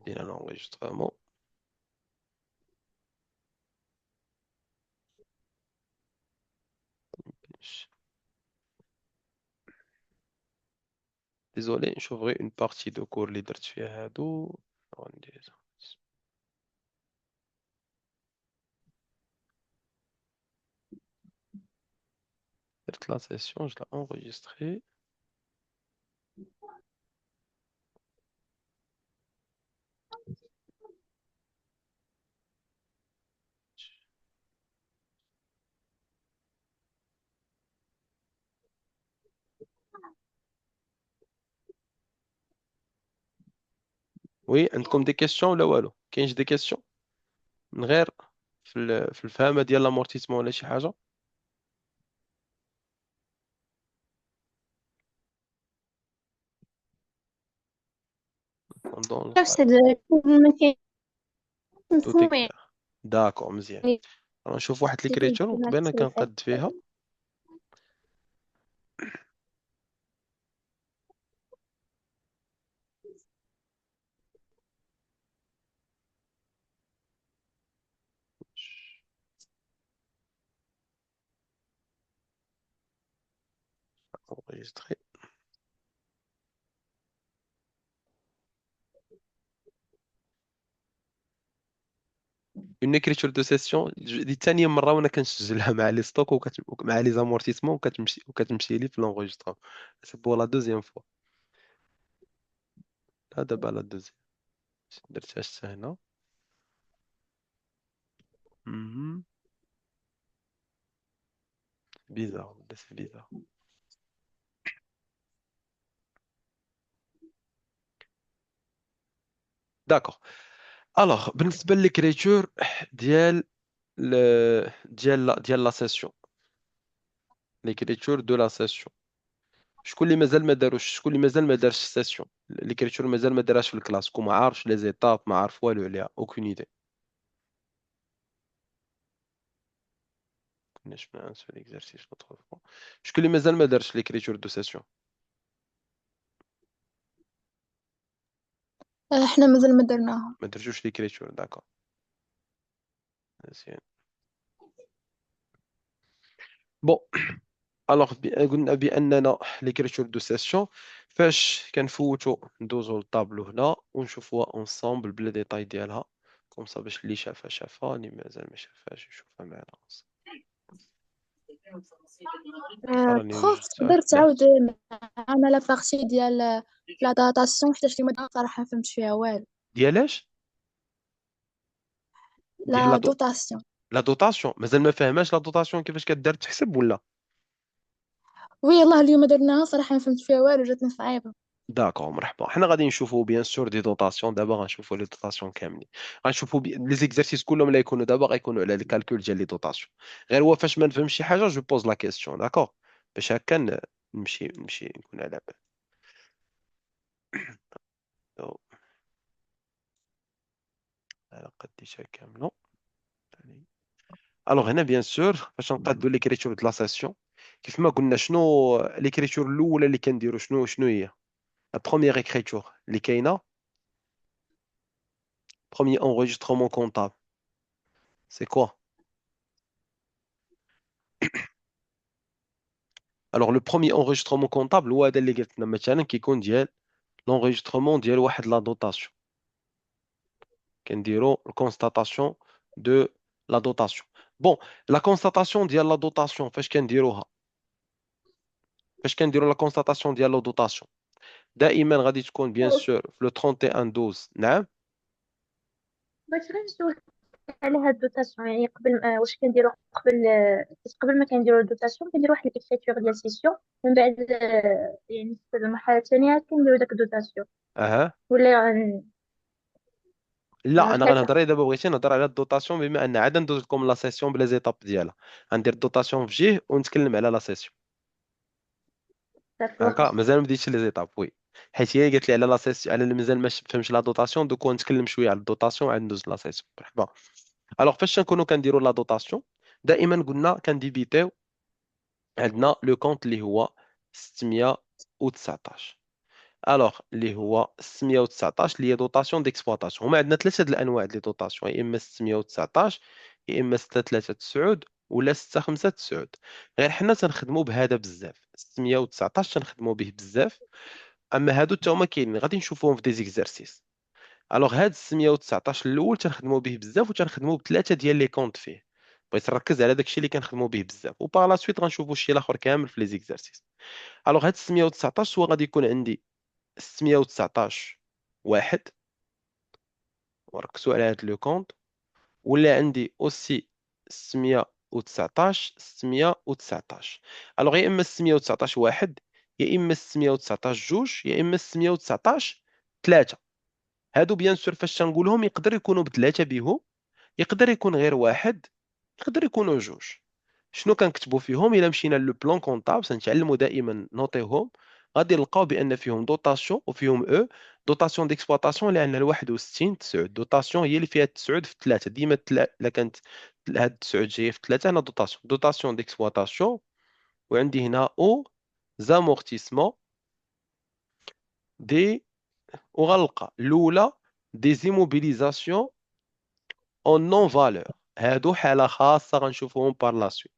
بدينا l'enregistrement. Désolé, j'ouvrais une partie de cours اللي درت فيها هادو. غندير درت la session, je l'ai enregistrée. Oui, عندكم des questions ولا والو؟ كاينش des questions من غير في الفهمة ديال l'amortissement ولا شي حاجة؟ pendant نفس المكان tout est مفهوم clair. داكور مزيان. يعني نشوف واحد كيفاش ليكريتور درنا وقبيله التصريفات. كنقد فيها. enregistré. Une écriture de session دي ثاني مرة وانا كنسجلها مع لي ستوك مع لي زامورتيسمون وكتمشي لي في لونغوجيسترون. سي بور لا دوزيام فوا. لا دابا لا دوزيام درتها حتى هنا. مهم. بيزار ولا سي بيزار. داكوغ. الوغ بالنسبة للكريتور ديال ديال لا سيسيون. ليكريتور دو لا سيسيون. شكون اللي مازال ما داروش، شكون اللي مازال ما دارش السيسيون ليكريتور مازال ما دارهاش في الكلاس، كون ما عارفش لي زيتاب، ما عارف والو عليها، اوكين ايدي. كناش مع un seul exercice l'autre fois. شكون اللي مازال ما دارش ليكريتور دو سيسيون؟ احنا مازال ما درناها. ما درتوش ليكريتور داكور مزيان. بون الوغ قلنا باننا ليكريتور دو سيسيون فاش كنفوتو ندوزو للطابلو هنا ونشوفوها اونصومبل بلا ديتاي ديالها، كوم صا باش اللي شافها شافها، اللي مازال ما شافهاش يشوفها معنا. راني بروف وجدت تقدر لا. تعاود معنا لا بارتي ديال لا داتاسيون حيتاش اليوم صراحة ما فهمتش فيها والو. ديالاش؟ ديال لا دوتاسيون. لا دوتاسيون مازال ما فاهماش لا دوتاسيون كيفاش كدار تحسب ولا؟ وي الله اليوم درناها صراحة ما فهمت فيها والو، جاتني صعيبة. داكور مرحبا. حنا غادي نشوفوا بيان سور دي دوتاسيون دابا، غنشوفوا لي دوتاسيون كاملين. غنشوفوا لي زيكزارسيس كلهم اللي يكونوا دابا غيكونوا على الكالكول ديال لي دوتاسيون. غير هو فاش ما نفهم شي حاجه جو بوز لا كيسيون داكور، باش هكا نمشي نكون على بال. أو، على قديشها كامله. الوغ هنا بيان سور فاش نقادو ليكريتور دو لا سيسيون، كيف ما قلنا شنو ليكريتور الاولى اللي كنديروا، شنو هي لا بروميير écriture اللي كاينه، premier enregistrement comptable c'est quoi؟ alors le premier enregistrement comptable هو هذا اللي قلت لنا مثلا كيكون ديال l'enregistrement ديال واحد لا دوتاسيون، كنديروا الكونستاتاسيون دو لا دوتاسيون. بون لا كونستاتاسيون ديال لا دوتاسيون فاش كنديروها، فاش كنديروا لا كونستاتاسيون ديال لا دوتاسيون دائما غادي تكون بيان سور في لو 31 12. نعم. بغيت غير نسول على هاد الدوتاسيون، يعني قبل واش كنديرو قبل ما كنديرو الدوتاسيون كنديرو واحد الإكريتور ديال سيسيون، من بعد يعني في المرحلة الثانية كنديرو داك الدوتاسيون، اها ولا لا انا هكاك. غنهضر دابا، بغيتي نهضر على الدوتاسيون بما ان عاد ندوز لكم لا سيسيون بلا زيتاب ديالها. غندير الدوتاسيون في جهه ونتكلم على لا سيسيون. صافي واخا. هكا مازال ما بديتش لي زيتاب وي، حيت هي قالت لي على لا سيسيون على اللي مازال ما فهمش لا دوتاسيون، دوك نتكلم شويه على الدوتاسيون عاد ندوز لا سيسيون. مرحبا. الوغ فاش نكونوا كنديروا لا دوتاسيون دائما قلنا كنديبيتيو عندنا لو كونت اللي هو 619. الوغ اللي هو 619 اللي هي دوطاسيون ديكسبلوطاسيون. هما عندنا ثلاثه د الانواع ديال لي دوطاسيون، يا اما 619 يا اما 639 ولا 659. غير حنا تنخدموا بهذا بزاف، 619 تنخدموا به بزاف. اما هادو حتى هما كاينين غادي نشوفوهم في دي زيكزارسيس. الوغ هاد 619 الاول تنخدموا به بزاف وتنخدموا بثلاثه ديال لي كونط فيه. بغيت نركز على داكشي اللي كنخدموا به بزاف، وبار لا سويت غنشوفوا الشيء الاخر كامل في لي زيكزارسيس. الوغ هاد 619 سوا غادي يكون عندي 619 واحد، وركزوا على هاد لو كونط، ولا عندي اوسي 619 619. الوغ يا اما 619 واحد، يا اما 619 جوج، يا اما 619 ثلاثة. هادو بيان سور فاش تنقولهم يقدر يكونوا بثلاثة بيهم، يقدر يكون غير واحد، يقدر يكونوا جوج. شنو كنكتبوا فيهم؟ الا مشينا لو بلان كونطابل سنتعلموا دائما نوطيهم، غادي نلقاو بان فيهم دوطاسيون وفيهم او. دوطاسيون ديكسبلوطاسيون اللي عندنا 61 9، دوطاسيون هي اللي فيها 9 في 3 ديما الا كانت هاد 9 جايه في 3 هنا دوطاسيون. دوطاسيون ديكسبلوطاسيون، وعندي هنا او زامورتيسمون دي، وغنلقى الاولى دي زيموبيليزاسيون اون نون فالور. هادو حاله خاصه غنشوفوهم بار لا سويت.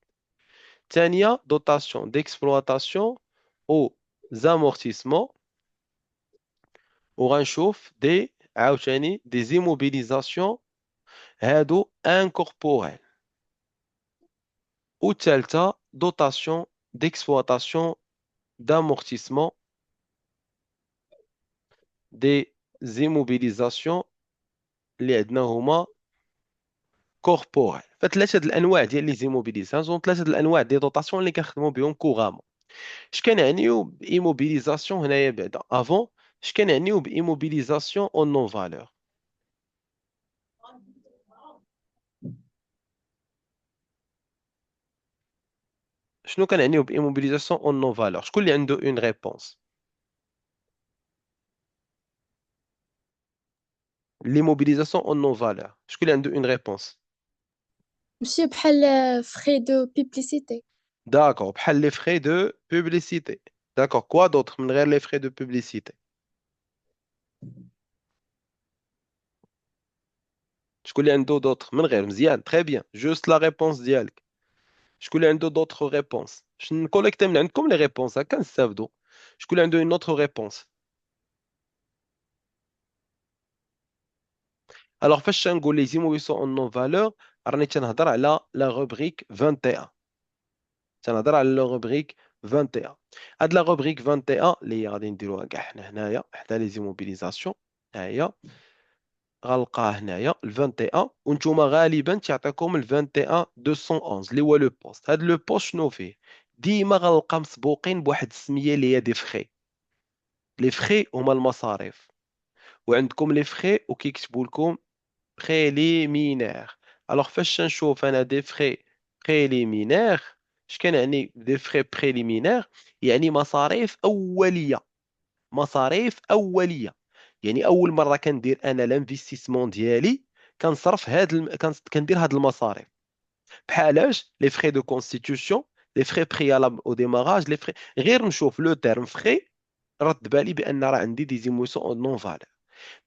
الثانيه دوطاسيون ديكسبلوطاسيون او زامورتيسمون، وغنشوف دي عاوتاني دي زيموبيليزاسيون هادو انكوربوريل. والثالثه دوطاسيون ديكسبلوطاسيون d'amortissement دي زيموبيليزاسيون اللي عندنا هما كوربوريل. فثلاثه د الانواع ديال لي زيموبيليزاسيون، ثلاثه د الانواع دي دوطاسيون اللي كنخدموا بهم كوغامون. اش كنعنيو بايموبيليزاسيون هنايا بعدا افون؟ اش كنعنيو بايموبيليزاسيون اون نون فالور؟ شنو كنعنيو بايموبيليزاسيون اون نون فالور؟ شكون اللي عنده اون ريبونس؟ ليموبيليزاسيون اون نون فالور، شكون اللي عنده اون ريبونس؟ ماشي بحال فخي دو بيبليسيتي. داكور، بحال لي فخي دو بوبليسيتي. داكور، كوا دوطخ من غير لي فخي دو بوبليسيتي؟ شكون اللي عنده دوطخ من غير؟ مزيان، تري بيان، جوست لا ريبونس ديالك. شكون اللي عنده دوطخ ريبونس؟ باش نكوليكتي من عندكم لي ريبونس هكا نستافدو. شكون اللي عنده اون اوتر ريبونس؟ الوغ فاش تنقول لي زيموبيليزاسيون اون نون فالور، راني تنهضر على لا روبريك 21. تنهضر على لا روبريك 21. هاد لا روبريك 21 اللي هي غادي نديروها كاع حنا هنايا حدا لي زيموبيليزاسيون. ها هي غنلقاها هنايا ال 21، وانتم غالبا تيعطيكم ال 21 211 اللي هو لو بوست. هاد لو بوست شنو فيه؟ ديما غنلقى مسبوقين بواحد السميه اللي هي دي فخي. لي فخي هما المصاريف، وعندكم لي فخي وكيكتبوا لكم بريليمينير. الوغ فاش نشوف انا دي فخي بريليمينير، اش كنعني دي فخي بريليمينير؟ يعني مصاريف اوليه. مصاريف اوليه يعني اول مره كندير انا لانفستيسمون ديالي كنصرف كندير هاد المصاريف. بحالاش لي فخي دو كونستيتيوشن، لي فخي بريالابل او ديماراج، لي فخي. غير نشوف لو تيرم فخي رد بالي بان راه عندي دي زيموسيون نون فالور.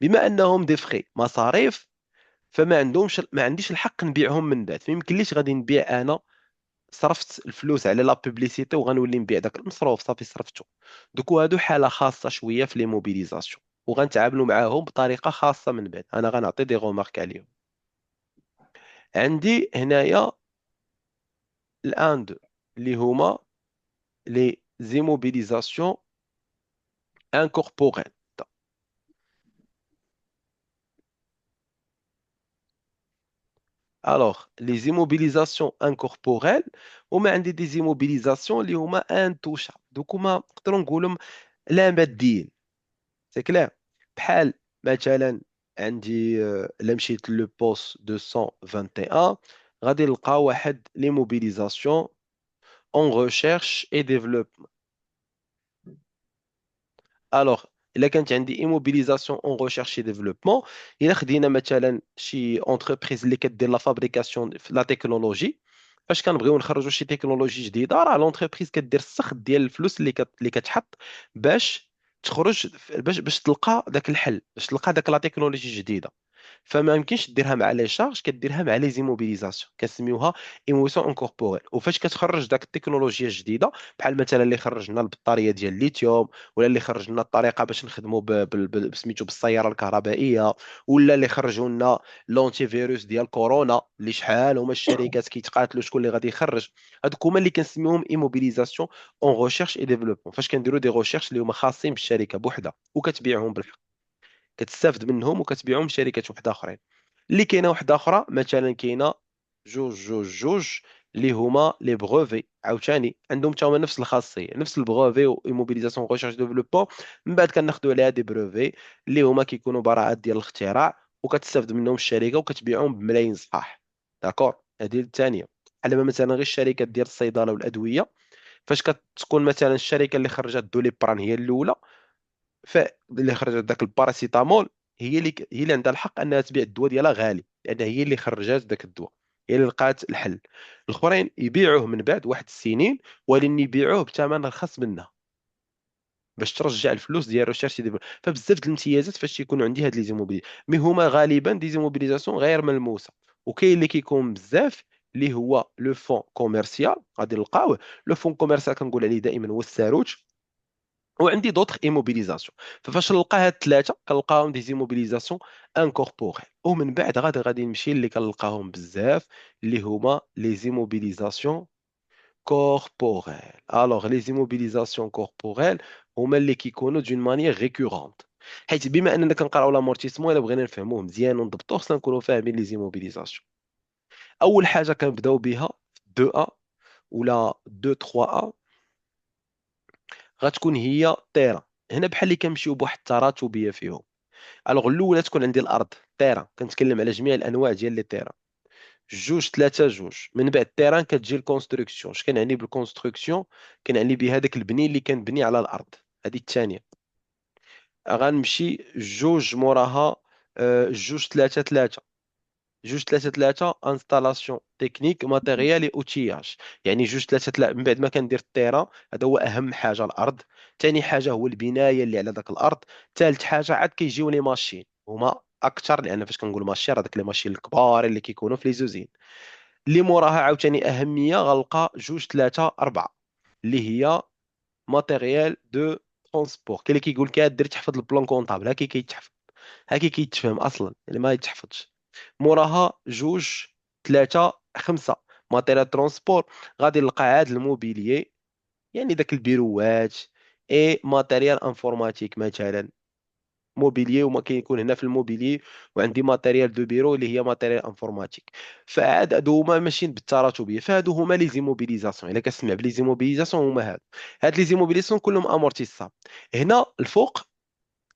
بما انهم دي فخي مصاريف، فما عندهمش، ما عنديش الحق نبيعهم من بعد. ما يمكنليش غادي نبيع انا صرفت الفلوس على لا بوبليسيتي وغنولي نبيع داك المصروف صافي صرفته. دوكو هادو حاله خاصه شويه في لي موبيليزاسيون، وغنتعاملوا معاهم بطريقه خاصه من بعد. انا غنعطي دي غومارك عليهم. عندي هنايا الان دو اللي هما لي زيموبيليزاسيون انكوربوريل. الوغ لي زيموبيليزاسيون انكوربوريل هما عندي دي زيموبيليزاسيون اللي هما انتوشا، دوك هما نقدروا نقولهم لا ماديين. سي كلير. بحال مثلا عندي الا مشيت لو بوست 221 غادي نلقى واحد لي موبيليزاسيون اون ريشيرش اي ديفلوبمون. الوغ الا كانت عندي ايموبيليزاسيون اون ريشيرش اي ديفلوبمون، الا خدينا مثلا شي اونتربريز اللي كدير لا فابريكاسيون في لا تكنولوجي، فاش كنبغيو نخرجوا شي تكنولوجي جديده، راه لونتربريز كدير السخط ديال الفلوس اللي كتحط باش تخرج باش تلقى ذاك الحل، باش تلقى ذاك لا تكنولوجي جديده. فما يمكنش ديرها مع لي شارج، كديرها مع لي زيموبيليزاسيون، كنسميوها ايموسيون انكوربوريل. وفاش كتخرج داك التكنولوجيا الجديده، بحال مثلا اللي خرج لنا البطاريه ديال الليثيوم، ولا اللي خرج لنا الطريقه باش نخدموا سميتو بالسياره الكهربائيه، ولا اللي خرجوا لنا لونتي فيروس ديال كورونا، اللي شحال هما الشركات كيتقاتلوا شكون اللي غادي يخرج. هذوك هما اللي كنسميوهم ايموبيليزاسيون اون ريشيرش اي ديفلوبمون، فاش كنديروا دي ريشيرش اللي هما خاصين بالشركه بوحدها وكتبيعهم بالحق، كتستافد منهم وكتبيعهم لشركات وحده اخرين. اللي كاينه وحده اخرى مثلا، كاينه جوج اللي هما لي بروفي، عاوتاني عندهم حتى هما نفس الخاصيه، نفس البروفي و ايموبيليزاسيون ريشيرش ديفلوبمون. من بعد كناخذوا عليها دي بروفي اللي هما كيكونوا براءات ديال الاختراع، وكتستافد منهم الشركه وكتبيعهم بملايين صحاح. داكور، هذه الثانيه. على مثلا غير الشركات ديال الصيدله والادويه، فاش كتكون مثلا الشركه اللي خرجت دوليبران هي الاولى، فاللي خرجت ذاك الباراسيتامول، هي اللي عندها الحق انها تبيع الدواء ديالها غالي، لان هي اللي خرجت ذاك الدواء، هي اللي لقات الحل. الاخرين يبيعوه من بعد واحد السنين، ولكن يبيعوه بثمن رخص منه باش ترجع الفلوس ديال ريشيرش ديال. فبزاف د الامتيازات فاش تيكونوا عندي هاد لي زيموبيلي، مي هما غالبا دي زيموبيليزاسيون غير ملموسه. وكاين اللي كيكون بزاف اللي هو لو فون كوميرسيال، غادي نلقاوه. لو فون كوميرسيال كنقول عليه دائما هو الساروت. وعندي دوطخ ايموبيليزاسيون. ففاش نلقى هاد الثلاثه كنلقاهم دي زيموبيليزاسيون انكوربوريل. ومن بعد غادي نمشي اللي كنلقاهم بزاف اللي هما لي زيموبيليزاسيون كوربوريل. الوغ لي زيموبيليزاسيون كوربوريل هما اللي كيكونوا دون مانيير ريكورونت، حيت بما اننا كنقراو لامورتيسمون الا بغينا نفهموه مزيان ونضبطوه خصنا نكونوا فاهمين لي زيموبيليزاسيون. اول حاجه كنبداو بها 2 ا ولا 2 3 ا، غتكون هي تيران. هنا بحال اللي كنمشيو بواحد التراتبيه فيهم. الوغ الاولى تكون عندي الارض تيران، كنتكلم على جميع الانواع ديال لي تيران. جوج ثلاثه جوج. من بعد تيران كتجي الكونستركسيون. اش كنعني بالكونستركسيون؟ كنعني بها داك البني اللي كنبني على الارض، هذه الثانيه. غنمشي جوج موراها، جوج ثلاثه ثلاثه. جوج ثلاثة ثلاثة انستالاسيون تكنيك ماتيريال اي اوتياج. يعني جوج ثلاثة ثلاثة من بعد ما كندير التيران، هذا هو اهم حاجه الارض. ثاني حاجه هو البنايه اللي على ذاك الارض. ثالث حاجه عاد كيجيو لي ماشين، هما اكثر، لان فاش كنقول ماشين راه داك لي ماشين الكبار اللي كيكونوا في لي زوزين. اللي موراها عاوتاني اهميه غنلقى جوج ثلاثة أربعة، اللي هي ماتيريال دو ترونسبور. كاين اللي كيقول لك دير تحفظ البلان كونطابل، هاكي كيتحفظ، هاكي كيتفهم اصلا اللي ما يتحفظش. موراها جوج ثلاثة خمسة ماتيريال ترونسبور، غادي نلقى عاد الموبيليي، يعني داك البيروات، اي ماتيريال انفورماتيك مثلا موبيليي. وما كيكون هنا في الموبيليي وعندي ماتيريال دو بيرو اللي هي ماتيريال انفورماتيك. فعاد هادو هما ماشيين بالتراتبيه، فهادو هما لي زيموبيليزاسيون. الا كتسمع بلي زيموبيليزاسيون هما هاد لي زيموبيليزاسيون كلهم امورتيسابل. هنا الفوق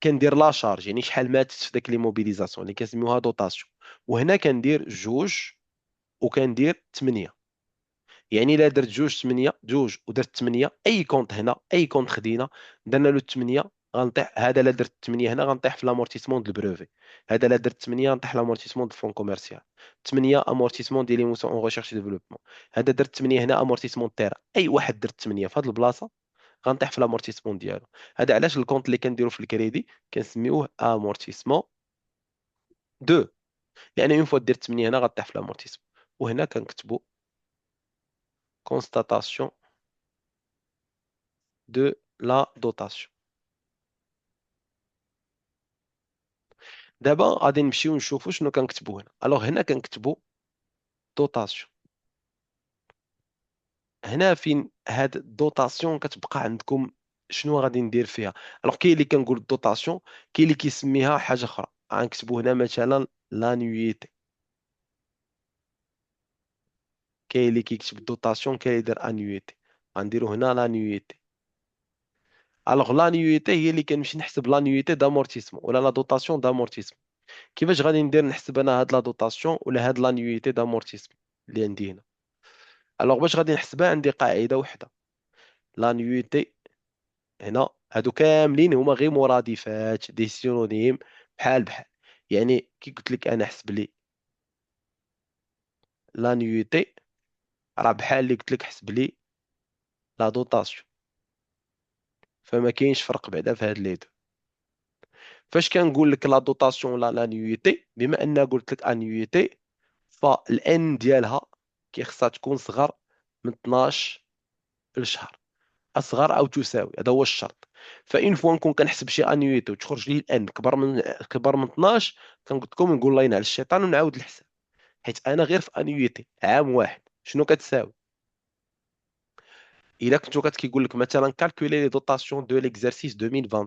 كندير لا شارج، يعني شحال ماتت في داك لي موبيليزاسيون اللي كنسميوها دوطاسيون. وهنا كندير جوج وكندير 8. يعني الا درت جوج 8 جوج ودرت 8، اي كونت هنا، اي كونت خدينا درنا له 8، غنطيح هذا. لا درت 8 هنا غنطيح في لامورتيسمون دو البروفي. هذا لا درت 8 غنطيح لامورتيسمون دو فون كوميرسيال. 8 امورتيسمون ديال ليموسيون اون ريشيرش ديفلوبمون. هذا درت 8 هنا امورتيسمون تيرا. اي واحد درت 8 في هذه البلاصه غنطيح في لامورتيسمون ديالو. هذا علاش الكونت اللي كنديرو في الكريدي كنسميوه امورتيسمون 2، لان اون فوا دير 8 هنا غطيح في لامورتيسمون. وهنا كنكتبوا constatation de la dotation. دابا غادي نمشيو نشوفوا شنو كنكتبوا هنا. الوغ هنا كنكتبوا دوطاسيون. هنا فين هاد الدوطاسيون كتبقى عندكم شنو غادي ندير فيها؟ الوغ كاين اللي كنقول دوطاسيون، كاين اللي كيسميها حاجه اخرى. غنكتبوا هنا مثلا لانيويتي. كاين اللي كيكتب دوطاسيون، كاين اللي يدير انيويتي. غنديروا هنا لانيويتي. الوغ لانيويتي هي اللي كنمشي نحسب لانيويتي دامورتيسمون ولا لا دوطاسيون دامورتيسمون. كيفاش غادي ندير نحسب انا هاد لا دوطاسيون ولا هاد لانيويتي دامورتيسمون اللي عندي هنا؟ الوغ باش غادي نحسبها عندي قاعده وحده. لانيويتي هنا هادو كاملين هما غير مرادفات دي سينونيم، بحال بحال. يعني كي قلت لك انا حسب لي لانيويتي، راه بحال اللي قلت لك حسب لي لا دوطاسيون. فما كاينش فرق بعدا في هاد لي دو. فاش كنقول لك لا دوطاسيون ولا لانيويتي، بما ان قلت لك انيويتي، فالان ديالها خصها تكون صغر من 12 الشهر، اصغر او تساوي، هذا هو الشرط. فان فوا نكون كنحسب شي انيويتي وتخرج لي الان كبر من 12، كنقول لكم نقول الله ينعل الشيطان ونعاود الحساب، حيت انا غير في انيويتي عام واحد شنو كتساوي. الا كنتو كيقول لك مثلا كالكولي لي دوطاسيون دو ليكزارسيس 2024،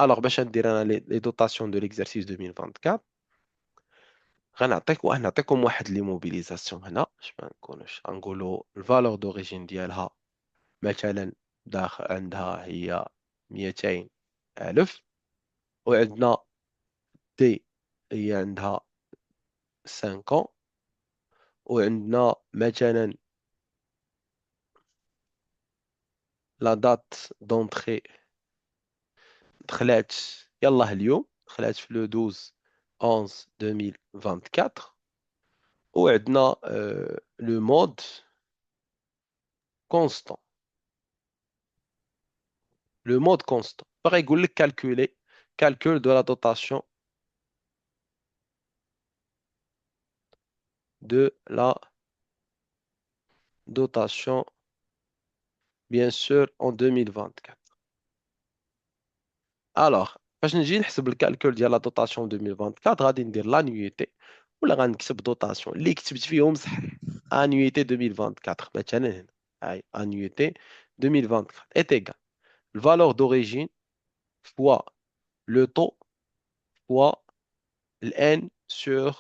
الوغ باش ندير انا لي دوطاسيون دو ليكزارسيس 2024 نعطيكم واحد لي موبيليزاسيون هنا باش ما نكونوش، غنقولوا الفالور دوريجين ديالها مثلا داخل عندها هي 200 ألف، وعندنا دي هي عندها 5 ans، وعندنا مثلا لا دات دونتري دخلات يلاه اليوم، دخلات في لو 12 11 2024، وعندنا لو مود كونستون. لو مود كونستون باغي يقول لك كالكولي calcul de la dotation de la dotation bien sûr en 2024. Alors باش نجي نحسب الكالكول ديال لا دوطاسيون 2024 غادي ندير لانيويتي، ولا غنكتب دوطاسيون اللي كتبت فيهم صح. انيويتي 2024 مثلا هنا هاي انيويتي 2024 est égal الفالور دوريجين فوا لو طو فوا الان سور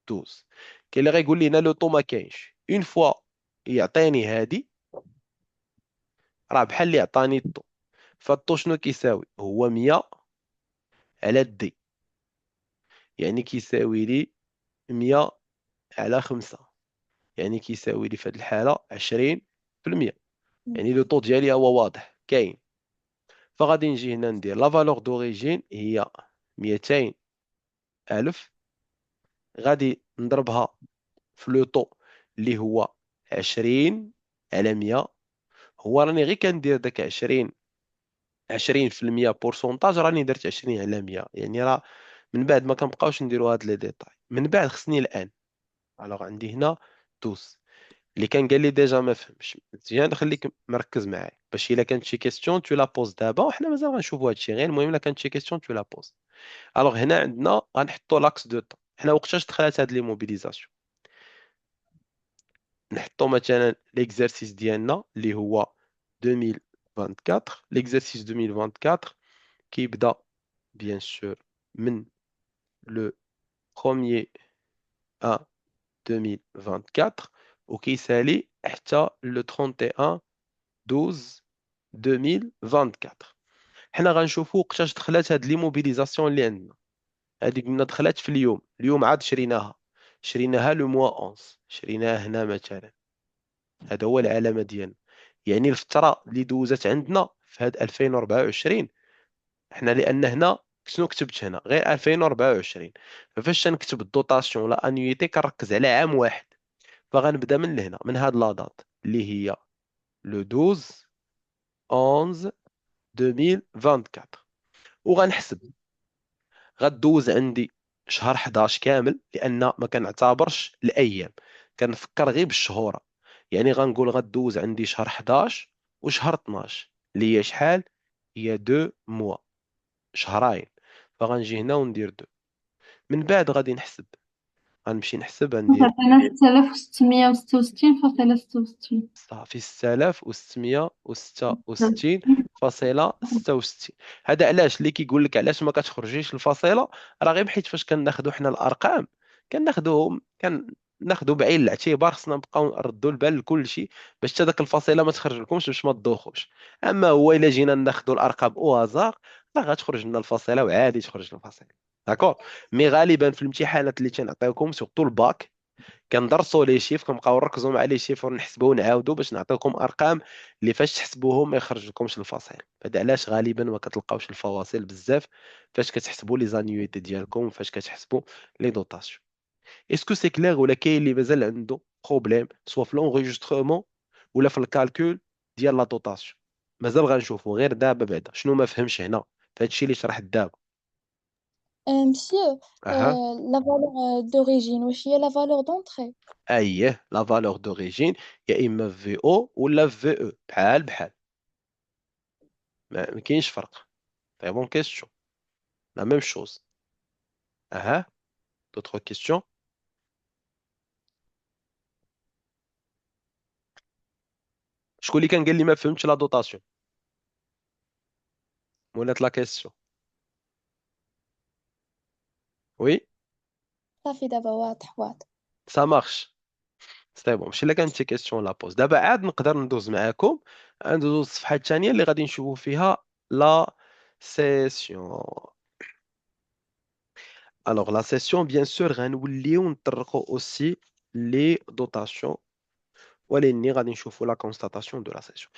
12. كاين اللي غيقول لي هنا لو طو ما كاينش، اون فوا يعطيني هادي راه بحال اللي عطاني الطو، فالطو شنو كيساوي؟ هو 100 على دي، يعني كيساوي لي 100 على 5، يعني كيساوي لي في هذه الحالة 20%. يعني لو طو ديالي هو واضح كاين. فغادي نجي هنا ندير لا فالور دوريجين هي 200 ألف، غادي نضربها في لو طو اللي هو 20 على 100. هو راني غير كندير داك 20% بورسونتاج، راني درت 20 على 100، يعني راه من بعد ما كنبقاوش نديرو هاد لي ديتاي، من بعد خصني الان. الوغ عندي هنا دوز اللي كان قال لي ديجا ما فهمش مزيان، خليك مركز معايا باش الا كانت شي كيستيون تو لا بوز دابا، وحنا مازال غنشوفوا هادشي، غير المهم الا كانت شي كيستيون تو لا بوز. الوغ هنا عندنا غنحطوا لاكس دو طون، حنا وقتاش دخلات هاد لي موبيليزاسيون؟ نحطوا مثلا ليكزارسيس ديالنا اللي هو 2024. ليكزارسيس 2024 كيبدا بيان سور من لو 1er 1 2024 وكيسالي حتى لو 31 12 2024. حنا غنشوفوا وقتاش دخلات هاد لي موبيليزاسيون اللي عندنا. هذيك قلنا دخلات في اليوم عاد شريناها لو موا 11، شريناها هنا مثلا، هذا هو العلامه ديالنا. يعني الفتره اللي دوزت عندنا في هاد 2024، حنا لان هنا شنو كتبت هنا غير 2024، ففاش نكتب الدوطاسيون ولا انيويتي كنركز على عام واحد. فغنبدا من لهنا من هاد لا دات اللي هي لو 12 11 2024، وغنحسب غدوز عندي شهر 11 كامل، لان ما كنعتبرش الايام، كنفكر غير بالشهور. يعني غنقول غدوز عندي شهر 11 وشهر 12 اللي هي شحال؟ هي 2 موا، شهرين. فغنجي هنا وندير 2، من بعد غادي نحسب، غنمشي نحسب ندير 3666,66. صافي 6666.66. هذا علاش اللي كيقول لك علاش ما كتخرجيش الفاصله، راه غير حيت فاش كناخذوا حنا الارقام كناخذوا بعين الاعتبار، خصنا نبقاو نردوا البال لكل شيء باش حتى داك الفاصله ما تخرج لكمش باش ما تدوخوش. اما هو الا جينا ناخذوا الارقام او هازار راه غتخرج لنا الفاصله وعادي تخرج الفاصله. داكور. مي غالبا في الامتحانات اللي تنعطيوكم سورتو الباك كندرسوا لي شيف، كنبقاو نركزوا مع لي شيف ونحسبوا ونعاودوا باش نعطيكم ارقام اللي فاش تحسبوهم ما يخرج لكمش الفاصل. هذا علاش غالبا ما كتلقاوش الفواصل بزاف فاش كتحسبوا لي زانيويتي ديالكم، فاش كتحسبوا لي دوطاسيون. اسكو سي كلير ولا كاين اللي مازال عنده بروبليم سوا في لونغيسترومون ولا في الكالكول ديال لا دوطاسيون؟ مازال غنشوفو غير دابا بعدا شنو ما فهمش هنا فهادشي اللي شرحت دابا. Monsieur, اها. la valeur d'origine, واش هي la valeur d'entrée. اييه لا فالور دوريجين، يا اما في او ولا في او، بحال بحال، ما كاينش فرق. تري بون كيستيون، لا ميم شوز. اها. دوطخ كيستيون. شكون اللي كان قال لي ما فهمتش لا دوطاسيون؟ مولات لا كيستيون. وي. صافي دابا واضح واضح. سا مارش. سي بون، ماشي الا كانت شي كيستيون لا بوز. دابا عاد نقدر ندوز معاكم، ندوزو الصفحه الثانيه اللي غادي نشوفوا فيها لا سيسيون. الوغ لا سيسيون بيان سور غنوليو نطرقوا اوسي لي دوطاسيون، ولكن غادي نشوفوا لا كونستاتاسيون دو لا سيسيون.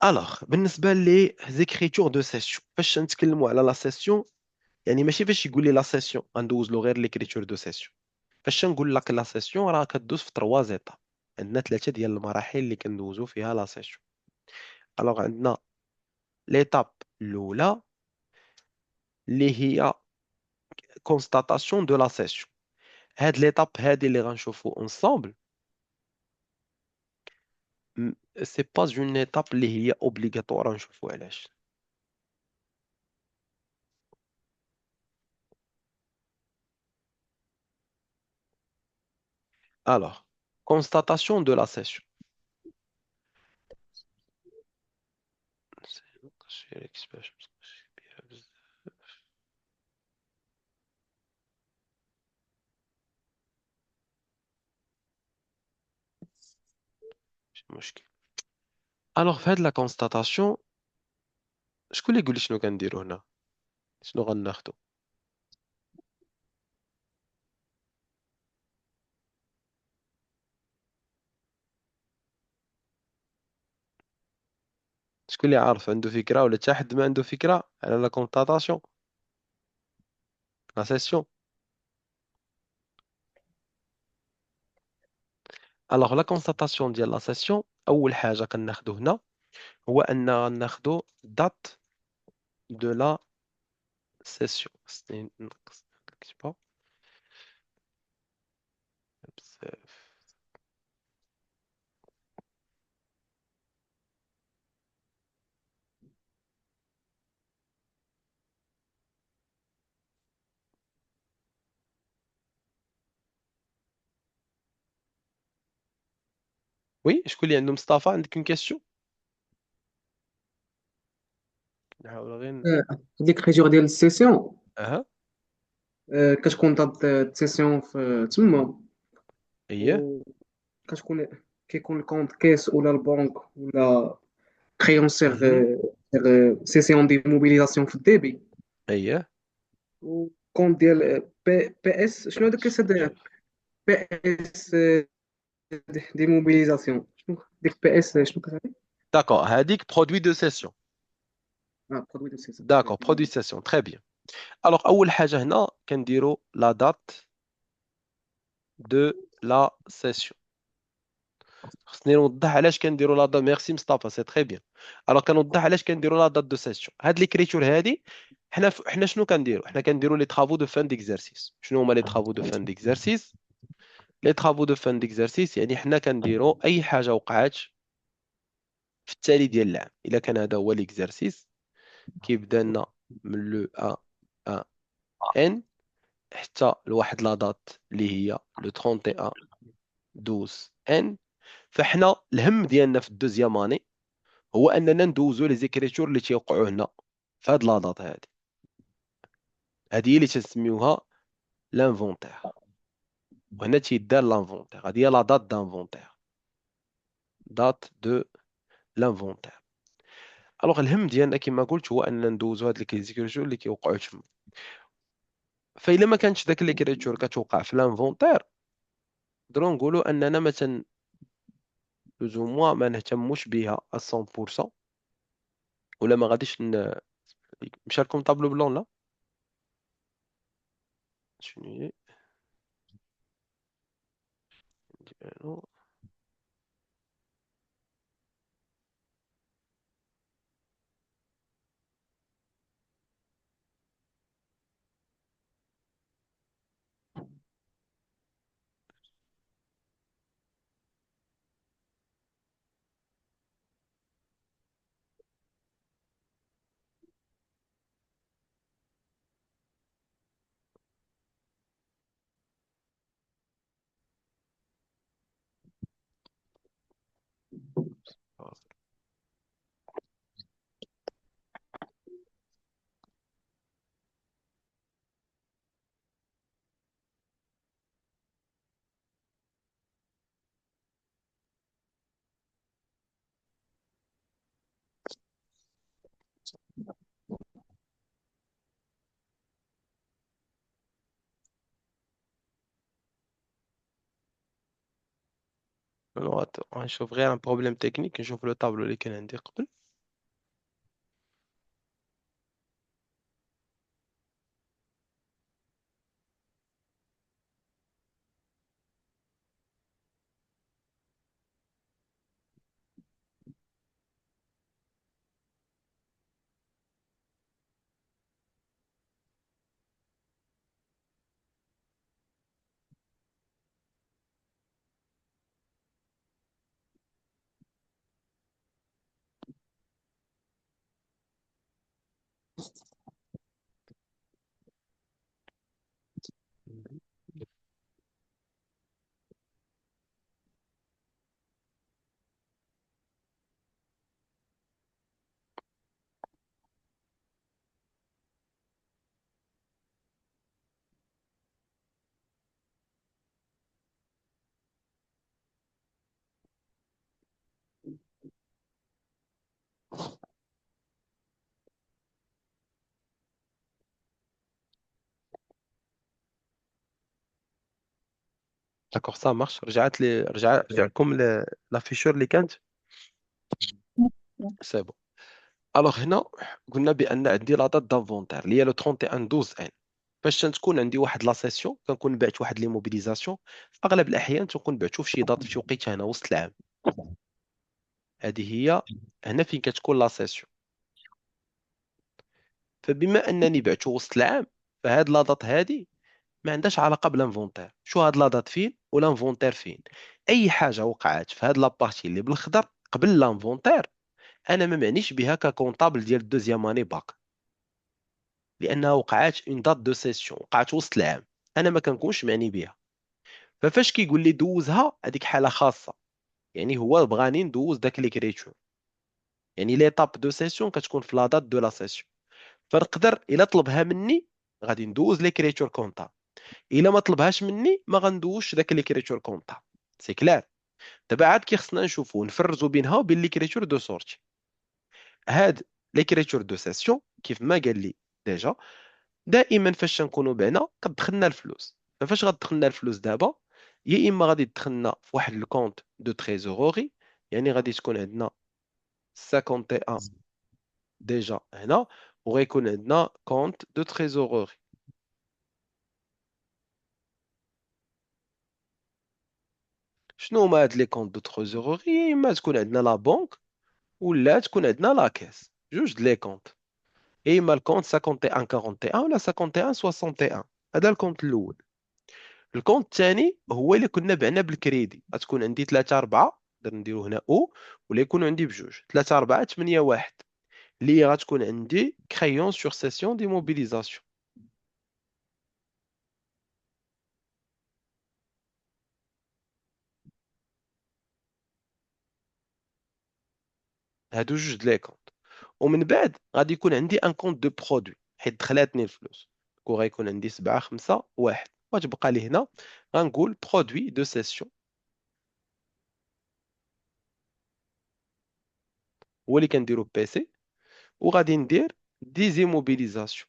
الوغ بالنسبه لي زيكريتور دو سيسيون، فاش نتكلموا على لا سيسيون يعني ماشي فاش يقول لي لا سيسيون غندوز له غير ليكريتور دو سيسيون. فاش نقول لك لا سيسيون راه كدوز في 3 زيتاب. عندنا ثلاثه ديال المراحل اللي كندوزو فيها لا سيسيون. الوغ عندنا ليتاب الاولى اللي هي كونستاتاسيون دو لا سيسيون. هاد ليتاب هادي اللي غنشوفو انصامبل سي با اون ايتاب اللي هي اوبليغاتوار. نشوفو علاش. الوغ constatation de la session. ماشي مشكل. الوغ في هاد لا كونستاتاسيون شكون اللي يقول لي شنو كنديرو هنا، شنو غناخدو؟ شكون اللي عارف عنده فكره ولا حتى حد ما عنده فكره على لا كونستاتاسيون لا سيسيون؟ الوغ لا كونستاتاسيون ديال لا سيسيون اول حاجه كناخدو هنا هو ان غناخدو دات دو لا سيسيون. خصني نقص نكتبها بزاف. وي شكون اللي عنده مصطفى عندك اون كيسيون؟ نحاول غير. ديك الكريتور ديال السيسيون اها. كتكون دات السيسيون في تما، اييه. وكتكون كيكون الكونت كيس ولا البنك ولا كريونسيغ مهم. سيسيون دي موبيليزاسيون في الديبي، اييه. وكونت ديال بي اس. شنو هذاك هذا بي اس دي موبيليزاسيون؟ شنو ديك بي اس شنو كتعني؟ داكور هذيك برودوي دو سيسيون. برودوي دو سيسيون. داكور برودوي سيسيون تري بيان. الوغ اول حاجه هنا كنديروا لا دات دو لا سيسيون. خصني نوضح علاش كنديروا لا دات. ميرسي مصطفى سي تري بيان. الوغ كنوضح علاش كنديروا لا دات دو سيسيون. هاد ليكريتور هادي حنا شنو كنديروا؟ حنا كنديروا لي طرافو دو فان ديكزارسيس. شنو هما لي طرافو دو فان ديكزارسيس؟ لي طرافو دو فان ديكزارسيس يعني حنا كنديروا اي حاجه وقعات في التالي ديال العام. الا كان هذا هو ليكزارسيس كيبدا لنا من لو ا ان حتى لواحد لا دات اللي هي لو 31 12 ان. فاحنا الهم ديالنا في الدوزيام اني هو اننا ندوزو لي زيكريتور اللي تيوقعوا هنا في هاد لا دات هادي. هادي هي اللي تنسميوها لانفونتير، وهنا تيدار لانفونتير. هادي هي لا دات دانفونتير، دات دو لانفونتير. الوغ الهم ديالنا كما قلت هو اننا ندوزو هاد لي زيكريتور اللي كيوقعوا تما. فإلا ما كانتش داك ليكريتور كتوقع في لانفونتير نقدروا نقولوا اننا مثلا بلوز او موان ما نهتموش بها 100%، ولا ما غاديش مشى لكم طابلو بلون لا شنو هي ديالو. غنشوف غير ان بروبليم تكنيك، نشوف لو طابلو اللي كان عندي قبل. داكوغ سا مارش. رجع لكم لا فيشور اللي كانت. سي بون. الوغ هنا قلنا بان عندي لا دات دافونتير اللي هي لو 31 12 ان. فاش تكون عندي واحد لا سيسيون كنكون بعت واحد لي موبيليزاسيون، في اغلب الاحيان تكون بعتو في شي دات في شي وقيته هنا وسط العام. هذه هي هنا فين كتكون لا سيسيون. فبما انني بعتو وسط العام، فهاد لا دات هادي ما عندهاش علاقه بالانفونتير. شو هاد لا دات فين والانفونتير فين؟ اي حاجه وقعت في هاد لابارتي اللي بالخضر قبل لانفونتير، انا ما معنيش بها ككونطابل ديال الدوزيام اني باك، لانها وقعات اون دات دو سيسيون، وقعت وسط العام، انا ما كنكونش معني بها. ففاش كيقول لي دوزها، هذيك حاله خاصه، يعني هو بغاني ندوز داك ليكريتور. يعني ليطاب دو سيسيون كتكون في لا دات دو لا سيسيون. فنقدر الا طلبها مني غادي ندوز ليكريتور كونطابل، الا ما طلبهاش مني ما غندوش داك ليكريتور كونطابل. سي كلار. دابا عاد كي خصنا نشوفو نفرزو بينها وبين ليكريتور دو سورتي. هاد ليكريتور دو سيسيون كيف ما قال لي ديجا، دائما فاش نكونوا بعنا كتدخلنا الفلوس. فاش غتدخلنا الفلوس دابا، يا اما غادي تدخلنا في واحد الكونت دو تريزوروري، يعني غادي تكون عندنا 51 ديجا هنا، وغيكون عندنا كونت دو تريزوروري. شنو هما هاد لي كونت دو تريزوروري؟ يا اما تكون عندنا لا بنك، ولا تكون عندنا لا كاس، جوج د لي كونت. يا اما الكونت 51 41 ولا 51 61. هذا الكونت الاول. الكونت الثاني هو اللي كنا بعنا بالكريدي، غتكون عندي 3 4، نقدر نديرو هنا او، ولا يكون عندي بجوج 3 4 8 1، اللي غتكون عندي كريون سور سيسيون دي موبيليزاسيون. هادو جوج د لي كونت. ومن بعد غادي يكون عندي ان كونت دو برودوي، حيت دخلاتني الفلوس، غيكون عندي 7 5 1، وتبقى لي هنا غنقول برودوي دو سيسيون، هو اللي كنديرو بي سي. وغادي ندير دي زيموبيليزاسيون.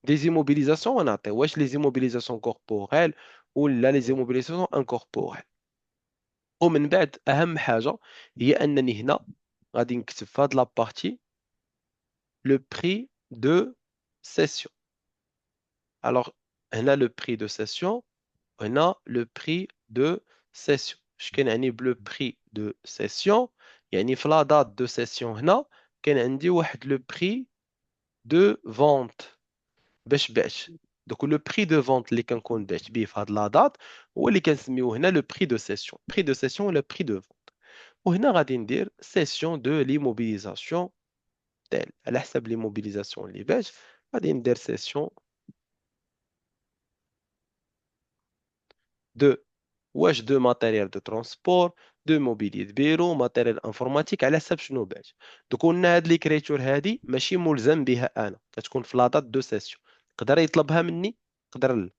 دي زيموبيليزاسيون ونعطي واش لي زيموبيليزاسيون كوربوريل ولا لي زيموبيليزاسيون انكوربوريل. ومن بعد اهم حاجه هي انني هنا غادي نكتب في هاد لابارتي لو بري دو سيسيون. الوغ هنا لو بري دو سيسيون، هنا لو بري دو سيسيون. اش كنعني بلو بري دو سيسيون؟ يعني في لا دات دو سيسيون هنا كان عندي واحد لو بري دو فونت باش بعت. دوك لو بري دو فونت اللي كنكون بعت به في هاد لا دات هو اللي كنسميوه هنا لو بري دو سيسيون. بري دو سيسيون ولا بري دو فونت. وهنا غادي ندير سيسيون دو ليموبيليزاسيون تال على حسب ليموبيليزاسيون اللي بعت. غادي ندير سيسيون دو، واش دو ماتيريال دو ترونسبور، دو موبيلي دو بيرو، ماتيريال انفورماتيك، على حسب شنو بعت. دوك قلنا هاد ليكريتور هادي ماشي ملزم بها انا، كتكون في لا دات دو سيسيون. يقدر يطلبها مني، يقدر لا.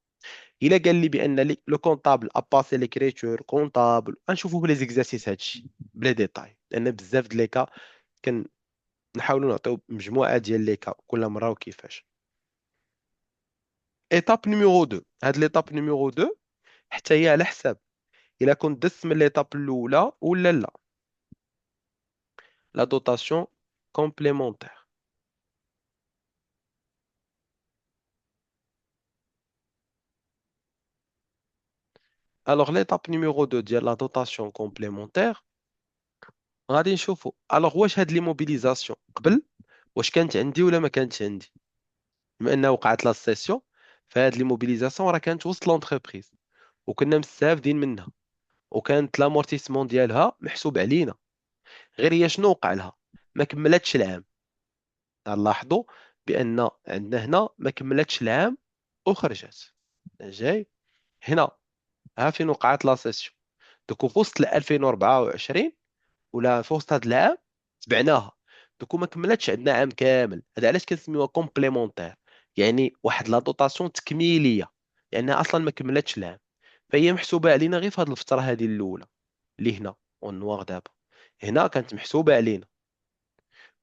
الا قال لي بان لو كونطابل اباسي ليكريتور كونطابل، غنشوفوا بلي زيكزارسيس هادشي بلا ديتاي، لان بزاف د لي كا كنحاولوا نعطيو مجموعه ديال لي كا كل مره وكيفاش. ايتاب نيميرو 2، هاد ليتاب نيميرو 2 حتى هي على حساب الا كنت دزت من ليطاب الاولى ولا لا. لا دوطاسيون كومبليمونتير. الوغ ليطاب نيميرو 2 ديال لا دوطاسيون كومبليمونتير غادي نشوفوا الوغ واش هاد لي موبيليزاسيون قبل واش كانت عندي ولا ما كانتش عندي. بما انها وقعت لا سيسيون فهاد لي موبيليزاسيون راه كانت وسط لونتربريز وكنا مستافدين منها وكانت لامورتيسمون ديالها محسوب علينا. غير هي شنو وقع لها؟ ما كملتش العام. نلاحظوا بان عندنا هنا ما كملتش العام وخرجت. جاي هنا ها فين وقعت لا سيسيون. دوك في وسط 2024 ولا في وسط هذا العام تبعناها. دوك ما كملتش عندنا عام كامل. هذا علاش كنسميوها كومبليمونتير، يعني واحد لا دوطاسيون تكميليه لانها اصلا ما كملتش العام. فهي محسوبه علينا غير في هذه الفتره هذه الاولى اللي هنا والنوار دابا. هنا كانت محسوبه علينا،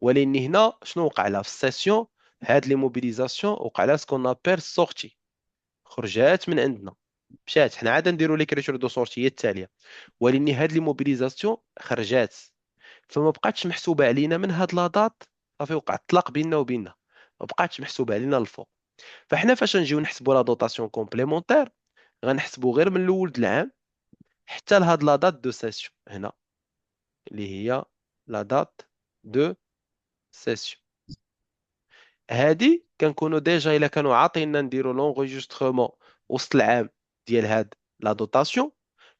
ولكن هنا شنو وقع لها في السيسيون؟ هاد لي موبيليزاسيون وقع لها سكون ابير سورتي، خرجات من عندنا مشات. حنا عاد نديروا ليكريتور دو سورتي هي التاليه، ولكن هاد لي موبيليزاسيون خرجات فما بقاتش محسوبه علينا من هاد لا دات. صافي وقع الطلاق بيننا وبينها، ما بقاتش محسوبه علينا الفوق. فاحنا فاش نجيو نحسبوا لا دوطاسيون كومبليمونتير غنحسبوا غير من الاول د العام حتى لهاد لا دات دو سيسيون هنا اللي هي لا دات دو سيسيون. هادي كنكونوا ديجا الا كانوا عاطينا نديروا لونغيسترومون وسط العام ديال هاد لا دوطاسيون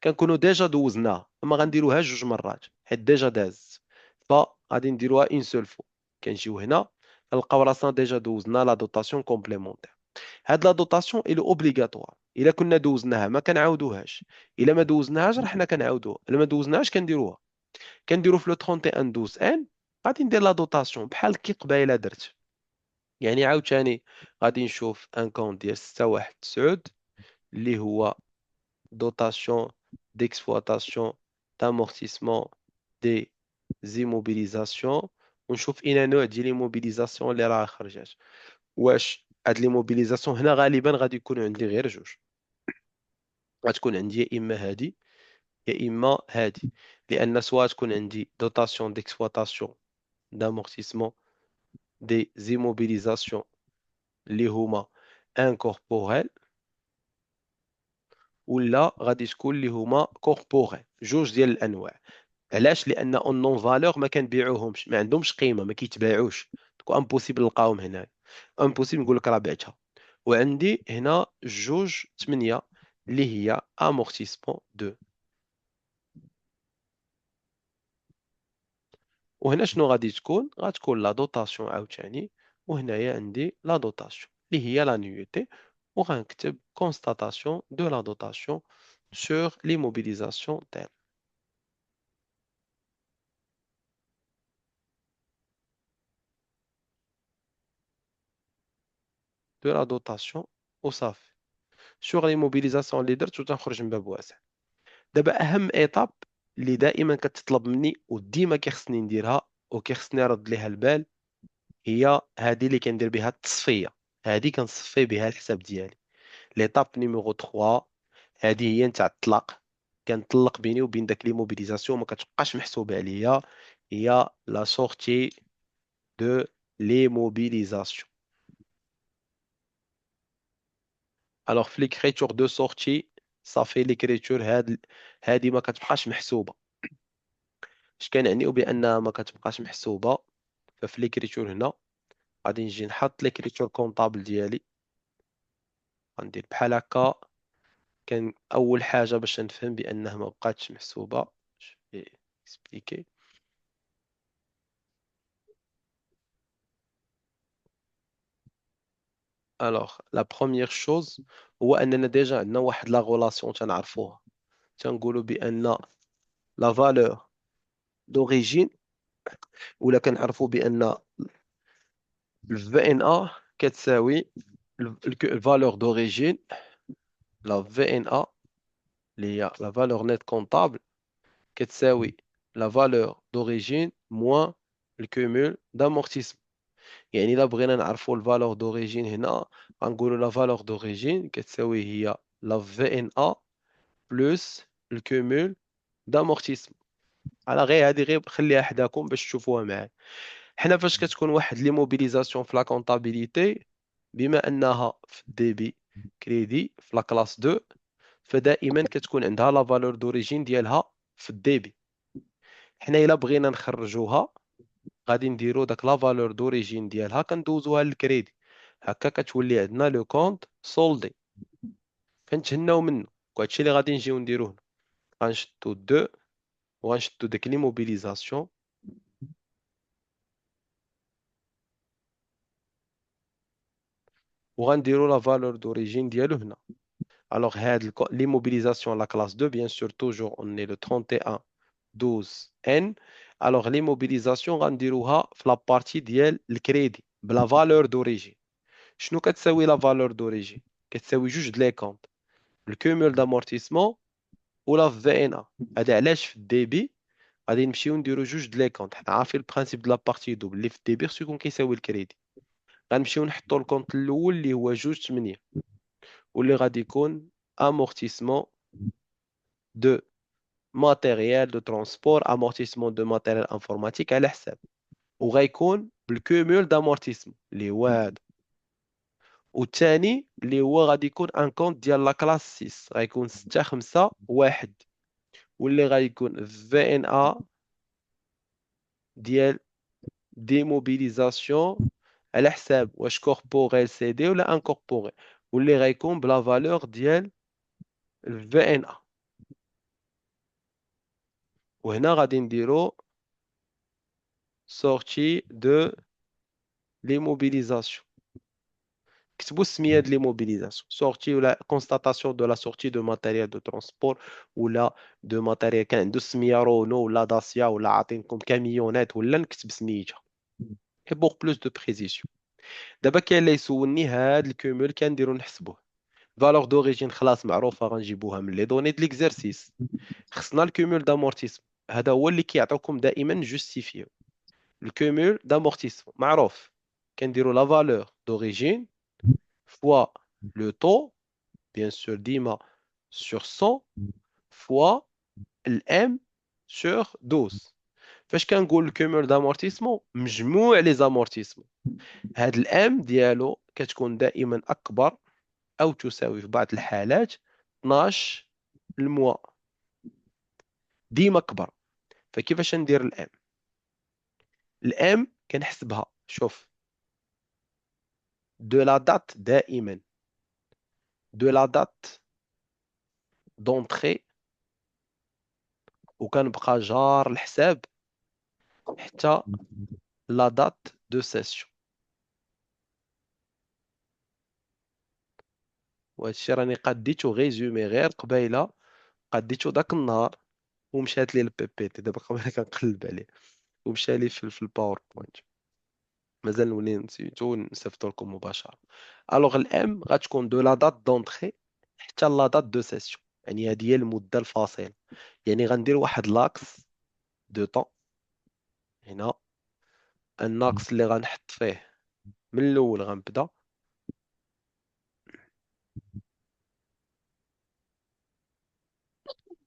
كنكونوا ديجا دوزناها. اما غنديروها جوج مرات حيت ديجا داز، فغادي نديروها اون سول فوا. كنجيو هنا كنلقاو راسنا ديجا دوزنا لا دوطاسيون كومبليمونتير. هاد لا دوطاسيون الى اوبليغاتوار. الا كنا دوزناها ما كنعاودوهاش، الا ما دوزناهاش راه حنا كنعاودوها. الا ما دوزناهاش كنديروها. كنديرو في لو 31 12 ان غادي ندير لا دوطاسيون بحال كي قبيله درت. يعني عاوتاني غادي نشوف ان كونت ديال 619 اللي هو دوطاسيون d'exploitation d'amortissement des immobilisations ونشوف اين نوع ديال الموبيليزاسيون اللي راه خرجت. واش هاد لي موبيليزاسيون هنا غالبا غادي يكون عندي غير جوج. غتكون عندي يا اما هادي يا اما هادي، لان سواء تكون عندي دوطاسيون d'exploitation d'amortissement des immobilisations اللي هما انكوربوريل ولا غادي تكون اللي هما كوربوريل. جوج ديال الانواع. علاش؟ لان اون نون فالور ما كنبيعوهمش، ما عندهمش قيمه، ما كيتباعوش. دونك امبوسيبل نلقاوهم هنا. امبوسيبل نقول لك راه بعتها. وعندي هنا جوج 8 اللي هي امورتيسمون 2. وهنا شنو غادي تكون؟ غتكون لا دوطاسيون عاوتاني. وهنايا عندي لا دوطاسيون اللي هي لا نيوتي. وغنكتب constatation de la dotation sur l'immobilisation telle de la dotation وصافي. sur l'immobilisation اللي درت وتنخرج من باب واسع. دابا اهم ايطاب اللي دائما كتطلب مني وديما كيخصني نديرها وكيخصني نرد ليها البال هي هذه اللي كندير بها التصفيه. هذه كنصفي بها الحساب ديالي. ليطاب نيميرو 3 هذه هي نتاع الطلاق. كنطلق بيني وبين داك لي موبيليزاسيون ما كتبقاش محسوبه عليا. هي لا سورتي دو لي موبيليزاسيون. الوغ في ليكريتور دو سورتي صافي ليكريتور هادي ما كتبقاش محسوبه. اش كنعنيو بانها ما كتبقاش محسوبه؟ ففي ليكريتور هنا غادي نجي نحط ليكريتور كونطابل ديالي. غندير بحال هكا. كان اول حاجه باش نفهم بانها ما بقاتش محسوبه. اكسبليكي. الوغ لا بروميير شوز هو اننا ديجا عندنا واحد لا غولاسيون تنعرفوها. تنقولوا بان لا فالور دوريجين ولا كنعرفوا بان الفي ان ا كتساوي الفالور دوريجين لا في ان ا اللي هي لا فالور نيت كونطابل كتساوي لا فالور دوريجين موان الكومول دامورتيسمون. يعني الا بغينا نعرفوا الفالور دوريجين هنا غنقولوا لا فالور دوريجين كتساوي هي لا في ان ا بلس الكومول دامورتيسمون. على غير هذه غير خليها حداكم باش تشوفوها معايا. حنا فاش كتكون واحد لي موبيليزاسيون في لا كونطابيليتي، بما انها في الديبي كريدي في لا كلاس 2، فدائما كتكون عندها لا فالور دوريجين ديالها في الديبي. حنا الا بغينا نخرجوها غادي نديرو داك لا فالور دوريجين ديالها كندوزوها للكريدي، هكا كتولي عندنا لو كونط سولدي كنتهناو منه. وهادشي اللي غادي نجيو نديروه هنا. غنشدو 2 وغنشدو ديك لي موبيليزاسيون وغنديرو لا فالور دوريجين ديالو هنا. الوغ هاد لي موبيليزاسيون لا كلاس 2 بيان سور توجور اون لو 31 12 ان. الوغ لي موبيليزاسيون غنديروها في لا بارتي ديال الكريدي بلا فالور دوريجين. شنو كتساوي لا فالور دوريجين؟ كتساوي جوج د لي كونط، الكومول دامورتيسمون ولا في ان ا. هذا علاش في الديبي غادي نمشيو نديرو جوج د لي كونط. حنا عارفين البرانسيپ د لا بارتي دوبل اللي في الديبي خصو يكون كيساوي الكريدي. غنمشيو نحطو الكونط الاول اللي هو جوج 8 واللي غادي يكون amortissement de matériel de transport, amortissement de matériel informatique على حساب، وغيكون بالكومول دامورتيسمون اللي هو هذا. والثاني اللي هو غادي يكون ان كونت ديال لا كلاس 6 غيكون 6 5 1 واللي غيكون في ان ا ديال ديموبيليزاسيون على حساب واش كوربوريل سي دي ولا انكوربوريل، واللي غيكون بلا فالور ديال في ان ا. وهنا غادي نديرو sortie de l'immobilisation. كتبوا السميه ديال l'immobilisation sortie ولا constatation de la sortie de matériel de transport ولا de matériel كان عنده السميه رونو ولا داسيا ولا عاطينكم كاميونات ولا نكتب سميتها. et pour plus de précision. دابا كاين اللي يسولني هاد الكومول كنديرو نحسبوه. فالور دوريجين خلاص معروفه غنجيبوها من لي دوني د ليكزارسيس. خصنا الكومول دامورتيسم، هذا هو اللي كيعطيوكم دائما جوستيفيو. الكومول دامورتيسمون معروف، كنديرو لا فالور دوريجين فوا لو طو بيان سور ديما سور 100 فوا الام سور 12. فاش كنقول الكومول دامورتيسمون مجموع لي زامورتيسمون، هاد الام ديالو كتكون دائما اكبر او تساوي في بعض الحالات 12 الموا، ديما كبر. فكيفاش ندير الام؟ الام كنحسبها، شوف، دو لا دات دائما، دو لا دات دونطري، وكنبقى جار الحساب حتى لا دات دو سيسيون. وهادشي راني قديتو ريزومي غير قبيله، قديتو داك النهار ومشات لي البي بي تي. دابا قبيله كنقلب عليه ومشى لي في الباوربوينت، مازال نولي نسيتو نصيفطو لكم مباشره. الوغ الام غتكون دو لا دات دونطري حتى لا دات دو سيسيون، يعني هذه هي المده الفاصله. يعني غندير واحد لاكس دو طون هنا، الناقص اللي غنحط فيه من الاول غنبدا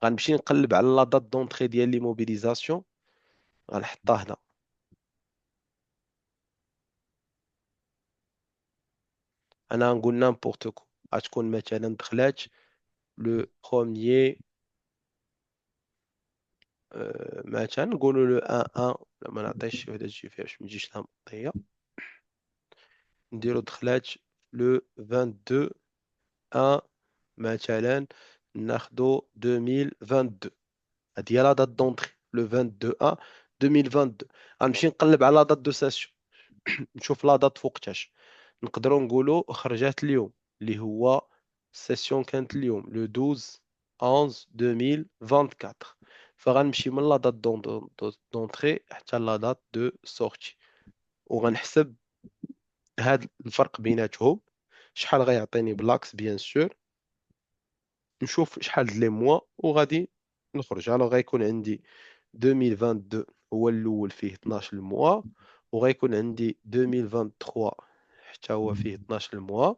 غنمشي نقلب على لا دات دونطري ديال لي موبيليزاسيون غنحطها هنا. انا غنقول نامبورت كو، غتكون مثلا دخلات لو بروميير مثلا نقولوا لو 1 1 ما نعطيش هذا الشيء فيها باش ما تجيش لها مطيه. نديرو دخلات لو 22 1 مثلا ناخدو 2022. هادي هي لا دات دونطري لو 22 1 2022. غنمشي نقلب على لا دات دو ساسيون نشوف لا دات فوقتاش. نقدروا نقولوا خرجات اليوم اللي هو السيسيون كانت اليوم لو 12 11 2024. فغنمشي من لا دات دونطري حتى لا دات دو سورتي وغنحسب هاد الفرق بيناتهم شحال غيعطيني بلاكس بيان سور. نشوف شحال د لي موا وغادي نخرج. الو غيكون عندي 2022 هو الاول فيه 12 الموا، وغيكون عندي 2023 حتى هو فيه 12 الموا.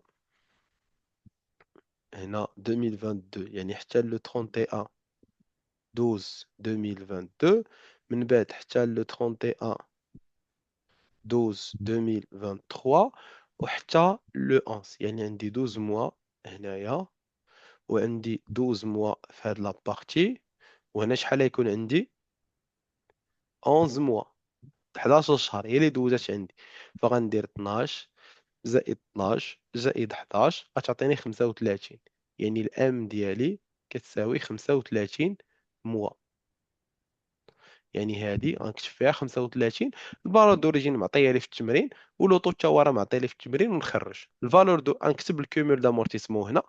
هنا 2022 يعني حتى لو 31 12 2022 من بعد حتى لو 31 12 2023 وحتى لو 11 يعني عندي 12 موا هنايا وعندي 12 موا في هاد لابارتي وهنا شحال يكون عندي 11 موا 11 شهر هي اللي دوزات عندي فغندير 12 زائد 12 زائد 11 غتعطيني 35 يعني الام ديالي كتساوي 35 موا يعني هذه غنكتب فيها 35 الفالور دوريجين معطيه لي في التمرين ولوطو تا هو راه معطيه لي في التمرين ونخرج الفالور غنكتب الكومول دامورتيسمون هنا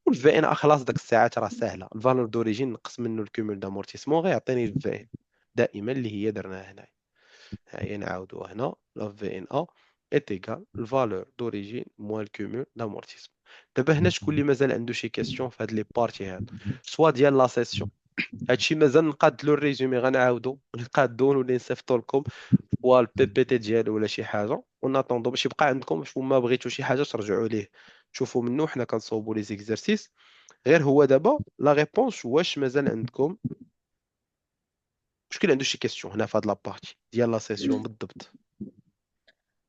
والفي ان خلاص داك الساعات راه ساهله الفالور دوريجين نقص منه الكومول دامورتيسمون غيعطيني الفي ان دائما اللي هي درناها هنا هيا نعاودوها هنا لا في ان ا est égal الفالور دوريجين موان الكومول دامورتيسمون دابا هنا شكون اللي مازال عنده شي كيسيون في هاد لي بارتي هاد سوا ديال لا سيسيون هادشي مازال نقاد له الريزومي غنعاودو نقادو ولا نصيفطو لكم والبي بي تي ديالو ولا شي حاجه وناطوندو باش يبقى عندكم باش ما بغيتو شي حاجه ترجعوا ليه تشوفوا منه حنا كنصوبوا لي زيكزارسيس غير هو دابا لا ريبونس واش مازال عندكم شكون عنده شي كيسيون هنا في هاد لابارتي ديال لا سيسيون بالضبط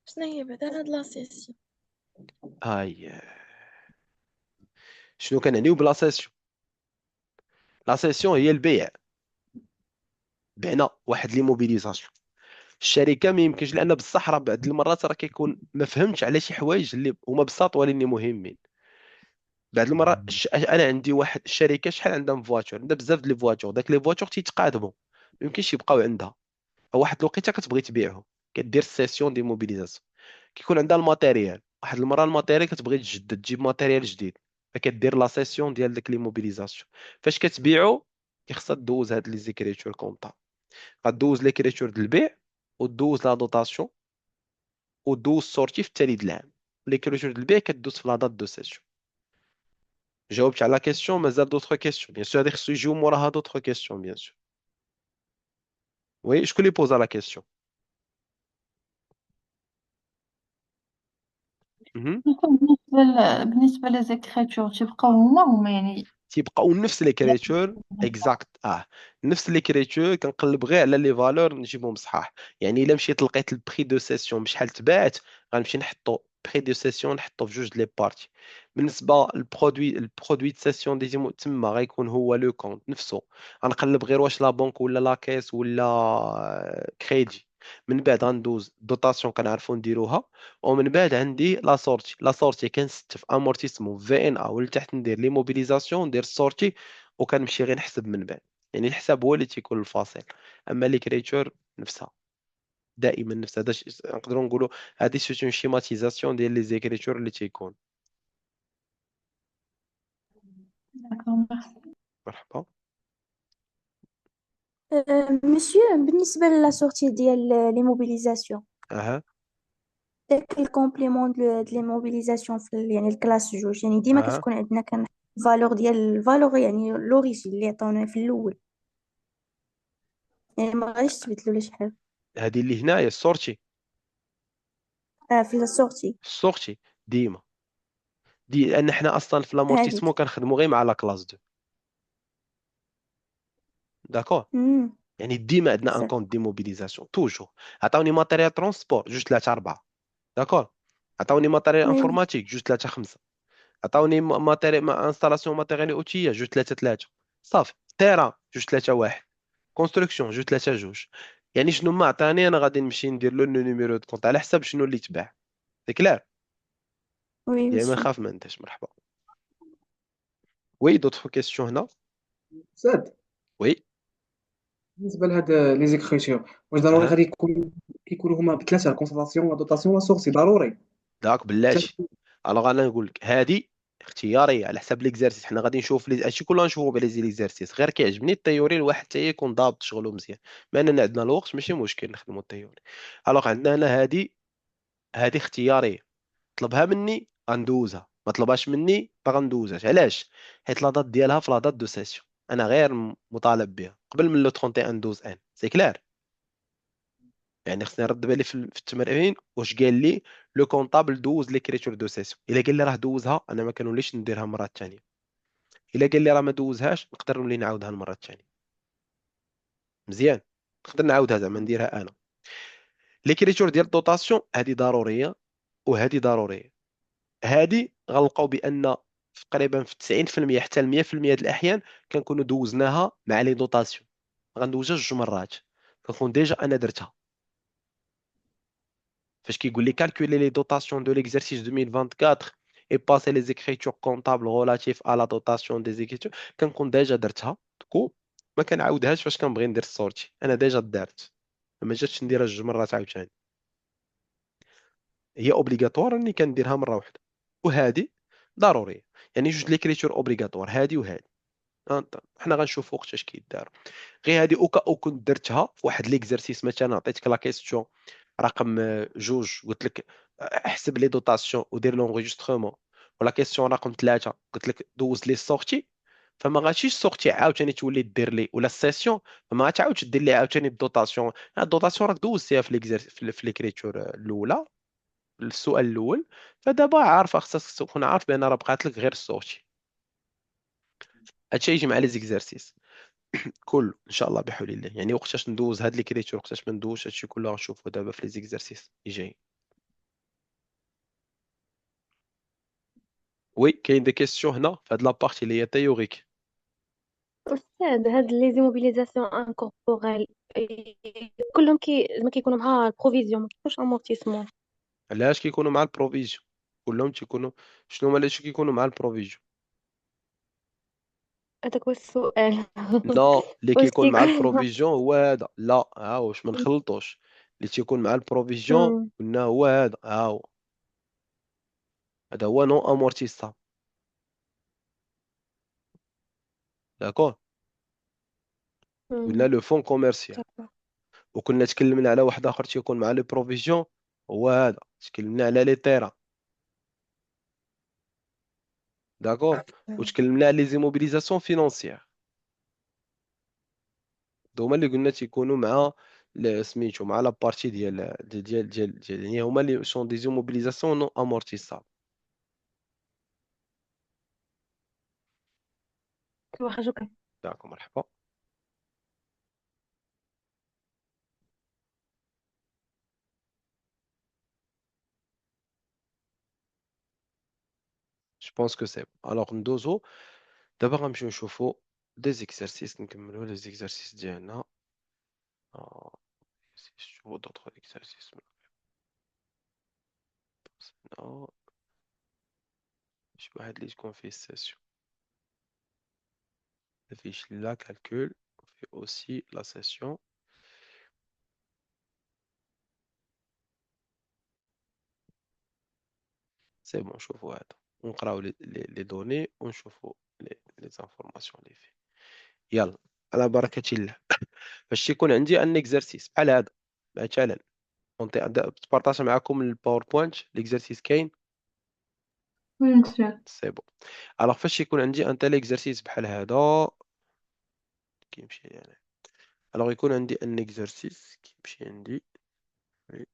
شنو هي بعدا هاد لا سيسيون؟ هاي شنو كنعنيو بلا سيسيون لا سيسيون هي البيع بعنا واحد لي موبيليزاسيون الشركه ما يمكنش لان بصح راه بعض المرات راه كيكون ما فهمتش على شي حوايج اللي هما بساط ولكن مهمين بعض المرات انا عندي واحد الشركه شحال عندها من فواتور عندها بزاف ديال لي فواتور داك لي فواتور تيتقادموا ما يمكنش يبقاو عندها واحد الوقيته كتبغي تبيعهم كدير سيسيون دي موبيليزاسيون كيكون عندها الماتيريال واحد المره الماتيريال كتبغي تجدد تجيب ماتيريال جديد فكدير لا سيسيون ديال داك لي موبيليزاسيون فاش كتبيعو كيخصها دوز هاد لي زيكريتور كونطا غدوز ليكريتور ديال البيع ودوز لا دوطاسيون ودوز سورتي في التالي د العام ليكريتور ديال البيع كدوز في لا دات دو سيسيون جاوبت على لا كيسيون مازال دوطخ كيسيون بيان سور هادي خصو يجيو موراها دوطخ كيسيون بيان سور وي شكون اللي بوزا لا كيسيون بالنسبة لزيكريتور تيبقاو هما يعني تيبقاو نفس ليكريتور اكزاكت نفس ليكريتور كنقلب غير على لي فالور نجيبهم صحاح يعني الا مشيت لقيت البري دو سيسيون بشحال تباعت غنمشي نحطو بري دو سيسيون نحطو في جوج لي بارتي بالنسبه البرودوي دو سيسيون دي تما غيكون هو لو كونت نفسه غنقلب غير واش لا بنك ولا لا كيس ولا كريدي من بعد غندوز دوطاسيون كنعرفو نديروها ومن بعد عندي لا سورتي كنست في امورتيسمون في ان ا ولتحت ندير لي موبيليزاسيون ندير السورتي وكنمشي غير نحسب من بعد يعني الحساب هو اللي تيكون الفاصل اما ليكريتور نفسها دائما نفس هذا نقدروا نقولوا هذه سيت اون شيماتيزاسيون ديال لي زيكريتور اللي تيكون مرحبا مسيو بالنسبة للا سورتي ديال لي موبيليزاسيون اها داك الكومبليمون د لي موبيليزاسيون في يعني الكلاس جوج يعني ديما اها كتكون عندنا كان فالور ديال الفالور يعني لوريجين اللي عطاونا في الاول يعني ما غاديش تبدلو ولا شي حاجه هذه اللي هنايا السورتي في السورتي السورتي ديما لان حنا اصلا في هذيك لامورتيسمون كنخدموا غير مع لا كلاس 2 داكور امم يعني ديما عندنا ان صح كونت دي موبيليزاسيون توجور عطاوني ماتيريال ترونسبور جوج 3 4 داكور عطاوني ماتيريال وي وي انفورماتيك جوج 3 5 عطاوني ماتيريال انستالاسيون ماتيريال اوتيه جوج 3 3 صافي تيران جوج 3 1 كونستركسيون جوج 3 جوج يعني شنو ما عطاني انا غادي نمشي ندير له النيميرو دو كونت على حسب شنو اللي تباع سي كلار وي يعني ما مسيو نخاف ما انتش مرحبا وي دوطخ كيسيون هنا ساد وي بالنسبه لهاد لي زيكريتور واش ضروري اها غادي كيكونوا هما بثلاثه كونسنتراسيون لا دوتاسيون لا سورسي ضروري داك حتى بلاتي الوغ انا نقول لك هذه اختياريه على حسب ليكزارسيس حنا غادي نشوف هادشي كله نشوفو بلي زي ليكزارسيس غير كيعجبني التيوري الواحد حتى يكون ضابط شغله مزيان ما اننا عندنا الوقت ماشي مشكل نخدمو التيوري الوغ عندنا هنا هذه اختياريه طلبها مني غندوزها ما طلبهاش مني ما غندوزهاش علاش حيت لا دات ديالها في لا دات دو سيسيون انا غير مطالب بها قبل من لو 31 12 ان سي كلير يعني خصني نرد بالي في التمرين واش قال لي لو كونطابل دوز ليكريتور دو سيسيون الا قال لي راه دوزها انا ما كنوليش نديرها مره ثانيه الا قال لي راه ما دوزهاش نقدر نولي نعاودها المره الثانيه. مزيان، نقدر نعاودها زعما نديرها انا. ليكريتور ديال الدوطاسيون هذه ضروريه وهذه ضروريه. هذه غنلقاو بان تقريبا في 90% حتى ل 100% د الاحيان كنكونوا دوزناها مع لي دوطاسيون. غندوزها جوج مرات، كنكون ديجا انا درتها. فاش كيقول لي calculer les dotations de l'exercice 2024 et passer les écritures comptables relatives à la dotation des écritures، كنكون ديجا درتها. دكو ما كنعاودهاش فاش كنبغي ندير السورتي، انا ديجا دارت، ما جاتش نديرها جوج مرات عاوتاني. هي اوبليغاتوار اني كنديرها مره واحده. وهذه ضروريه، يعني جوج ليكريتور اوبليغاتوار، هذه وهذه. حنا غنشوفوا وقتاش كيدار. غير هذه اوكا او كنت درتها في واحد ليكزرسيس، مثلا عطيتك لا كيستيون رقم جوج، قلت لك احسب لي دوطاسيون ودير لونغيسترومون، ولا كيستيون رقم ثلاثة قلت لك دوز لي سورتي، فما غاتمشيش سورتي عاوتاني تولي دير لي، ولا السيسيون فما غاتعاودش دير لي عاوتاني الدوطاسيون. الدوطاسيون راك دوزتيها في في ليكريتور الاولى، السؤال الاول. فدابا عارفه، خصك تكون عارف بان راه بقات لك غير السورتي. هادشي يجي مع لي زيكزارسيس كله ان شاء الله بحول الله. يعني وقتاش ندوز هاد ليكريتور وقتاش ما ندوزش، هادشي كله غنشوفو دابا في لي زيكزارسيس اللي جايين. وي كاين دي كيسيون هنا في هاد لابارتي اللي هي تيوريك. أستاذ، هاد لي زيموبيليزاسيون انكوربوريل كلهم ما كيكونوا مع البروفيزيون، ما كيكونش امورتيسمون. علاش كيكونوا مع البروفيزيون؟ كلهم تيكونوا. شنو هما اللي كيكونوا مع البروفيزيون؟ هذاك هو السؤال. لا، اللي واش كيكون مع كيكون مع البروفيزيون هو هذا. لا، ها واش ما نخلطوش. اللي تيكون مع البروفيزيون قلنا هو هذا، ها هو هذا هو نو امورتيسا. داكور، قلنا لو فون كوميرسيال. وكنا تكلمنا على واحد اخر تيكون مع لي بروفيزيون، هو هذا تكلمنا على لي تيرا. داكور، وتكلمنا على لي زيموبيليزاسيون فينونسيير. هما اللي قلنا تيكونوا مع سميتو مع لا بارتي ديال يعني هما اللي سون دي زيموبيليزاسيون نو امورتيسابل. شكرا. داكور، مرحبا. جو بونس كو سي الوغ ندوزو دابا. غنمشيو نشوفو دي زيكزارسيس، نكملو لي زيكزارسيس ديالنا. نشوفو دوطخ اكزارسيس. شي واحد اللي تكون فيه السيسيون، مفيش لا كالكول وفيه اوسي لا سيسيون. سي بون، نشوفو هذا ونقراو لي دوني ونشوفو لي زانفورماسيون اللي فيه. يلا على بركة الله. باش تيكون عندي ان اكزرسيس بحال هذا مثلا، تبارطاج معكم الباوربوينت ليكزرسيس كاين. Oui, monsieur. سي بون. الوغ فاش يكون عندي ان تال اكزرسيس بحال هذا كيمشي يعني. الوغ يكون عندي ان اكزرسيس كيمشي عندي. وي،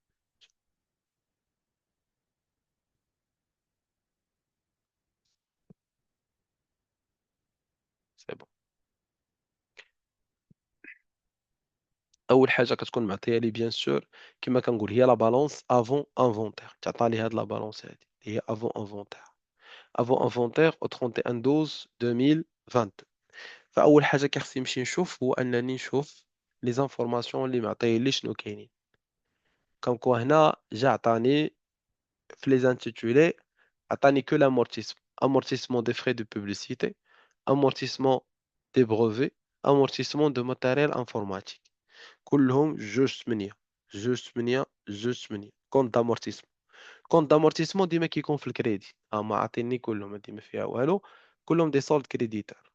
سي بون. اول حاجه كتكون معطيه لي بيان سور كما كنقول هي لا بالونس افون انفونتير. تعطى لي هاد لا بالونس هادي اللي هي افون انفونتير. افون انفونتير او 31 12 2020. فاول حاجه كيخصني نمشي نشوف هو انني نشوف لي زانفورماسيون اللي معطيه لي شنو كاينين. كنكو هنا جا عطاني في لي زانتيتولي، عطاني كو لامورتيسمون. amortissement des frais de publicité, amortissement des brevets, amortissement de matériel informatique. كلهم جوج ثمانية جوج ثمانية جوج ثمانية. كونت دامورتيسمون. كونت دامورتيسمون ديما كيكون في الكريدي، ما عاطيني كلهم، ديما فيها والو، كلهم دي سولد كريديتور.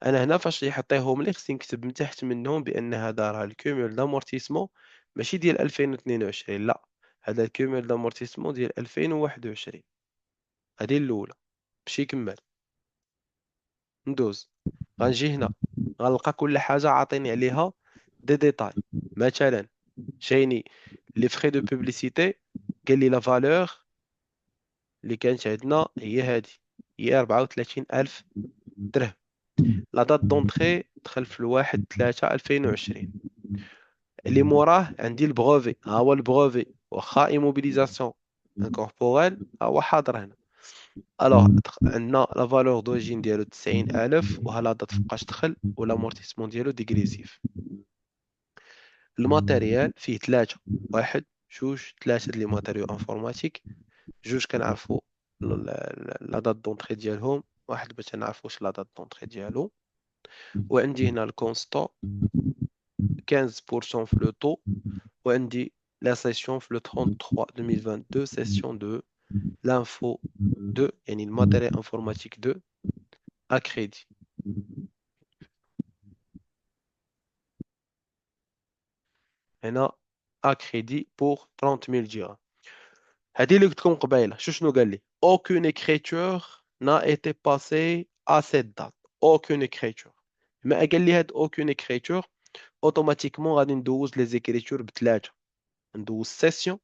انا هنا فاش يحطيهم لي خصني نكتب من تحت منهم بان هذا راه الكومول دامورتيسمون ماشي ديال 2022، لا، هذا الكومول دامورتيسمون ديال 2021. هذه الاولى باش يكمل. ندوز، غنجي هنا غنلقى كل حاجه عاطيني عليها دي ديتاي. مثلا جايني لي فري دو بوبليسيتي، قال لي لا فالور اللي كانت عندنا هي هذه، هي 34,000 درهم. لا دات دونتخي دخل في 1/3/2020. اللي موراه عندي البغوفي، ها هو البغوفي واخا ايموبيليزاسيون انكوربوريل ها هو حاضر هنا. الوغ عندنا لا فالور دوجين ديالو 90,000 وها لا دات فوقاش دخل والامورتيسمون ديالو ديغريسيف. الماتيريال فيه ثلاثة، واحد جوج ثلاثة لي ماتيريو انفورماتيك، جوج كنعرفو لا دات دونتخي ديالهم، واحد باش نعرفوش لا دات دونتخي ديالو. وعندي هنا الكونستون 15% في لو طو، وعندي لا سيسيون في لو 33 2022 سيسيون دو l'info 2 يعني الماتيريال انفورماتيك 2 à crédit. هنا à crédit pour 30,000 dirhams. هذه اللي قلت لكم قبيله. شنو قال لي؟ aucune écriture n'a été passée à cette date. aucune écriture. ما قال لي هاد aucune écriture اوتوماتيكمون غادي ندوز لي زيكريتور بثلاثه. ندوز سيسيون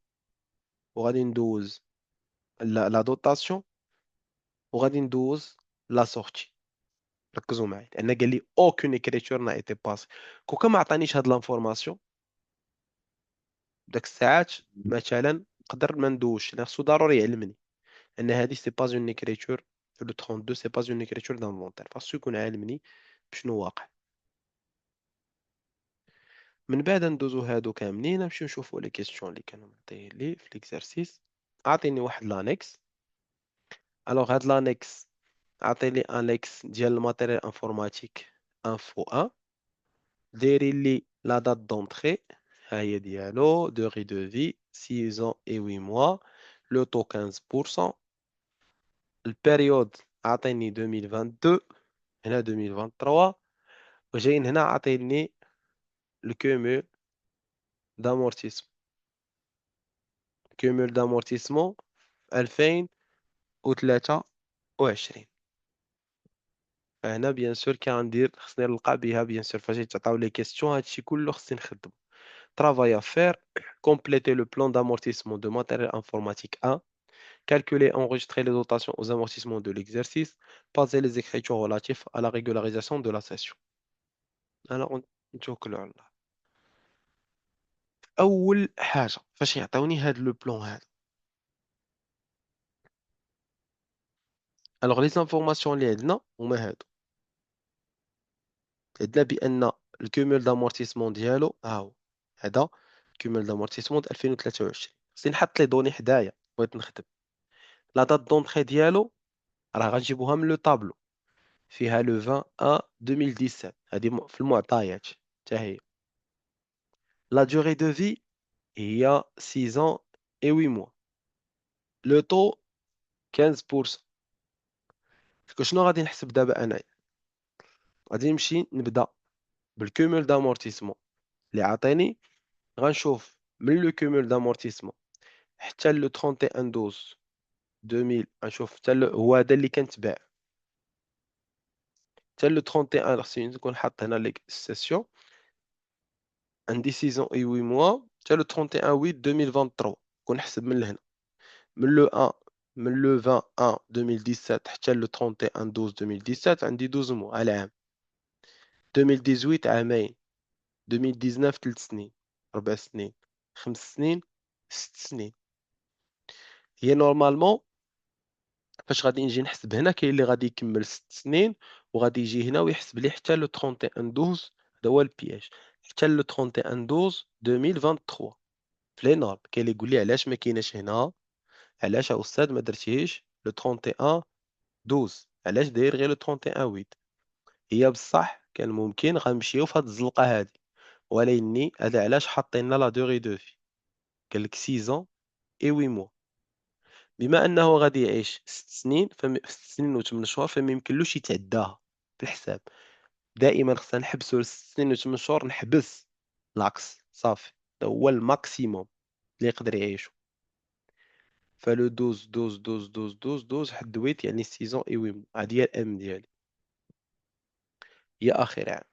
وغادي ندوز لا دوطاسيون وغادي ندوز لا سورتي. ركزوا معايا لان قال لي aucune écriture n'a été passée. كوكا ما عطانيش هاد لانفورماسيون داك الساعات مثلا نقدر ما ندوش، لأن خصو ضروري يعلمني ان هادي سي با اون écriture لو 32 سي با اون écriture d'inventaire. خاصو يكون عالمني بشنو واقع. من بعد ندوزو هادو كاملين نمشيو نشوفو لي كيسيون اللي كانوا معطيه لي في ليكزارسيس. عطيني واحد لانكس. الوغ هاد لانكس عطيني انكس ديال الماتيريال انفورماتيك انفو 1. دايري لي لا دات دونتري ها هي ديالو دوغي دو في 6 ans et 8 mois. لو طو 15%. البيريود عطيني 2022 هنا 2023. وجايين هنا عطيني الكومول دامورتيسمون. كومول دامورتيسمون 2023. فهنا بيان سور كندير خصني نلقى بها بيان سور فاش يتعطاو لي كيسيون هادشي كله خصني نخدم. Travail à faire, compléter le plan d'amortissement de matériel informatique 1, calculer et enregistrer les dotations aux amortissements de l'exercice, passer les écritures relatives à la régularisation de la session. Alors, نتوكلوا على الله. أول حاجة فاش يعطوني هاد لو بلان هذا. Alors les informations اللي عندنا هما هادو. عندنا بأن الكومول d'amortissement ديالو ها هو. هذا الكومول d'amortissement د 2023. خصني نحط لي دوني حدايا بغيت نخدم. لا دات دونتري ديالو راه غنجيبوها من لو طابلو فيها لو 20 ا 2017 هذه في المعطيات حتى هي. لا دوغي دو في هي 6 ans et 8 mois. لو طو 15%. شنو غادي نحسب دابا انايا؟ غادي نمشي نبدا بالكومول دامورتيسمون اللي عطيني. غنشوف من لو كومول دامورتيسمون حتى لو 31 12 2000. غنشوف حتى هو هذا اللي كنتباع حتى لو 31. خصني نكون حاط هنا ليك السيسيون عندي 6 ans et 8 mois حتى لو 31 8 2023. كون نحسب من لهنا من لو 1 من لو 21 2017 حتى لو 31 12 2017 عندي 12 موا على عام. 2018 عامين. 2019 3 سنين 4 سنين 5 سنين 6 سنين. هي نورمالمون فاش غادي نجي نحسب هنا كاين اللي غادي يكمل 6 سنين وغادي يجي هنا ويحسب لي حتى لو 31 12. هذا هو البياج حتى لو 31 12 2023 في لي نورم. كاين اللي يقول لي علاش ما كايناش هنا، علاش استاذ ما درتيش لو 31 12، علاش داير غير لو 31 8؟ هي بصح كان ممكن غنمشيو في هاد الزلقه هادي، ولكني هذا علاش حاطين لا دوغي دو في. قال لك 6 ans et 8 mois. بما انه غادي يعيش 6 سنين 6 سنين و8 شهور فما يمكنلوش يتعداها في الحساب. دائما خصنا نحبسو 6 سنين و8 شهور، نحبس العكس صافي. هذا هو الماكسيموم اللي يقدر يعيشو. فلو 12 12 12 12 12 12 حدويت يعني 6 ans et 8 mois. هادي هي الام ديالي هي اخر عام.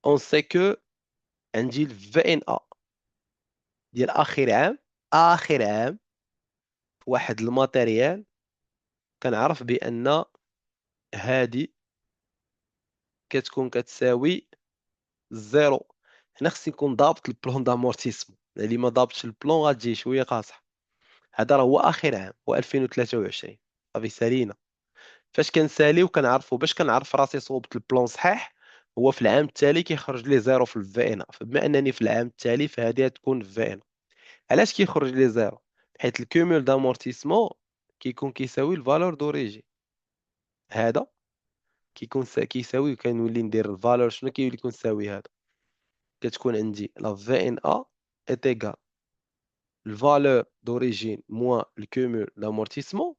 اون سي كو عندي الفي ان ا ديال اخر عام. اخر عام واحد الماتيريال كنعرف بان هادي كتكون كتساوي زيرو. هنا خصني نكون ضابط البلون دامورتيسمون، اللي ما ضابطش البلون غتجي شويه قاصحه. هذا راه هو اخر عام، هو 2023. صافي سالينا. فاش كنسالي وكنعرفوا باش كنعرف راسي صوبت البلون صحيح، هو في العام التالي كيخرج لي زيرو في الفي ان. فبما انني في العام التالي فهذه تكون في ان. علاش كيخرج لي زيرو؟ حيت الكومول دامورتيسمون كيكون كيساوي الفالور دوريجين. هذا كيكون كيساوي، كنولي ندير الفالور شنو كيولي كيساوي. هذا كتكون عندي لا في ان ا est égal الفالور دوريجين موان الكومول دامورتيسمون.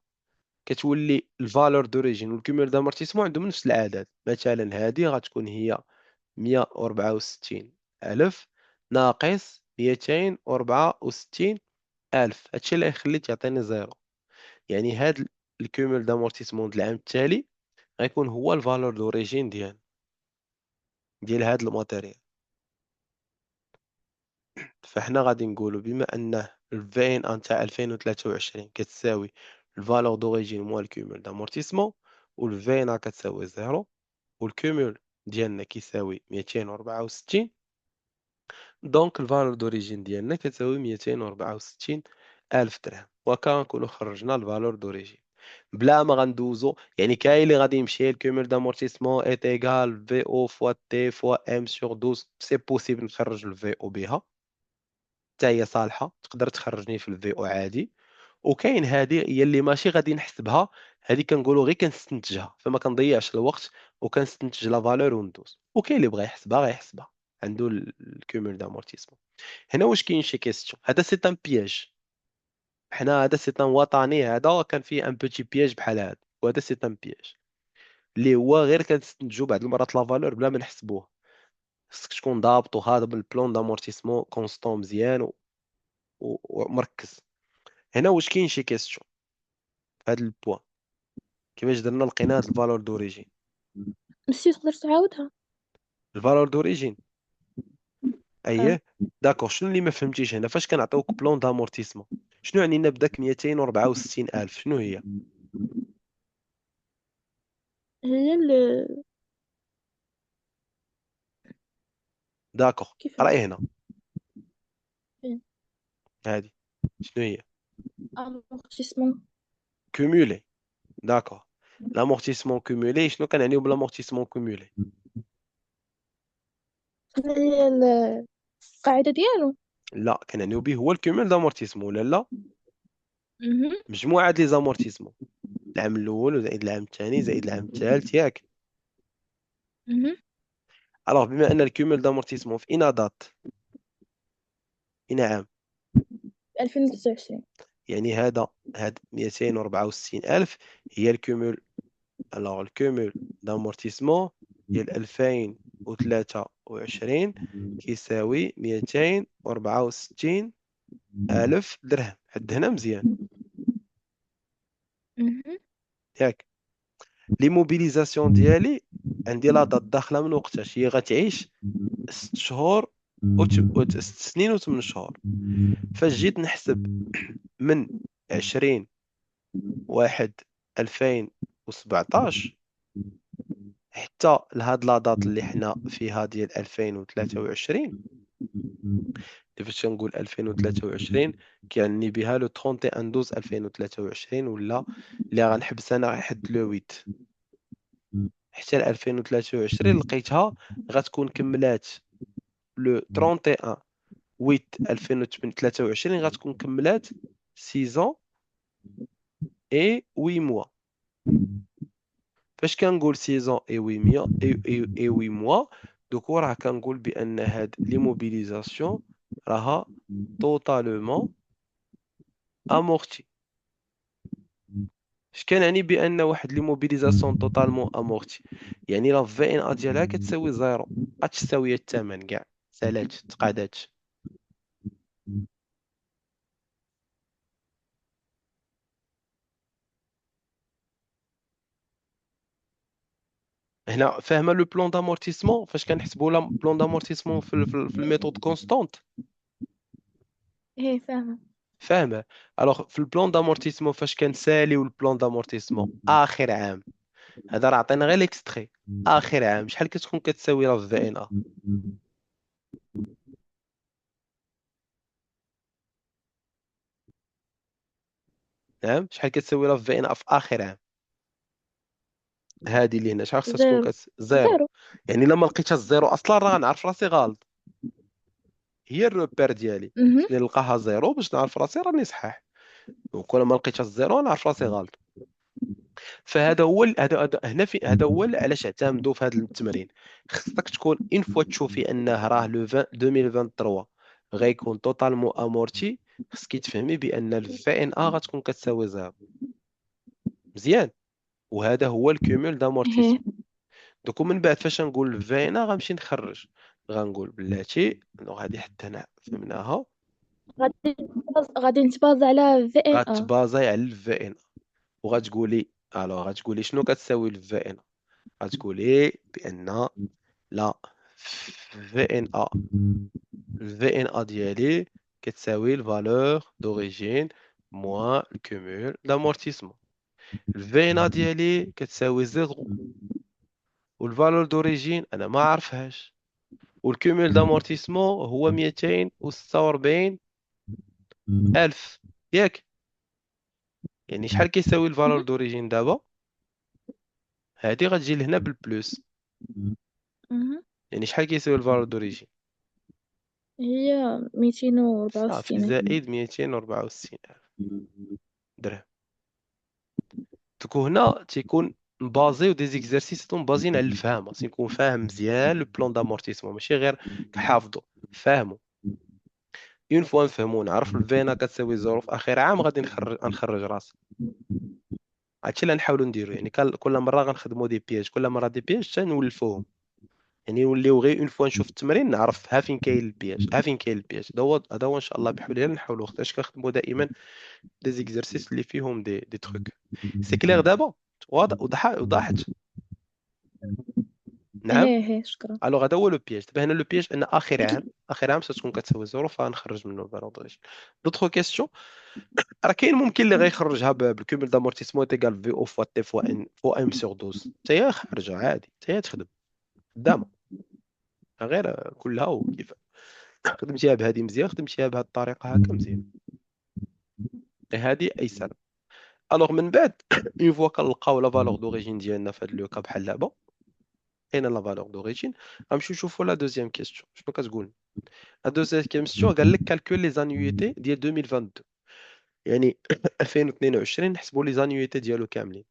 كتولي الفالور دوريجين والكومول دامورتيسمون عندهم نفس العدد. مثلا هذه غتكون هي 164 ألف ناقص 264 ألف. هادشي اللي يخلي تعطيني زيرو. يعني هاد الكومول دامورتيسمون ديال العام التالي غيكون هو الفالور دوريجين ديال هاد الماتيريال. فحنا غادي نقولوا بما ان الفي ان تاع 2023 كتساوي الفالور دوريجين موان الكومول دامورتيسمون، والفي ان كتساوي زيرو، والكومول ديالنا كيساوي 264. دونك الفالور دوريجين ديالنا كتساوي 264 ألف درهم. وكا نكونوا خرجنا الفالور دوريجين بلا ما غندوزو. يعني كاين اللي غادي يمشي الكومول دامورتيسمون ايت ايغال في او فوا تي فوا ام سور 12. سي بوسيبل نخرج الفي او بها، حتى هي صالحه، تقدر تخرجني في الفي او عادي. وكاين هذه هي اللي ماشي غادي نحسبها، هذه كنقولوا غير كنستنتجها، فما كنضيعش الوقت وكنستنتج لا فالور وندوز. وكاين اللي بغى يحسبها غيحسبها، عنده الكومول دامورتيسمون. هنا واش كاين شي كيستيون؟ هذا سي ان بياج. حنا هذا سي ان وطني، هذا كان فيه ان بوتي بياج بحال هذا، وهذا سي ان بياج اللي هو غير كنستنتجو بعض المرات لا فالور بلا ما نحسبوها. خصك تكون ضابط وهذا بالبلون دامورتيسمون كونستون مزيان ومركز. هنا واش كاين شي كيستيون في هذا البوان؟ كيفاش درنا لقينا هاد الفالور دوريجين؟ مسيو تقدر تعاودها؟ الفالور دوريجين اه اييه. داكور. شنو اللي ما فهمتيش هنا؟ فاش كنعطيوك بلون دامورتيسمون شنو يعني لنا بداك 264 الف؟ شنو هي؟ هي داكور. كيف راهي هنا فين هادي شنو هي؟ amortissement. كومولي. داكور. لامورتيسمون كومولي. شنو كنعنيو بالامورتيسمون كومولي؟ هي القاعدة ديالو. لا، كنعنيو به هو الكومول دامورتيسمون ولا لا؟ مهم. مجموعة لي زامورتيسمون، العام الاول وزائد العام الثاني زائد العام الثالث، ياك؟ مهم. الوغ بما ان الكومول دامورتيسمون في اين دات، اين عام؟ 2023. يعني هاد 264 ألف هي الكومول. الوغ الكومول دامورتيسمون ديال 2023 كيساوي 264 ألف درهم. حد هنا مزيان، مهم. ياك؟ لي موبيليزاسيون ديالي عندي لا دات داخله من وقتاش، هي غتعيش 6 شهور 6 سنين و8 شهور. فاش جيت نحسب من 20/1/2017 حتى لهاد لا دات اللي حنا فيها ديال 2023، اللي فاش كنقول 2023 كيعني بها لو 31/12/2023، ولا اللي غنحبس انا حد لو 8 حتى ل 2023 لقيتها غتكون كملات لو 31/8/2023 غتكون كملات 6 اي 8 موا. فاش كنقول 6 اي 8 اي 8 موا، دوك راه كنقول بان هاد لي موبيليزاسيون راها توتالمون امورتي. اش كنعني بان واحد لي موبيليزاسيون توتالمون امورتي؟ يعني لا في ان ا ديالها كتساوي زيرو، غتساوي الثمن كاع سالات تقادات. هنا فاهمه لو بلون دامورتيسمون فاش كنحسبوا لا بلون دامورتيسمون في الميثود كونستانت؟ ايه فاهمة. فاهمه. الوغ في البلان دامورتيسمون فاش كنساليو البلان دامورتيسمون اخر عام، هذا راه عطينا غير ليكستري، اخر عام شحال كتكون كتساوي لا في ان ا؟ نعم، شحال كتساوي لا في ان ا في اخر عام؟ هذه اللي هنا شحال خصها تكون زيرو. زيرو. زيرو. يعني لما لقيتها الزيرو اصلا راه غنعرف راسي غلط. هي الروبير ديالي مهم. خصني نلقاها زيرو باش نعرف راسي راني صحيح، وكل ما لقيتها الزيرو نعرف راسي غلط. فهذا هو هنا في هذا هو علاش اعتمدوا في هذا التمرين. خصك تكون ان فوا تشوفي انه راه لو 20 2023 غيكون توتالمون امورتي، خصك تفهمي بان الفي ان ا غتكون كتساوي زيرو. مزيان. وهذا هو الكومول ايه. دامورتيسمون. دوك من بعد فاش نقول الفي ان ا غنمشي نخرج، غنقول بلاتي هذه حتى هنا فهمناها. غادي نتباز على في ان ا. غتبازاي على الفي ان ا، وغتقولي غتقولي شنو كتساوي الفي ان ا. غتقولي بان لا، في ان ا، الفي ان ا ديالي كتساوي الفالور دوريجين موان الكومول دامورتيسمون. الفي ان ا ديالي كتساوي زيرو، والفالور دوريجين انا ما عارفهاش، والكومول دامورتيسمون هو 246 الف، ياك؟ يعني شحال كيساوي الفالور مهم. دوريجين دابا؟ هادي غتجي لهنا بالبلوس. مهم. يعني شحال كيساوي الفالور دوريجين؟ هي 264 صافي، أكيد. زائد 264 درهم. دوك هنا تيكون بازيو دي زيكزارسيس بازين على الفهم، خاص يكون فاهم مزيان لو بلان دامورتيسمون، ماشي غير كحافظو، فاهمو. اون فوا نفهمو نعرف الفينا كتساوي زيرو في اخر عام، غادي نخرج راسي. هادشي اللي نحاولو نديرو، يعني كل مره غنخدمو دي بياج، كل مره دي بياج حتى نولفوهم. يعني نوليو غير اون فوا نشوف التمرين نعرف ها فين كاين البياج، ها فين كاين البياج. هذا هو ان شاء الله بحول الله نحاولو، وقتاش كنخدمو دائما دي زيكزارسيس اللي فيهم دي تروك. سي كلير دابا؟ وضحت. نعم. ايه ايه، شكرا. الوغ هذا هو لو بياج. دابا هنا لو بياج ان اخر عام ستكون كتساوي زيرو، فنخرج منه الفالور. دوطخ كيستيون، راه كاين ممكن اللي غيخرجها بالكومول دامورتيسمون تيغال في او فوا تي فوا ان فوا ام سور 12، حتى هي خارجه عادي، حتى هي تخدم خدامه، غير كلها وكيف خدمتيها بهذه مزيان، خدمتيها بهذه الطريقه هكا مزيان، هذه ايسر. الوغ من بعد اون فوا كنلقاو لا فالور دوريجين ديالنا في هذا لو كا بحال دابا، كاينه لا فالور دوريجين، غنمشيو نشوفوا لا دوزيام كيستيون شنو كتقول. لا دوزيام كيستيون قال لك كالكول لي زانيويتي ديال 2022، يعني 2022 نحسبوا لي زانيويتي ديالو كاملين.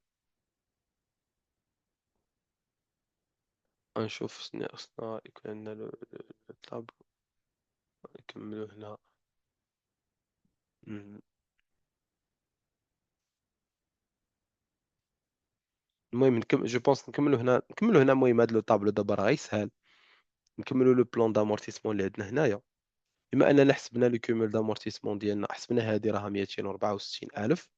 غنشوف خصنا يكون عندنا الطابلو، نكملو هنا. مم. المهم جو بونس نكملو هنا. المهم هاد لو طابلو دابا راه غيسهل، نكملو لو بلان دامورتيسمون اللي عندنا هنايا. بما اننا حسبنا لو كومول دامورتيسمون ديالنا، حسبنا هادي راها 264 الف.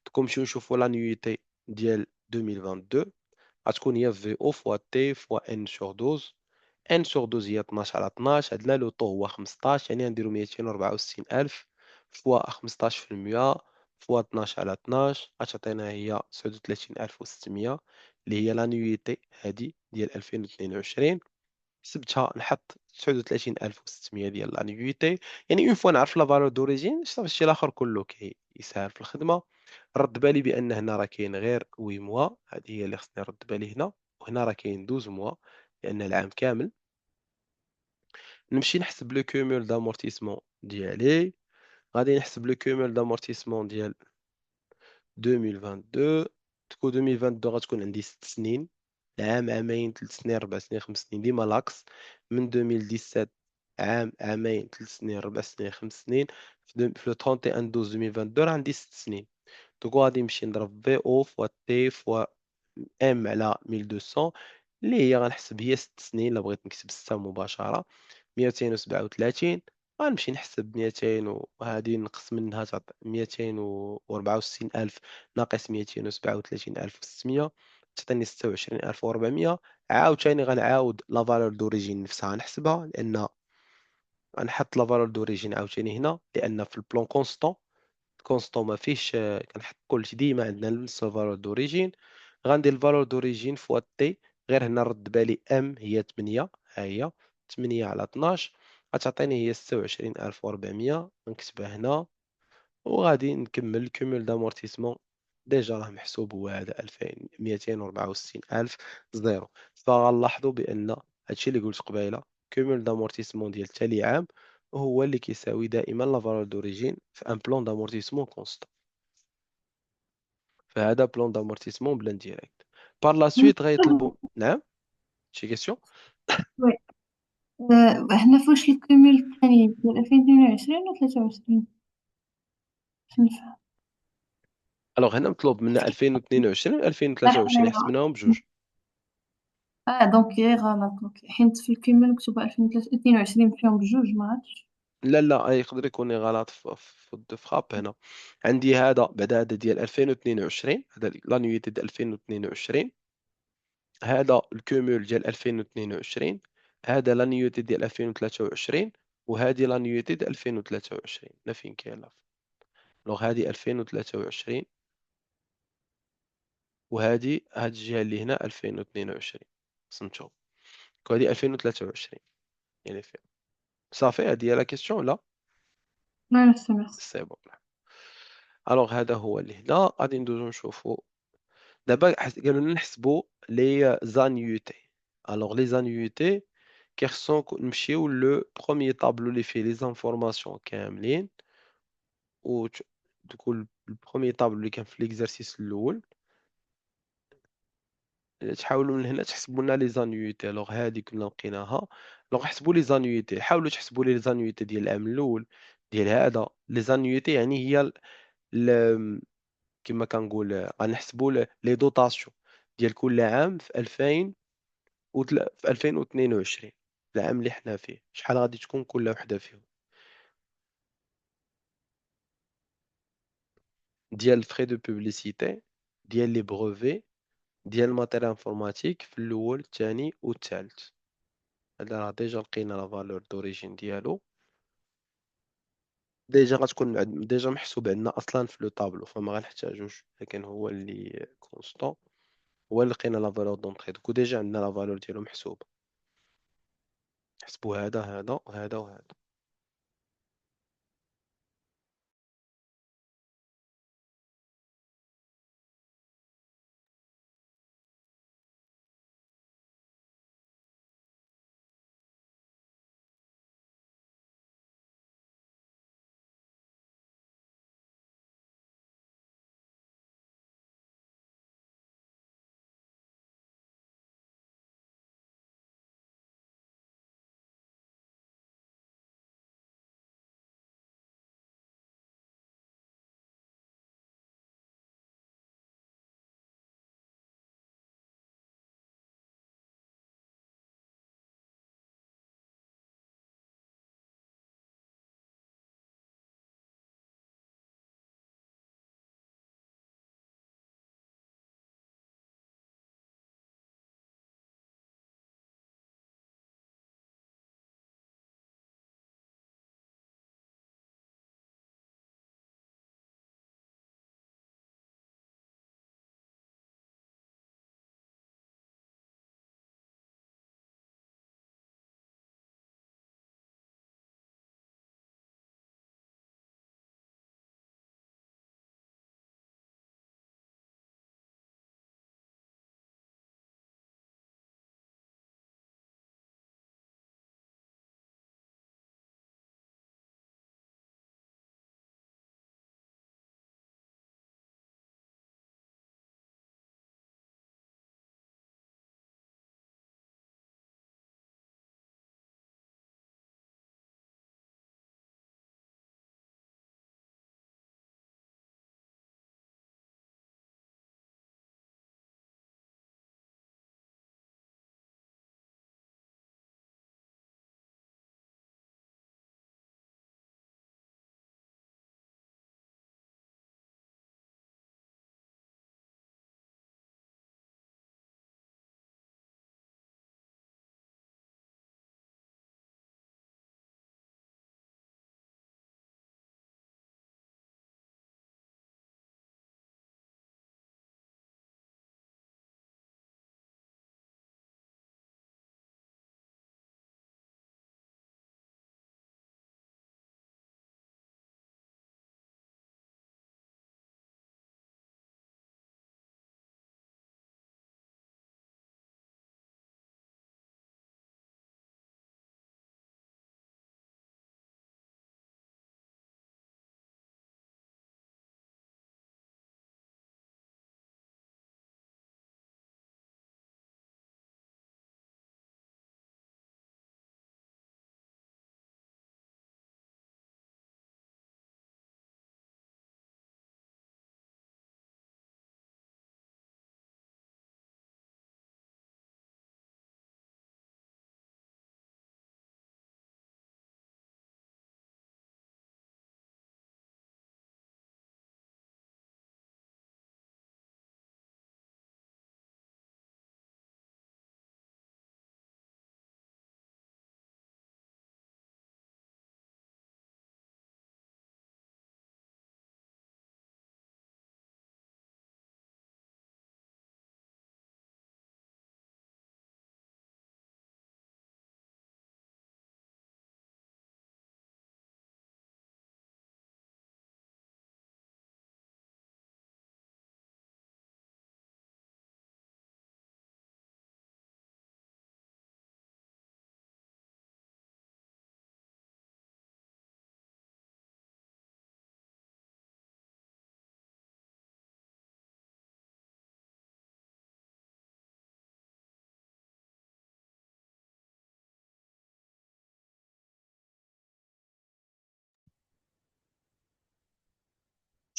دوك نمشيو نشوفو لانيويتي ديال 2022، غتكون هي في او فوا تي فوا ان سور 12. ان سور 12 هي 12 على 12، عندنا لو طو هو 15، يعني غنديرو 264 الف فوا 15% فوا 12 على 12، غتعطينا هي 39600، اللي هي لانيويتي هادي ديال 2022. حسبتها نحط 39600 ديال لانيويتي، يعني اون فوا نعرف لا فالور دوريجين صافي الشيء الاخر كله كيسهل في الخدمه. رد بالي بان هنا راه كاين غير 8 موا، هذه هي اللي خصني نرد بالي هنا، وهنا راه كاين 12 موا لان العام كامل. نمشي نحسب لو كومول دامورتيسمون ديالي، غادي نحسب لو كومول دامورتيسمون ديال 2022. تكون 2022 غتكون عندي 6 سنين، عام عامين 3 سنين 4 سنين 5 سنين ديما لاكس. من 2017 عام عامين 3 سنين 4 سنين 5 سنين، في لو 31 12 2022 راه عندي 6 سنين. دوك غادي نمشي نضرب في او فوا تي فوا ام على 1200، اللي هي غنحسب هي 6 سنين. الا بغيت نكتب 6 مباشرة 237. غنمشي نحسب 200 وهادي نقص منها تعطي 264 ألف ناقص 237 ألف و600 تعطيني 26400. عاوتاني غنعاود لا فالور دوريجين نفسها نحسبها، لأن غنحط لا فالور دوريجين عاوتاني هنا، لان في البلان كونستون ما فيهش كنحط كلشي ديما عندنا نفس الفالور دوريجين. غندير الفالور دوريجين فوا تي، غير هنا رد بالي ام هي 8، ها هي 8 على 12 غتعطيني هي 26400. نكتبها هنا وغادي نكمل كومول دامورتيسمون. ديجا راه محسوب هو هذا 2264 ألف زيرو. فغنلاحظوا بأن هادشي اللي قلت قبيله، كومول دامورتيسمون ديال تالي عام هو اللي كيساوي دائما لا فالور دوريجين في ان بلان دامورتيسمون كونستون. فهذا بلان دامورتيسمون بلان ديريكت. بار لا سويت غيطلبوا. نعم، شي كيسيون؟ وي. احنا فاش الكمل الثاني ديال 2022 و 23 باش نفهم. الوغ هنا مطلوب منا 2022 و لا 2023 حسبناهم بجوج. دونك غير غلط. اوكي، حيت في الكمل مكتوبة 2022 فيهم بجوج، ما عرفتش. لا لا، يقدر يكون غلط في الدفراب هنا. عندي هذا بعدا، هذا ديال 2022، هذا لانيويتي ديال 2022، هذا الكومول ديال 2022، هذا لانيويتي ديال 2023، وهذه لانيويتي ديال 2023. لا فين كاين لا. دونك هذه 2023 وهذه هاد الجهة اللي هنا 2022 فهمتوا. وهذه 2023 يعني فين صافي. هذه هي لا كيسيون لا. لا سمعت. سي بون. الوغ هذا هو اللي هنا. غادي ندوزو نشوفو دابا. قالوا لنا نحسبوا لي زانيوتي. الوغ لي زانيوتي كيخصو نمشيو لو بروميير طابلو اللي فيه لي زانفورماسيون كاملين، و دوك البروميير طابلو اللي كان في ليكزارسيس الاول. تحاولوا من هنا تحسبوا لنا لي زانيوتي. الوغ هذه كنا لقيناها. الوغ حسبوا لي زانيوتي، حاولوا تحسبوا لي زانيوتي ديال العام الاول ديال هذا. لي زانيوتي يعني هي كما كنقول غنحسبوا لي دوطاسيون ديال كل عام في 2000 في 2022، العام اللي حنا فيه، شحال غادي تكون كل وحده فيهم ديال فري دو بوبليسيتي، ديال لي بروفي، ديال الماتيريال انفورماتيك في الاول الثاني والثالث. هذا راه ديجا لقينا لا فالور دوريجين ديالو. ديجا غتكون ديجا محسوب عندنا اصلا في لو طابلو، فما غنحتاجوش، لكن هو اللي كونستون هو اللي لقينا لا فالور دونطري. دوك ديجا عندنا لا فالور ديالو محسوب. حسبوا هذا وهذا.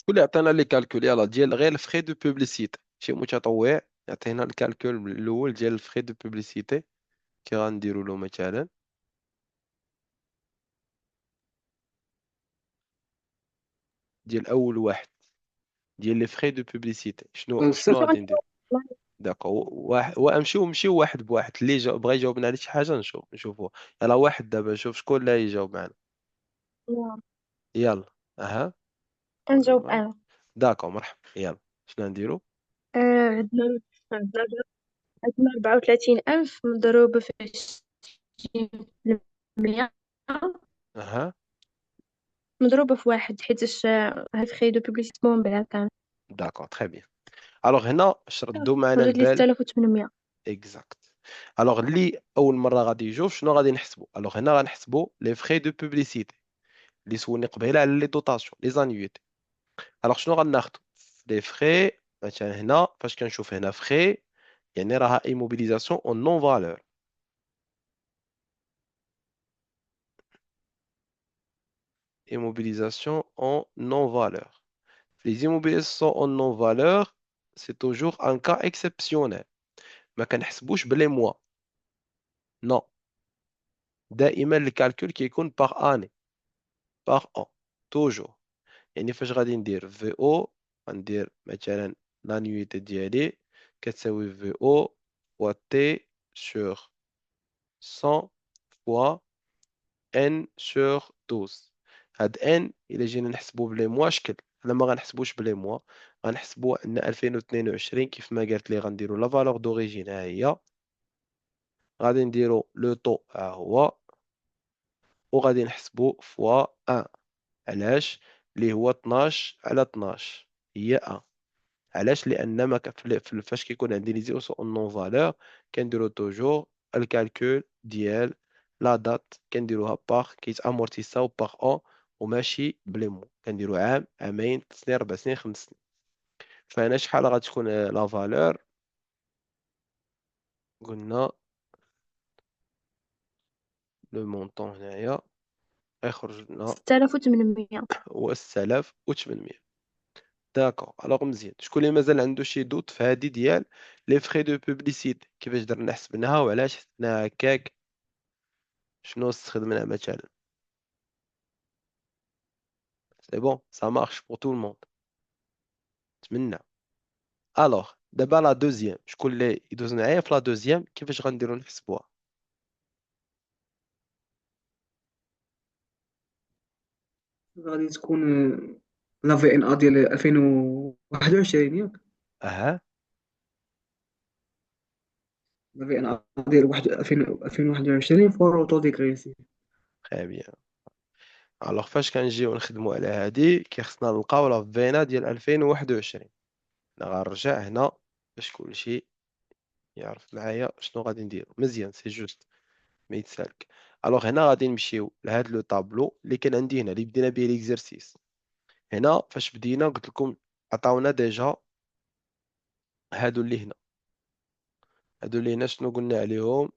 شكون اللي عطينا لي كالكول؟ يلا ديال غير الفخي دو بوبليسيتي، شي متطوع يعطينا الكالكول الاول ديال الفخي دو بوبليسيتي. كي غنديروا له مثلا ديال اول واحد ديال لي فخي دو بوبليسيتي، شنو أستاذ غادي ندير؟ داكو واحد، وامشيو واحد بواحد، اللي بغى يجاوبنا على شي حاجه نشوفوا. يلا واحد دابا، شوف شكون اللي يجاوب معنا. يلا. اها. نجاوب أنا. داكو مرحبا، يلا شنو نديرو؟ عندنا 34,000 مضروبة في 20%، اها. مضروبة في واحد، حيتاش هاد خي دو بوبليسيتي بلا كان داكو تري بيان. الوغ هنا اش ردوا معنا خرجت لي البال؟ 6,800. اكزاكت. الوغ اللي اول مره غادي يجاوب شنو غادي نحسبوا؟ الوغ هنا غنحسبوا لي فخي دو بوبليسيتي اللي سولني قبيله على لي دوطاسيون لي زانيويتي. الوغ شنو غناخدو لي فخي؟ مثلا هنا فاش كنشوف هنا فخي يعني راها ايموبيليزاسيون اون نون فالور. Immobilisation en non-valeur. Les immobilisations en non-valeur, c'est toujours un cas exceptionnel. ما كنحسبوش بلي موا. Non. دائما الكالكول كيكون باغ اني، باغ ان، توجور. يعني فاش غادي ندير في او، غندير مثلا لانيويتي ديالي كتساوي في او فوا تي سور 100 فوا ان سور 12. هاد ان الا جينا نحسبو بلي موا شكل، انا ما غنحسبوش بلي موا، غنحسبو ان 2022 كيف ما قالت لي غنديرو لا فالور دوريجين ها هي، غادي نديرو لو طو ها هو، وغادي نحسبو فوا 1. علاش؟ اللي هو 12 على 12 هي 1. علاش؟ لان ما فاش كيكون عندي لي زيرو اون نون فالور كنديرو توجور الكالكول ديال لا دات كنديروها باغ كيتامورتيساو باغ اون وماشي بلي مو، كنديرو عام، عامين، 3 سنين، 4 سنين، 5 سنين. فهنا شحال غتكون لا فالور؟ قلنا لو مونطون هنايا غيخرج لنا 6,800. هو 6800. داكوغ. الوغ مزيان، شكون اللي مازال عنده شي دوت في هادي ديال لي فخي دو بوبليسيتي كيفاش درنا حسبناها وعلاش حسبناها هكاك؟ شنو استخدمنا مثلا؟ سي بون سا مارش بور تو الموند، نتمنى. الوغ دابا لا دوزيام، شكون اللي يدوز معايا في لا دوزيام كيفاش غنديرو نحسبوها؟ غادي تكون لا في ان ا ديال 2021 ياك. اها. لا في ان ا ديال 2021 فور اوتو ديكريسي. تري بيان. الوغ فاش كنجيو نخدمو على هادي كيخصنا نلقاو لا فينا ديال 2021. انا غنرجع هنا باش كلشي يعرف معايا شنو غادي ندير مزيان، سي جوست ما يتسالك. الوغ هنا غادي نمشيو لهاد لو طابلو اللي كان عندي هنا اللي بدينا به ليكزرسيس. هنا فاش بدينا قلت لكم عطاونا ديجا هادو اللي هنا، هادو اللي هنا شنو قلنا عليهم؟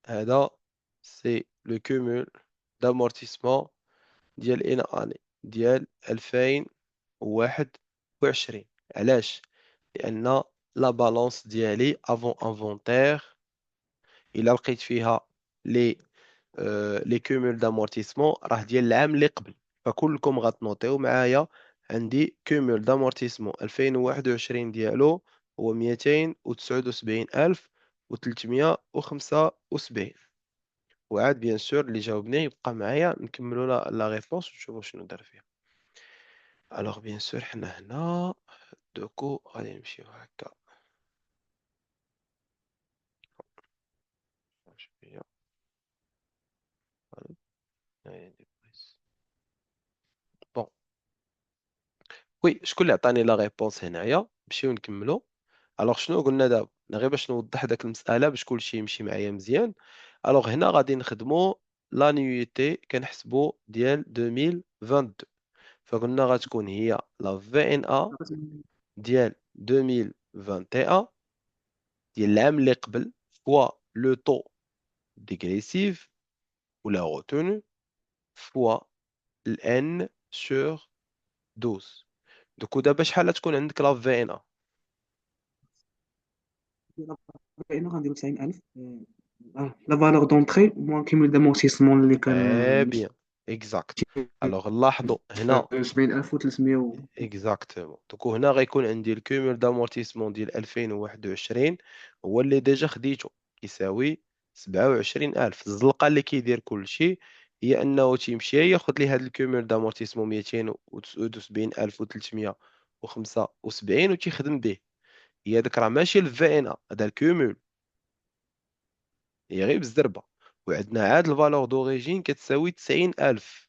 هذا سي لو كومول دامورتيسمون ديال ان اني ديال 2021. علاش؟ لان لا بالونس ديالي افون انفونتير الا لقيت فيها لي لي كومول دامورتيسمون راه ديال العام اللي قبل، فكلكم غتنوطيو معايا. عندي كومول دامورتيسمون 2021 ديالو هو 279,375. وعاد بيان سور اللي جاوبني يبقى معايا نكملوا لا ريبونس ونشوفوا شنو دار فيها. الوغ بيان سور حنا هنا دوكو غادي نمشيو هكا شويه. بون وي، شكون اللي عطاني لا ريبونس هنايا؟ نمشيو نكملوا. الوغ شنو قلنا دابا؟ أنا غير باش نوضح داك المساله باش كلشي يمشي معايا مزيان. الوغ هنا غادي نخدموا لانيويتي كنحسبوا ديال 2022، فقلنا غتكون هي لا في ان ا ديال 2021 ديال العام اللي قبل فوا لو طو ديغريسيف ولا روتونو فوا الان سور 12. دوكو دابا شحال تكون عندك لا في ان ا؟ هنا غنديرو 90000. لا فالور دونطري موان كيمول دامورتيسمون اللي تري كان بيان، اكزاكت. الوغ لاحظوا هنا 70300 اكزاكتومون، دوكو هنا غيكون عندي الكومول دامورتيسمون ديال 2021 هو اللي ديجا خديتو كيساوي 27000. الزلقه اللي كيدير كلشي هي انه تيمشي ياخذ لي هذا الكومول دامورتيسمون 279375 وتيخدم به. هي داك راه ماشي الفي ان ا، هذا الكومول، هي غير بالزربه. وعندنا عاد الفالور دوريجين كتساوي 90000.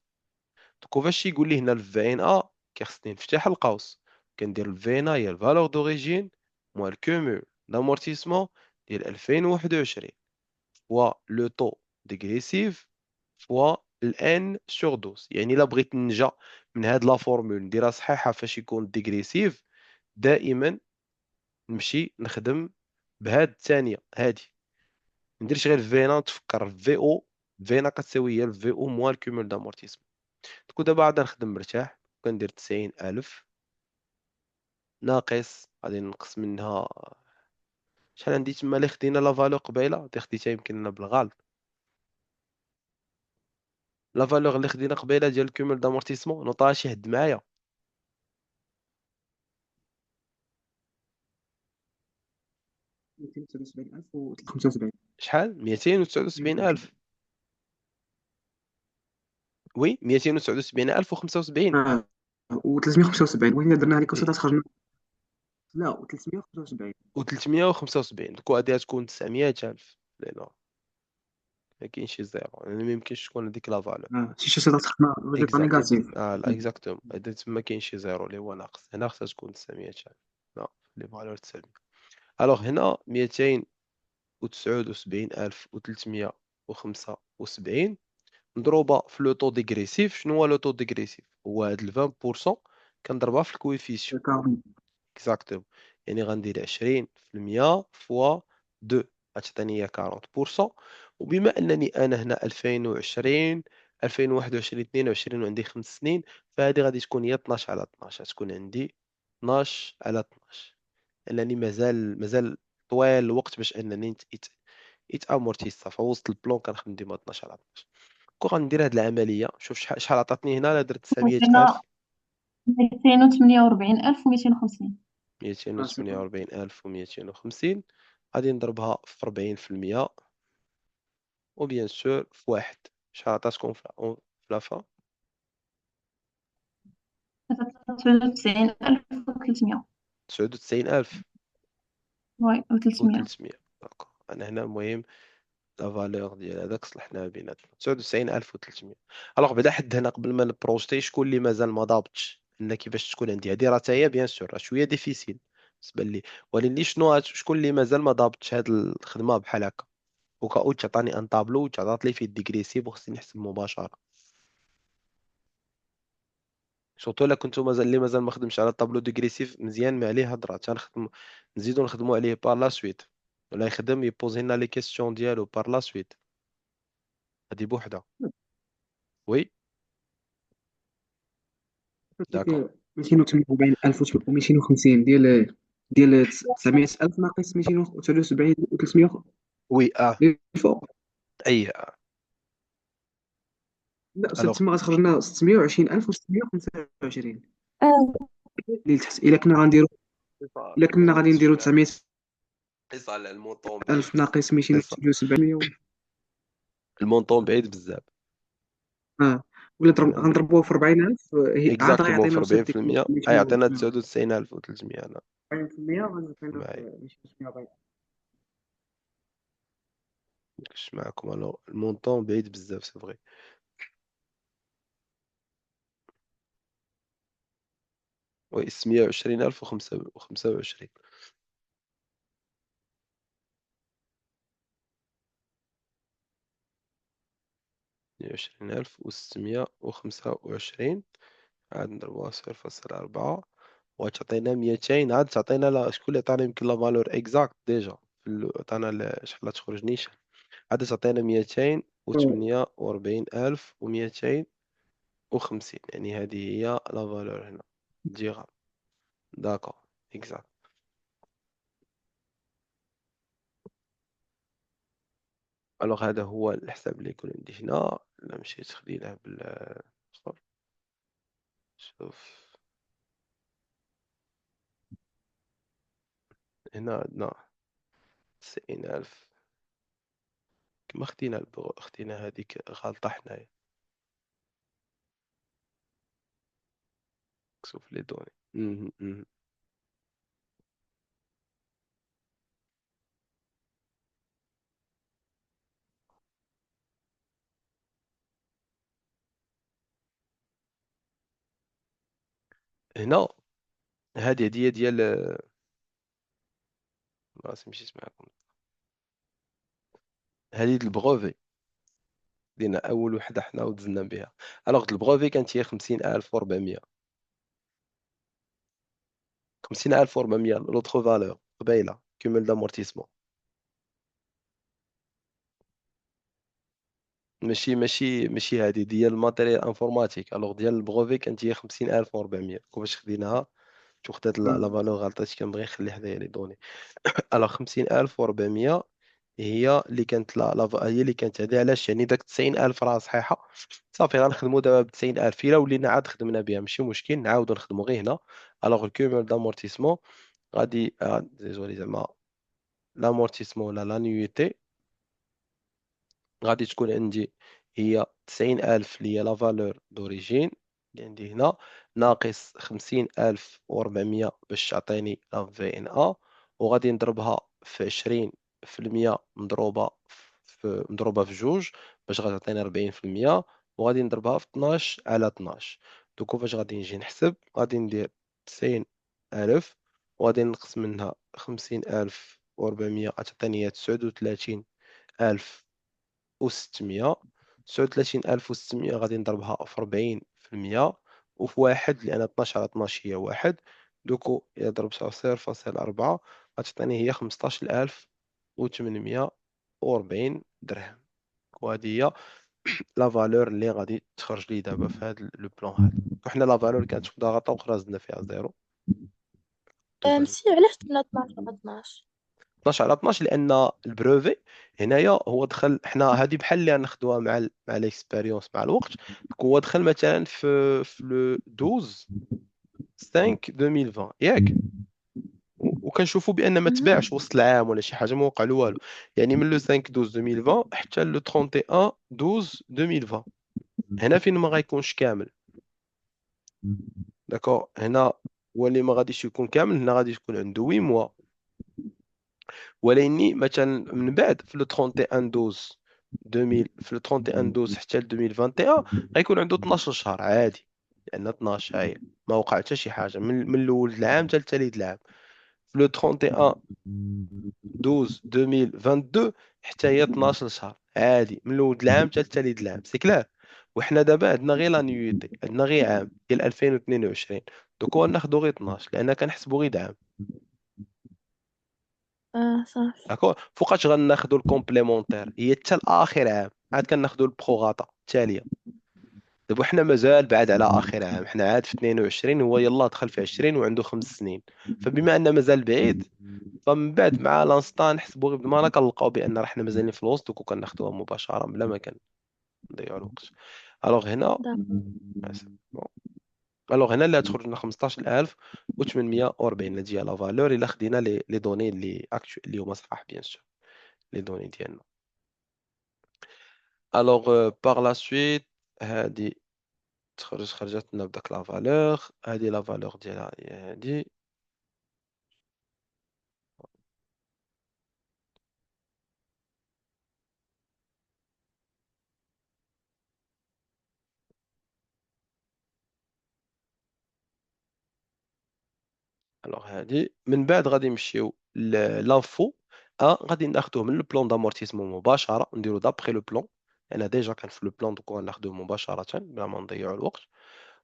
دوكو فاش يقول لي هنا الفي ان ا كيخصني نفتح القوس، كندير الفي ان ا هي الفالور دوريجين موان الكومول دامورتيسمون ديال 2021 فوا لو طو ديغريسيف فوا الان سور 12. يعني الا بغيت ننجا من هاد لا فورمول نديرها صحيحه فاش يكون ديغريسيف، دائما نمشي نخدم بهاد الثانيه هادي، ما نديرش غير في ان تفكر في او. في ان كتساوي هي الفي او موان الكومول دامورتيسمون. دوكو دابا عاد نخدم مرتاح، كندير 90000 ناقص غادي ننقص منها شحال عندي تما اللي خدينا لا فالور قبيله، دي خديتها يمكن انا بالغلط. لا فالور اللي خدينا قبيله ديال الكومول دامورتيسمون نوطاها شي حد معايا. 277075. شحال؟ 279000. وي 279075. و375 وين درنا هذيك وسط خرجنا. لا و375. و375 دوكو غادي تكون 900000 لأنه ما كاينش شي زيرو، يعني ما يمكنش تكون هذيك لا فالور. شي شي خرجنا ريزلتا نيجاتيف. لا اكزاكتوم، هذا تما كاين شي زيرو اللي هو ناقص، هنا خصها تكون 900000. لا لي فالور تسالب. الوغ هنا 279375 مضروبه في لو طو ديغريسيف. شنو هو لو طو ديغريسيف؟ هو هاد 20% كنضربها في الكويفيسيون. اكزاكتوم، يعني غندير 20% فوا 2 غتعطيني هي 40%. وبما انني انا هنا 2020 2021 22 وعندي 5 سنين، فهذه غادي تكون هي 12 على 12، غتكون عندي 12 على 12، لانني مازال طويل الوقت باش انني يتامورتيسا. فوسط البلون كنخدم ديما 12 على 12. كون غندير هاد العمليه، شوف شحال عطاتني هنا. لا درت 900000 هنا 248250. 248250 غادي نضربها في 40%، وبيان سور في واحد. شحال عطاتكم في لافا؟ 93300. 99000 وي و300. و300. داكوغ، انا هنا المهم لا فالور ديال هذاك صلحناها بيناتنا 99300. الوغ بعدا حد هنا قبل ما نبروجيتي، شكون اللي مازال ما ضابطش ان كيفاش تكون عندي هذه؟ راه حتى هي بيان سور راه شويه ديفيسيل بالنسبه لي، ولكن شكون اللي مازال ما ضابطش هذه الخدمه بحال هكا؟ وكاو تعطاني ان طابلو وتعطات لي فيه ديغريسيف وخصني نحسب مباشره. سورتو الا كنتو مازال ما خدمش على الطابلو ديغريسيف مزيان، ما عليه هضره تنخدم، نزيدو نخدمو عليه بار لا سويت، ولا يخدم يبوزي لنا لي كيسيون ديالو بار لا سويت. هادي بوحدها. وي داكور. 248000 و250 ديال 900000 ناقص 273 و300 وي الفوق. اي. لا أستاذ، الوغ تما غتخرجنا 620625 آه، اللي تحت. الا كنا غادي نديرو 900000 قيس على المونطون بعيد. ناقص قيس 273 المونطون بعيد بزاف. ولا غنضربوها في 40000 عاد اكزاكتومون في غيعطينا وسط ديك 40% غيعطينا 99300. انا 40% غنعطينا معايا في 240. مكنتش معاكم. الوغ المونطون بعيد بزاف سي فغي. وي 120025. 120625 عاد نضربوها 0.4 وتعطينا 200. عاد تعطينا شكون اللي عطانا يمكن لا فالور اكزاكت ديجا عطانا شحال تخرجنيش. عاد تعطينا 248250، يعني هذه هي لا فالور هنا ديغا. داكور اكزاكت. الوغ هذا هو الحساب اللي يكون عندي هنا. لا مشيت خديناه بال شوف هنا عندنا 90,000 كما خدينا هذيك غلطة حنايا. شوف لي دوني. هنا هذه هدية ديال راسي مشيت معكم. هذه البغوفي دينا أول وحدة حنا ودزنا بها. ألوغ البغوفي كانت هي 50,400. 50,400 لوتخ فالور قبيلة كومول دامورتيسمون. ماشي هذه ديال الماتيريال انفورماتيك. الوغ ديال البغوفي كانت هي 50,400. كيفاش خديناها شو خدات لا فالور غلطات كنبغي نخلي حدايا لي دوني. الوغ 50,400 هي اللي كانت هي اللي كانت هذه. علاش يعني داك 90,000 راه صحيحة. صافي غنخدمو دابا ب 90,000 إلا ولينا عاد خدمنا بها ماشي مشكل نعاودو نخدمو غير هنا. الوغ الكومول دامورتيسمون غادي ديزولي زعما لامورتيسمون ولا لانيويتي غادي تكون عندي هي 90,000 اللي هي لا فالور دوريجين اللي عندي هنا ناقص 50,400 باش تعطيني لا في ان ا. وغادي نضربها في 20% مضروبة في جوج باش غتعطيني 40%. وغادي نضربها في 12 على 12. دوكو فاش غادي نجي نحسب غادي ندير 90,000 وغادي نقص منها 50,400 غتعطيني هي 39,000 و600. 39,600 غادي نضربها في 40% وفي واحد لأن 12 على 12 هي واحد. دوكو إلا ضربتها في 0.4 غتعطيني هي 15,840 درهم. وهذه هي لا فالور اللي غادي تخرج لي دابا في هذا لو بلان هذا. وحنا لا فالور كانت وحده غلطة أخرى زدنا فيها زيرو توتال. نسيو علاش درنا 12 على 12. 12 على 12 لان البروفي هنايا هو دخل. حنا هذه بحال اللي غناخذوها مع الاكسبيريونس مع الوقت. هو دخل مثلا في لو 12 5 2020 ياك. وكنشوفوا بان ما تباعش وسط العام ولا شي حاجه ما وقع له والو. يعني من لو 5 12 2020 حتى لو 31 12 2020 هنا فين ما غيكونش كامل. داكور هنا هو اللي ما غاديش يكون كامل. هنا غادي يكون عنده 8 موا. ولكن مثلا من بعد في لو 31 12 2000 في لو 31 12 حتى ل 2021 غيكون عنده 12 شهر عادي. لان 12 هاي ما وقع حتى شي حاجه من الاول العام حتى لتالي العام. في لو 31 12 2022 حتى هي 12 شهر عادي من الاول العام حتى لتالي العام سي كلار. وحنا دابا عندنا غير لانيويتي عندنا غير عام ديال 2022. دوك هو ناخذ غير 12 لان كنحسبوا غير عام. صافي. داكور فوقاش غناخذوا الكومبليمونتير هي حتى لاخر عام عاد كناخذوا البروغاطا التاليه. دابا حنا مازال بعد على اخر عام. حنا عاد في 22 هو يلا دخل في 20 وعنده 5 سنين. فبما ان مازال بعيد فمن بعد مع لانستان نحسبوا غير بالمالا كنلقاو بان راه حنا مازالين في الوسط وكناخذوها مباشره بلا ما كنضيعوا الوقت. الوغ هنا بون. الوغ هنا اللي تخرج لنا 15,840 اللي هي لا فالور الا خدينا لي دوني اللي اللي هما صحاح بيان سور لي دوني ديالنا. الوغ باغ لا سويت هادي خرجت لنا بداك لا فالور. هادي لا فالور ديالها هي هادي. الوغ هادي من بعد غادي نمشيو لانفو غادي ناخذوه من البلان دامورتيسمون مباشره نديرو دابخي لو بلان. انا ديجا كان في لو بلان دوك غناخذوه مباشره بلا ما نضيعوا الوقت.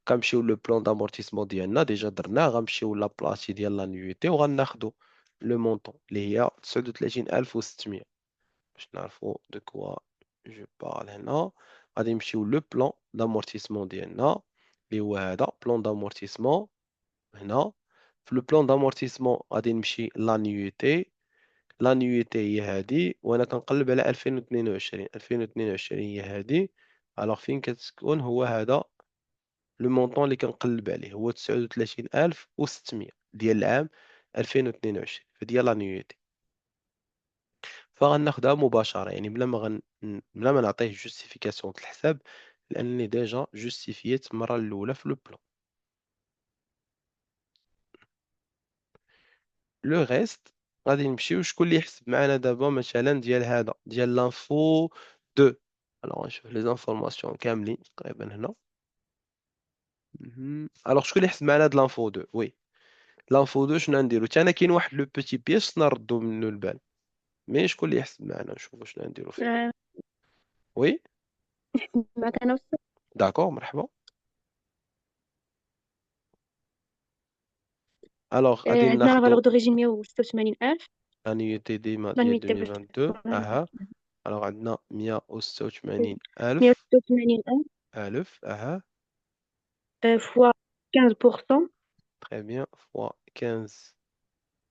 كنمشيو لو بلان دامورتيسمون ديالنا ديجا درناه. غنمشيو لابلاصي ديال لا نيويتي وغناخذو لو مونطون اللي هي 39,600 باش نعرفوا دو كوا جو بارل. هنا غادي نمشيو لو بلان دامورتيسمون ديالنا اللي هو هذا بلان دامورتيسمون هنا في لو بلان دامورتيسمون غادي نمشي لانيويتي. لانيويتي هي هادي، وانا كنقلب على 2022. 2022 هي هادي. الوغ فين كتكون هو هذا لو مونطون اللي كنقلب عليه، هو 39600 ديال العام 2022 فديال لانيويتي. فغناخدها مباشرة، يعني بلا ما نعطيه جوستيفيكاسيون د الحساب، لأنني ديجا جوستيفييت المرة الأولى في لو بلان. لو ريست غادي نمشيو شكون اللي يحسب معنا دابا مثلا ديال هذا ديال لانفو 2. الوغ نشوف لي زانفورماسيون كاملين تقريبا هنا. الوغ شكون اللي يحسب معنا هاد لانفو 2؟ وي لانفو 2 شنو نديرو؟ حتى انا كاين واحد لو بوتي بياس نردو منو البال، مي شكون اللي يحسب معنا؟ نشوفو شنو نديرو فيه. وي معك أنا وأستاذ. داكور مرحبا. الوغ غادي عندنا لا فالور ناخدو دوريجين 186,000. انيوتي ديما ديال لانويتي باش 2022. اها الوغ عندنا 186 ألف 186,000 ألف. اها فوا 15%. très bien fois 15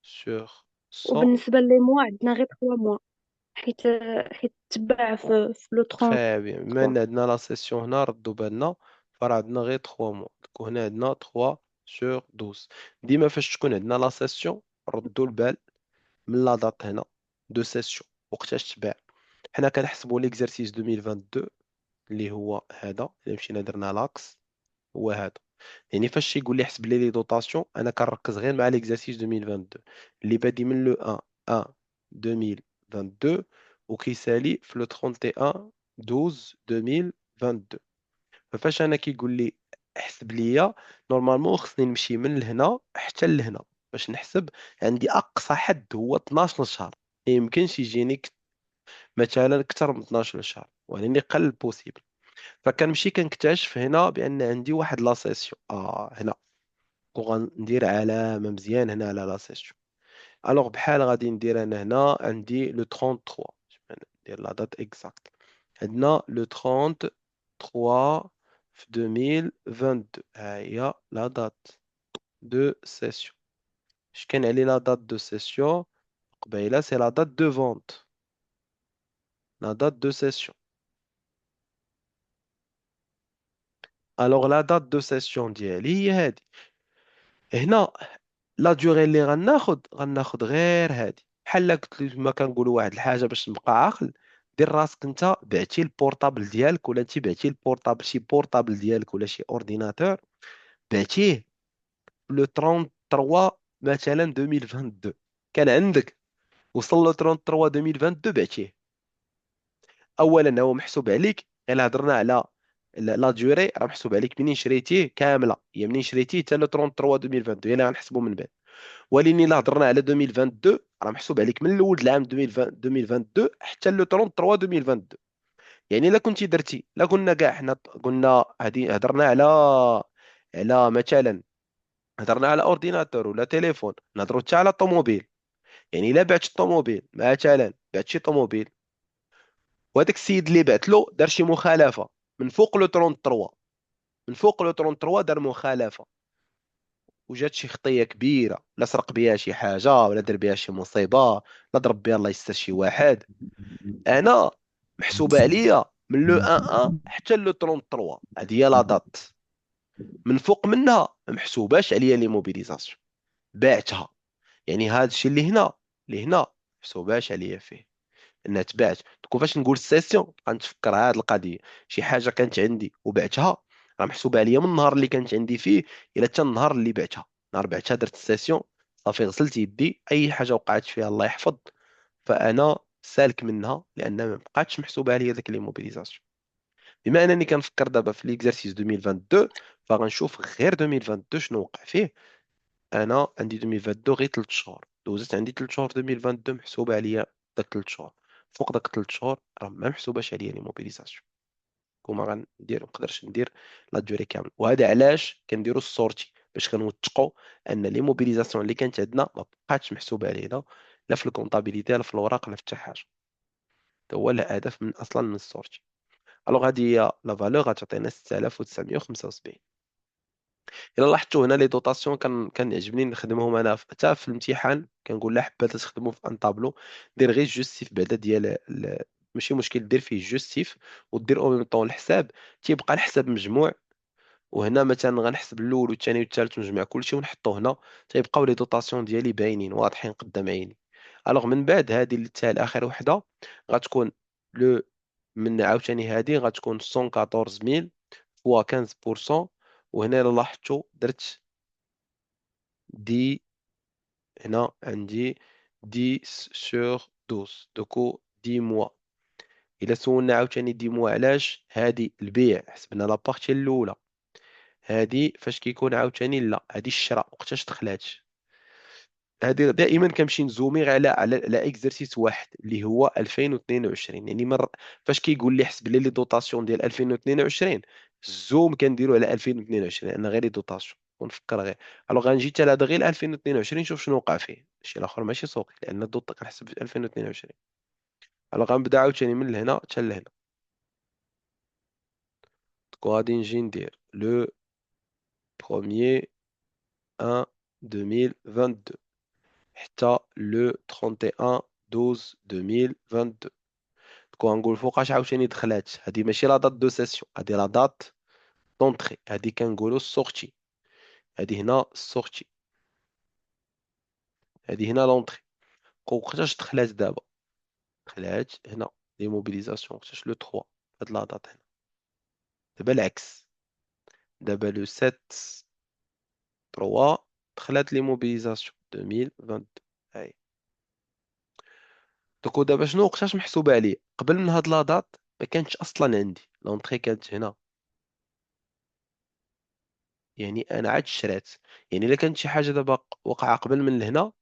sur 100. وبالنسبة لي موا عندنا غير 3 موا، حيت تباع في لو très bien، بما 33. ان عندنا لا سيسيون هنا ردو بالنا، فراه عندنا غير 3 موا، دونك هنا عندنا 3 sur 12. ديما فاش تكون عندنا لا سيسيون ردو البال من لا دات هنا دو سيسيون وقتاش تباع. حنا كنحسبوا ليكزارسيس 2022 اللي هو هذا، اللي مشينا درنا لاكس هو هذا. يعني فاش يقول لي حسب لي دوطاسيون، انا كنركز غير مع ليكزارسيس 2022 اللي بادي من لو 1 1 2022 وكيسالي في لو 31 12 2022. ففاش انا كيقول لي احسب ليا، نورمالمون خصني نمشي من لهنا حتى لهنا باش نحسب. عندي اقصى حد هو 12 شهر، ما يمكنش يجيني مثلا اكثر من 12 شهر، يعني قل بوسيبل. فكنمشي كنكتشف هنا بان عندي واحد لا سيسيون هنا، وغندير علامه مزيان هنا على لا سيسيون. الوغ بحال غادي ندير انا هنا عندي لو 33، ندير لا دات اكزاكت. عندنا لو 33 في 2022، ها هي لا دات دو سيسيون. اش كان عليه لا دات دو سيسيون قبيله؟ سي لا دات دو فونت، لا دات دو سيسيون. الوغ لا دات دو سيسيون ديالي هي هادي. هنا لا ديوغي اللي غناخد غير هادي. بحال قلت لك ما كنقولوا واحد الحاجه باش نبقى عاقل، دير راسك انت بعتي البورطابل ديالك، ولا انت بعتي البورطابل شي بورطابل ديالك ولا شي اورديناتور، بعتيه لو 33 مثلا 2022، كان عندك وصل له 33 2022 بعتيه. اولا هو محسوب عليك، الا هضرنا على لا ديوري راه محسوب عليك منين شريتيه كامله، هي منين شريتيه حتى لو 33 2022 الا غنحسبوا من بعد. ولكن الا هضرنا على 2022 راه محسوب عليك من الاول العام 2022 حتى لو 33 2022. يعني الا كنتي درتي، لا قلنا كاع حنا قلنا هذه هضرنا على مثلا هضرنا على اورديناتور ولا تليفون، نهضروا حتى على طوموبيل. يعني الا بعت الطوموبيل مثلا، بعت شي طوموبيل وهذاك السيد اللي بعت له دار شي مخالفه من فوق لو 33، من فوق لو 33 دار مخالفه وجات شي خطيه كبيره، لا سرق بها شي حاجه ولا دار بها شي مصيبه، لا ضرب بها الله يستر شي واحد، انا محسوبه عليا من لو 1 حتى لو 33. هذه هي لا دات. من فوق منها ما محسوباش عليا لي موبيليزاسيون، بعتها. يعني هذا الشيء اللي هنا محسوباش عليا فيه انها تباعت. دونك فاش نقول سيسيون غنتفكر هذه القضيه، شي حاجه كانت عندي وبعتها راه محسوبه عليا من النهار اللي كانت عندي فيه الى حتى النهار اللي بعتها. نهار بعتها درت السيسيون صافي، غسلت يدي، اي حاجه وقعت فيها الله يحفظ فانا سالك منها، لان ما بقاتش محسوبه عليا داك لي موبيليزاسيون. بما انني كنفكر دابا في ليكزارسيس 2022، فغنشوف غير 2022 شنو وقع فيه. انا عندي 2022 غير 3 شهور، دوزت عندي 3 شهور 2022 محسوبه عليا داك 3 شهور. فوق داك 3 شهور راه ما محسوباش عليا لي موبيليزاسيون، وما غندير ما نقدرش ندير لا دوري كامل. وهذا علاش كنديروا السورتي، باش كنوثقوا ان لي موبيليزاسيون اللي كانت عندنا ما بقاتش محسوبه علينا، لا في الكونطابيليتي لا في الوراق لا في حتى حاجه. هذا هو الهدف من اصلا من السورتي. الوغ هذه هي لا فالور غتعطينا 6975. الا لاحظتوا هنا لي دوطاسيون كان يعجبني نخدمهم انا حتى في الامتحان، كنقول لا حبذا تخدموا في ان طابلو، دير غير جوستيف بعدا ديال ماشي مشكل دير فيه جوستيف ودير او ميم طون الحساب، تيبقى الحساب مجموع. وهنا مثلا غنحسب الاول والثاني والثالث ونجمع كلشي ونحطو هنا، تيبقاو لي دوطاسيون ديالي باينين واضحين قدام عيني. الوغ من بعد هذه اللي تاع اخر وحده غتكون لو، من عاوتاني هذه غتكون 114000 فوا 15%. وهنا الا لاحظتوا درت دي، هنا عندي 10 sur 12 دوكو 10 موا. الا سولنا عاوتاني 10 موا علاش، هذه البيع حسبنا لابارتي الاولى، هذه فاش كيكون عاوتاني لا هذه الشراء وقتاش دخلات. هذه دائما كنمشي نزومي غير على اكزرسيس واحد اللي هو 2022. يعني فاش كيقول لي حسب لي لي دوطاسيون ديال 2022، الزوم كنديرو على 2022 لان غير لي دوطاسيون ونفكر غير. الوغ غنجي حتى لهذا غير 2022 نشوف شنو وقع فيه، شي الاخر ماشي سوقي لان الدوط كنحسب في 2022. الوغ غنبدا عاوتاني من هنا حتى لهنا. دونك غادي نجي ندير لو بروميير 1 2022 حتى لو 31 12 2022. دونك غنقول فوقاش عاوتاني دخلات، هادي ماشي لا دات دو سيسيون، هادي لا دات دونطري، هادي كنقولو السورتي، هادي هنا السورتي، هادي هنا لونطري. وقتاش دخلات دابا، دخلات هنا لي موبيليزاسيون وقتاش لو 3، هاد لا دات هنا. دابا العكس، دابا لو 7 3 دخلات لي موبيليزاسيون 2022. هاي دوك دابا شنو وقتاش محسوبة عليا قبل من هاد لا دات، ما كانتش اصلا عندي لونطري، كانت هنا. يعني انا عاد شرات، يعني الا كانت شي حاجه دابا وقع قبل من لهنا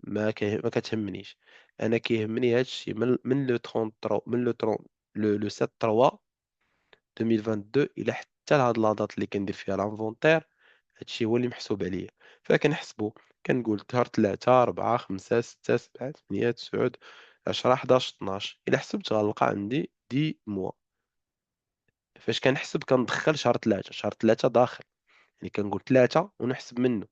ما كتهمنيش. انا كيهمني هادشي من لو 33 من لو 30 لو 7 3 2022 الى حتى لهاد لا دات اللي كندير فيها لانفونتير. هادشي هو اللي محسوب عليا. فكنحسبو، كنقول شهر 3 4 5 6 7 8 9 10 11 12. الا حسبت غنلقى عندي 10 موا. فاش كنحسب كندخل شهر 3، شهر 3 داخل، يعني كنقول 3 ونحسب منه.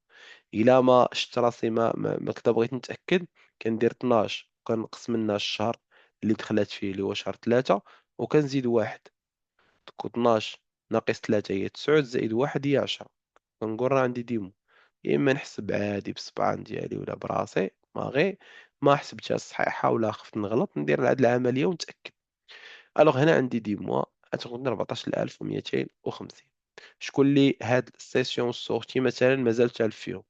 الا ما شفت راسي ما كنت بغيت نتاكد، كندير 12 وكنقص منها الشهر اللي دخلت فيه اللي هو شهر 3 وكنزيد واحد. دونك 12 ناقص 3 هي 9 زائد واحد هي 10. كنقول راه عندي ديمو. يا اما نحسب عادي بالصبعان ديالي ولا براسي ما حسبتها صحيحه ولا خفت نغلط، ندير هاد العمليه ونتاكد. الوغ هنا عندي دي موا غتكون 14250. شكون اللي هاد السيسيون سورتي مثلا مازال تالف فيهم،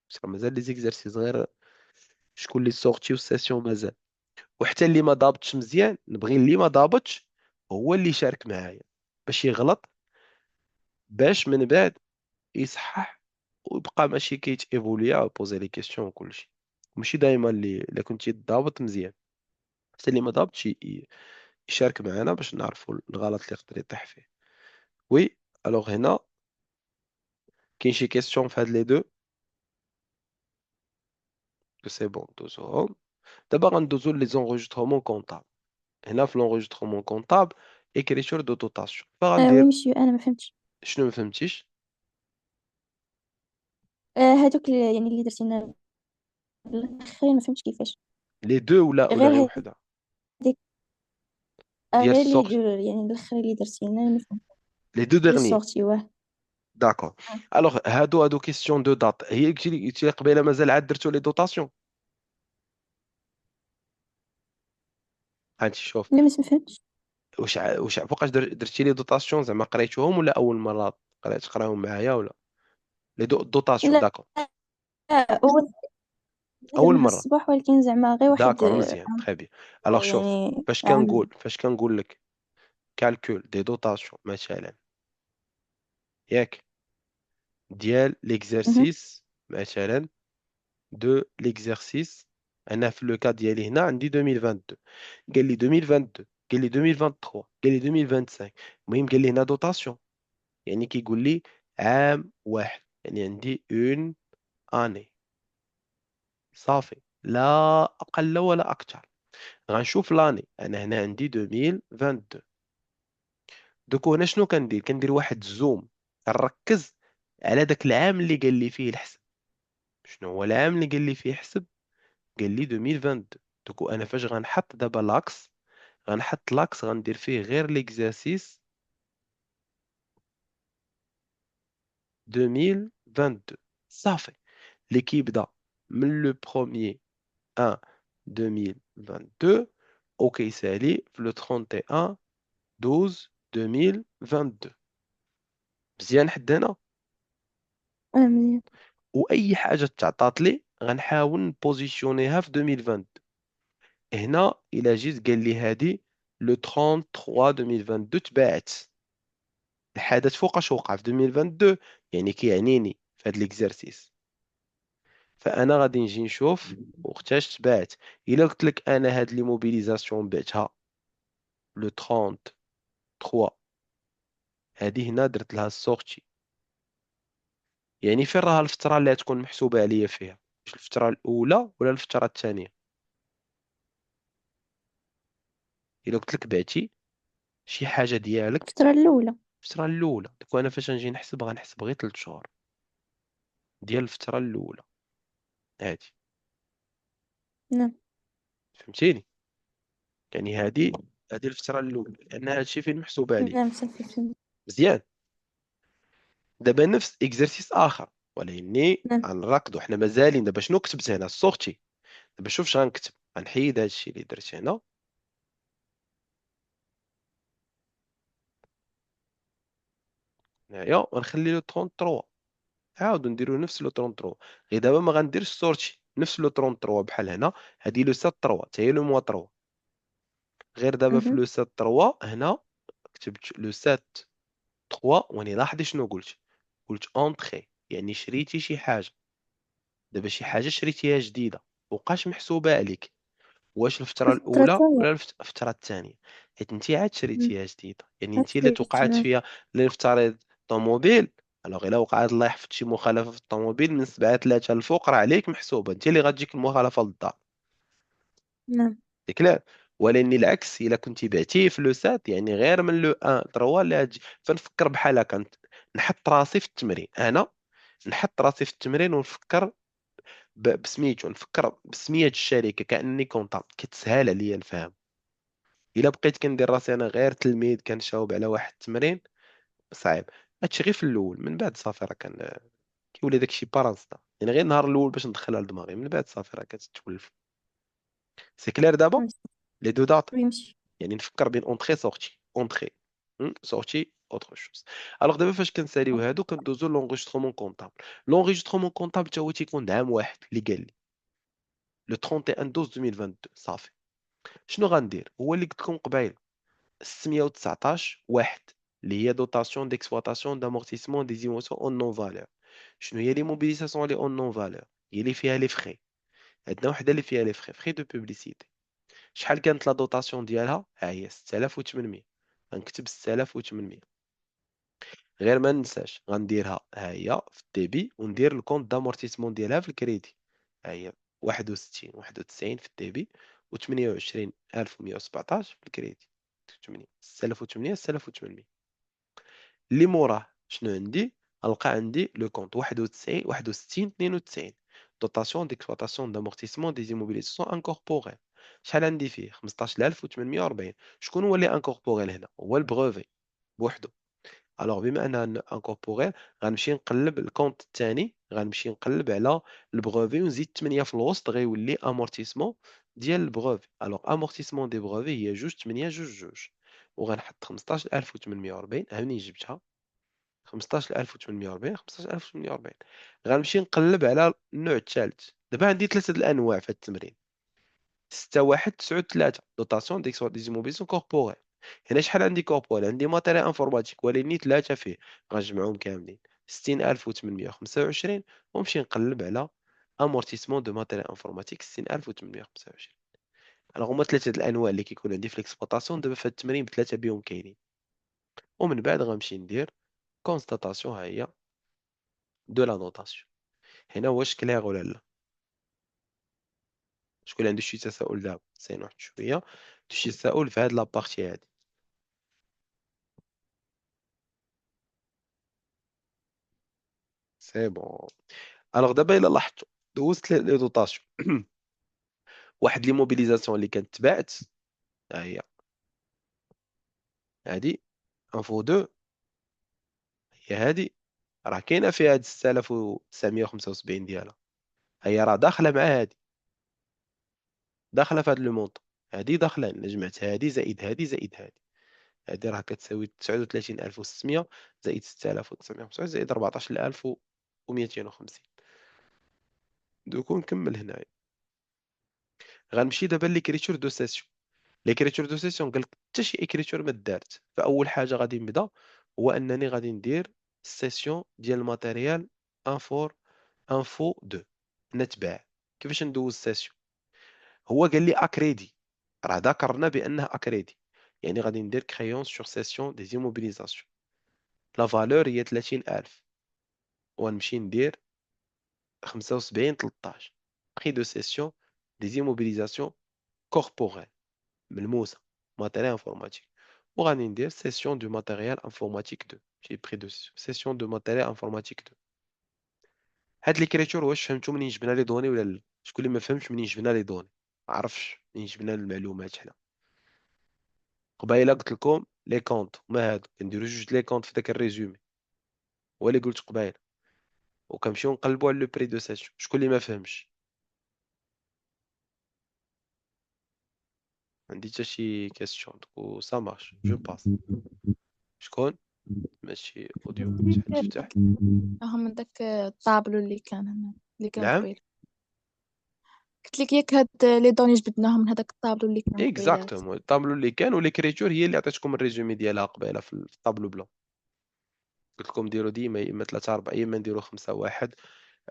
بصح مازال لي زيكزارسيس غير شكون اللي سورتي والسيسيون مازال. وحتى اللي ما ضابطش مزيان نبغي اللي ما ضابطش هو اللي يشارك معايا باش يغلط، باش من بعد يصحح ويبقى ماشي كيت ايفوليا وبوزي لي كيسيون وكلشي. ماشي دائما اللي الا كنتي ضابط مزيان، حتى اللي ما ضابطش يشارك معنا باش نعرفوا الغلط اللي يقدر يطيح فيه. وي الوغ هنا كاين شي كيسيون في هاد لي دو سي بون دوزوهم. دابا غندوزو لي زونغيسترومون كونطابل. هنا في لونغيسترومون كونطابل écriture de dotation وي فغندير. مسيو انا ما فهمتش. شنو ما فهمتيش؟ هادوك يعني اللي درتي لنا الاخرين ما فهمتش كيفاش. لي دو ولا غير غير وحده هذيك ديال غير لي السورت، دو يعني الاخرين اللي درتي لنا ما فهمتش. لي دو لي ديرني. سورتي واه. داكور. الوغ هادو كيسيون دو دات، هي قلتي لي قبيله مازال عاد درتو لي دوطاسيون. هانتي شوف، لا ما فهمتش. واش فوقاش درتي لي دوطاسيون زعما قريتوهم ولا اول مره قريت تقراهم معايا ولا لي دوطاسيون؟ لا داكور هو اول درناها مره. الصباح ولكن زعما غير واحد داكور مزيان تري بيان. الوغ شوف، يعني فاش عام. كنقول فاش كنقول لك كالكول دي دوطاسيون مثلا، ياك ديال مهم. ليكزارسيس مثلا دو ليكزارسيس. انا في لو كا ديالي هنا عندي 2022، قال لي 2022، قال لي 2023، قال لي 2025. المهم قال لي هنا دوطاسيون، يعني كيقول لي عام واحد، يعني عندي اون اني صافي، لا اقل ولا اكثر. غنشوف لاني انا هنا عندي 2022. دوك هنا شنو كندير واحد الزوم، كنركز على داك العام اللي قال لي فيه الحسب. شنو هو العام اللي قال لي فيه حسب؟ قال لي 2022. دوكو انا فاش غنحط دابا لاكس، غنحط لاكس غندير فيه غير ليكزارسيس 2022 صافي، اللي كيبدا من لو بروميير 1 2022 وكيسالي في لو 31 12 2022. مزيان حد هنا. مزيان. واي حاجه تعطات لي غنحاول نبوزيسيونيها في 2022. هنا الا جيت قال لي هادي لو 33 2022 تباعت، الحدث فوقاش وقع في 2022، يعني كيعنيني في هاد ليكزارسيس. فانا غادي نجي نشوف وقتاش تباعت. الا قلت لك انا هاد لي موبيليزاسيون بعتها لو 33، هادي هنا درت لها السورتي، يعني فين راها الفتره اللي غتكون محسوبه عليا فيها؟ واش الفتره الاولى ولا الفتره الثانيه؟ الا قلت لك بعتي شي حاجه ديالك الفترة الأولى. الفتره الاولى، ديك انا فاش نجي نحسب غنحسب غير 3 شهور ديال الفتره الاولى هادي. نعم. فهمتيني؟ يعني هادي الفتره الاولى، لان هادشي فين محسوب عليه. نعم صافي فهمت. مزيان. دابا نفس اكزرسيس اخر، ولكني نعم. غنركضوا حنا مازالين. دابا شنو كتبت هنا؟ السورتي. دابا شوف اش غنكتب. غنحيد هادشي اللي درت هنا، هنايا، ونخلي له 33. عاودوا نديرو نفس لو 33، غير دابا ما غنديرش السورتي نفس لو 33 بحال هنا. هادي لو 73 حتى هي لو موا 3. غير دابا في مهم. لو 73 هنا كتبت لو 73 واني لاحظي شنو قلت. قلت اونطري، يعني شريتي شي حاجه. دابا شي حاجه شريتيها جديده مبقاش محسوبه عليك. واش الفتره الفترة الاولى الثانية. ولا الفتره الثانيه؟ حيت انت عاد شريتيها جديده، يعني انت اللي شريت. توقعت نعم. فيها. اللي نفترض طوموبيل، الوغ الا وقعت الله يحفظ شي مخالفه في الطوموبيل من 7 3 الفوق، راه عليك محسوبه، انت اللي غتجيك المخالفه للدار. نعم. ديك لا. ولكن العكس، الا كنتي بعتيه في لو سات، يعني غير من لو 1 3 اللي غتجي. فنفكر بحال هكا، نحط راسي في التمرين انا، نحط راسي في التمرين ونفكر بسميتو، نفكر بسمية الشركه كانني كونطابل، كتسهل عليا الفهم. الا بقيت كندير راسي انا غير تلميذ كنشاوب على واحد التمرين، صعيب. هادشي غير في الاول، من بعد صافي راه كيولي داكشي بارازيتا. يعني غير النهار الاول باش ندخلها لدماغي، من بعد صافي راه كتتولف. سي كلير دابا فهمت. لي دو دات. ويمشي. يعني نفكر بين اونطري سورتي، اونطري سورتي اوتر شوز. الوغ دابا فاش كنساليو هادو كندوزو لونغيسترومون كونطابل. لونغيسترومون كونطابل حتى هو تيكون عام واحد اللي قال لي لو 31 12 2022 صافي. شنو غندير؟ هو اللي قلت لكم قبيل 619 واحد، اللي هي دوتاسيون ديكسبلوطاسيون دامورتيسمون دي زيموسيون اون نون فالور. شنو هي لي موبيليزاسيون لي اون نون فالور؟ هي اللي فيها لي فخي. عندنا وحده اللي فيها لي فخي دو بوبليسيتي. شحال كانت لا دوتاسيون ديالها؟ ها هي 6800. غنكتب 6800. غير ما ننساش غنديرها ها هي في الديبي، وندير الكونت دامورتيسمون ديالها في الكريدي. ها هي 61 91 في الديبي، و 28117 في الكريدي. 8 6800 6800. اللي موراه شنو عندي؟ غنلقى عندي لو كونت 91 61 92 دوطاسيون ديكسبلوطاسيون دامورتيسمون دي زيموبيليزاسيون انكوربوريل. شحال عندي فيه؟ 15840. شكون هو اللي انكوربوريل هنا؟ هو البروفي بوحدو. الوغ بما انها انكوربوريل، غنمشي نقلب الكونت الثاني، غنمشي نقلب على البروفي ونزيد 8 في الوسط، غيولي امورتيسمون ديال البروفي. الوغ امورتيسمون دي بروفي هي 2 8 2 2، وغنحط 15840. ها منين جبتها؟ 15840 15840. غنمشي نقلب على النوع الثالث. دابا عندي ثلاثه الانواع في هذا التمرين: 6 1 9 3 دوتاسيون ديزيموبيليزاسيون كوربوريل. هنا شحال عندي كوربوريل؟ عندي ماتيريال انفورماتيك ولكن ثلاثه فيه، غنجمعهم كاملين 60825. ونمشي نقلب على امورتيسمون دو ماتيريال انفورماتيك 60825. انا هما ثلاثه الانواع اللي كيكون عندي في الاكسبلوطاسيون. دابا في هذا التمرين بثلاثه بهم كاينين. ومن بعد غنمشي ندير كونستاتاسيون ها هي دو لا نوتاسيون. هنا واش كلير ولا لا؟ شكون عنده شي تساؤل دابا؟ سين واحد شويه شي تساؤل في هاد لابارتي هادي. سي بون. الوغ دابا الا لاحظتوا دوزت لي دوطاسيون واحد لي موبيليزاسيون اللي كانت تبعت، ها هي هادي انفو 2، هي هادي راه كاينه فيها هاد 6975 ديالها، هي راه داخله مع هادي، داخله في هاد لو مونطون، هادي داخله، الا جمعت هادي زائد هادي زائد هادي، هادي راه كتساوي 39600 زائد 6950 زائد 14250. دوك نكمل هنايا. غنمشي دابا ليكريتور دو سيسيون. ليكريتور دو سيسيون قال لك حتى شي اكريتور ما دارت، فاول حاجه غادي نبدا هو انني غادي ندير السيسيون ديال الماتيريال انفو 2 نتبع. كيفاش ندوز السيسيون؟ هو قال لي اكريدي، راه ذكرنا بانه اكريدي، يعني غادي ندير كريون سور سيسيون دي زيموبيليزاسيون، لا فالور هي 30000، ونمشي ندير 75 13 prix de cession des immobilisations corporelles ملموسة matériel informatique. وغادي ندير session du matériel informatique 2 ماشي prix de session de matériel informatique 2. هاد ليكريتور واش فهمتوا منين جبنا لي دوني ولا لا؟ شكون اللي ما فهمش منين جبنا لي دوني؟ ما عرفش منين جبنا المعلومات حنا. قبيله قلت لكم لي كونط ما هادو كنديرو جوج لي كونط في داك الريزومي، هو اللي قلت قبيله، وكنمشيو نقلبوا على لو بري دو سيسيون. شكون اللي ما فهمش؟ ما عندي حتى شي كيسيون دو سا مارش جو باس. شكون؟ ماشي اوديو شحال تفتح؟ راهم من داك الطابلو اللي كان هنا، اللي كان نعم قبيل. قلت لك ياك هاد لي دوني جبدناهم من هذاك الطابلو اللي كان قبيلات. اكزاكتومون الطابلو اللي كان، وليكريتور هي اللي عطيتكم الريزومي ديالها قبيله في الطابلو بلون. قلت لكم ديروا ديما يا اما 3 4، يا اما نديروا 5 1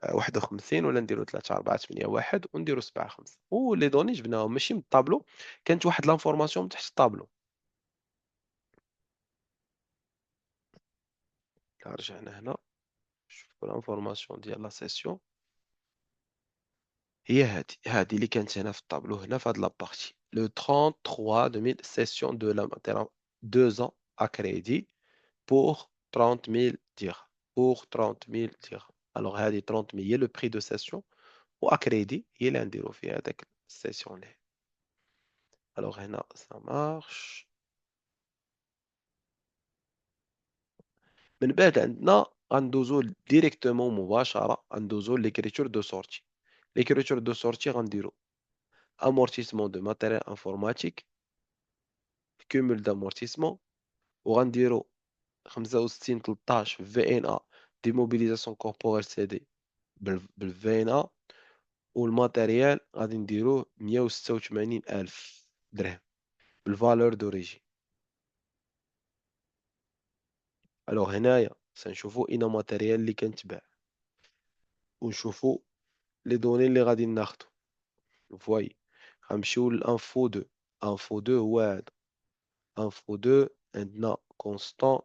51، ولا نديروا 3 4 8 1 ونديروا 7 5. ولي دوني جبناهم ماشي من الطابلو، كانت واحد لانفورماسيون من تحت الطابلو. إلا رجعنا هنا شوفوا لانفورماسيون ديال لا سيسيون، هي هادي اللي كانت هنا في الطابلو، هنا في هاد لابارتي لو 33 2000 سيسيون دو لا 2 ans à crédit pour 30 000 dirhams. Pour 30 000 dirhams. Alors, هذه 30 000 هي لو بري دو سيسيون، واكريدي هي اللي نديرو فيها هذاك السيسيون ليه. الوغ هنا سا مارش. من بعد عندنا غندوزو ديريكتومون مباشرة، غندوزو ليكريتور دو سورتي. ليكريتور دو سورتي غنديرو امورتيسمون دو ماتيريال انفورماتيك، كومول دامورتيسمون، وغنديرو 65 13 في ان ا دي موبيليزاسيون كوربوريل سي دي بالفي ان ا، والماتيريال غادي نديروه 186 ألف درهم بالفالور دوريجين. الوغ هنايا سنشوفو اين ماتيريال اللي كنتباع، ونشوفو لي دوني اللي غادي ناخدو. فواي غنمشيو للانفو 2. انفو 2 هو هذا، انفو 2 عندنا كونستون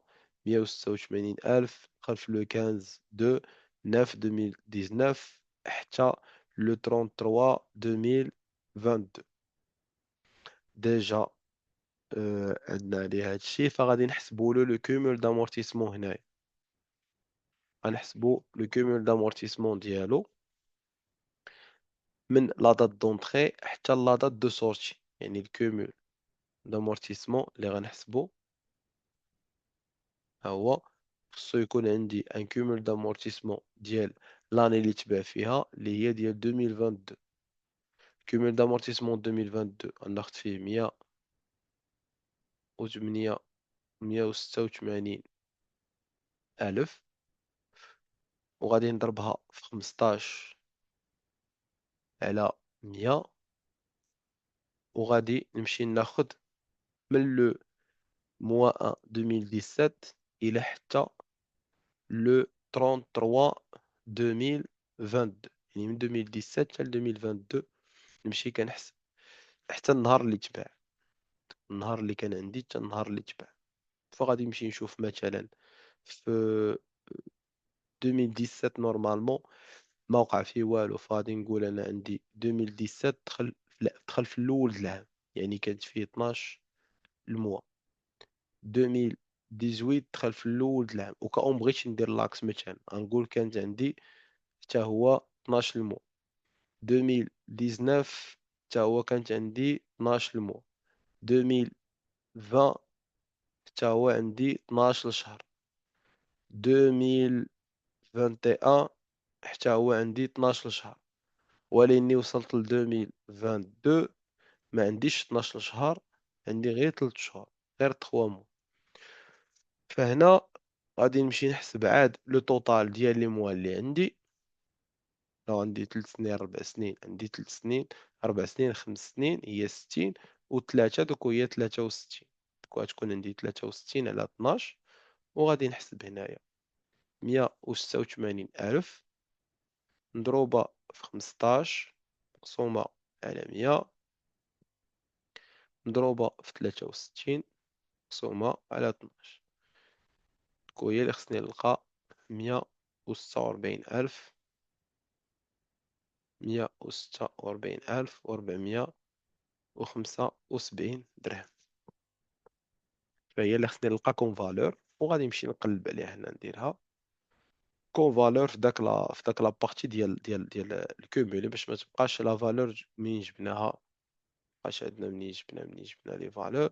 186 ألف خلف لو 15 2 9 2019 حتى لو 33 2022. ديجا عندنا عليه هادشي، فغادي نحسبوا له لو كومول دامورتيسمون هنايا. غنحسبوا لو كومول دامورتيسمون ديالو من لا دات دونطري حتى لا دات دو سورتي، يعني الكومول دامورتيسمون اللي غنحسبوا ها هو. خصو يكون عندي ان كومول دامورتيسمون ديال لاني اللي تباع فيها اللي هي ديال 2022. كومول دامورتيسمون 2022 غناخد فيه 186 ألف، وغادي نضربها في 15 على 100، وغادي نمشي ناخد من لو موان 1 2017 إلى حتى لو 33 2022، يعني من 2017 حتى ل 2022 نمشي كنحسب حتى النهار اللي تباع، النهار اللي كان عندي حتى النهار اللي تباع. فغادي نمشي نشوف مثلا في 2017 نورمالمون ما وقع فيه والو، فغادي نقول انا عندي 2017 دخل في الاول د العام، يعني كانت فيه 12 الموا. 18 دخل في الأول د العام، وكأون بغيتش ندير لاكس مثلا غنقول كانت عندي حتى هو 12 المو. 2019 حتى هو كانت عندي 12 المو. 2020 حتى هو عندي 12 شهر. 2021 حتى هو عندي 12 شهر. ولاني وصلت ل 2022 ما عنديش 12 شهر، عندي غير 3 شهور، غير 3 مو. فهنا غادي نمشي نحسب عاد لو توتال ديال لي موا اللي عندي. لو عندي 3 سنين 4 سنين، عندي 3 سنين 4 سنين 5 سنين هي 60، و3 دوك هي 63. دوك غتكون عندي 63 على 12، وغادي نحسب هنايا 186 ألف مضروبة في 15 مقسومة على 100 مضروبة في 63 مقسومة على 12. دوك هي اللي خصني نلقى 146 ألف 146,475 درهم. فهي اللي خصني نلقى كون فالور، وغادي نمشي نقلب عليها هنا نديرها كون فالور في داك لابارتي ديال الكومولي، باش ما تبقاش لا فالور منين جبناها مبقاش عندنا منين جبنا لي فالور.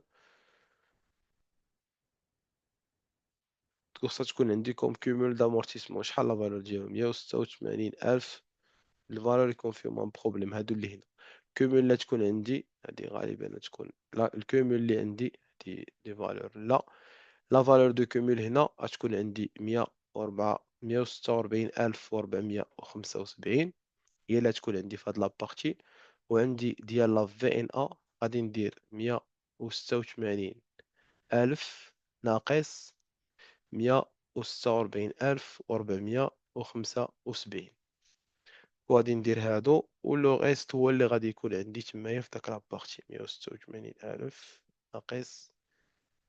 خصها تكون عندي كوم كومول دامورتيسمون. شحال لا فالور ديالهم؟ 186,000. الفالور يكون فيهم ان بروبليم هادو اللي هنا. كومول لا تكون عندي هادي غالبا تكون لا، الكومول اللي عندي دي فالور لا. لا فالور دو كومول هنا غتكون عندي 146,475 هي اللي تكون عندي في هاد لابارتي. وعندي ديال لا في ان ا غادي ندير 186,000 ناقص 146,475، وغادي ندير هادو، ولو غيست هو اللي غادي يكون عندي تمايا في داك لابارتي. 186,000 ناقص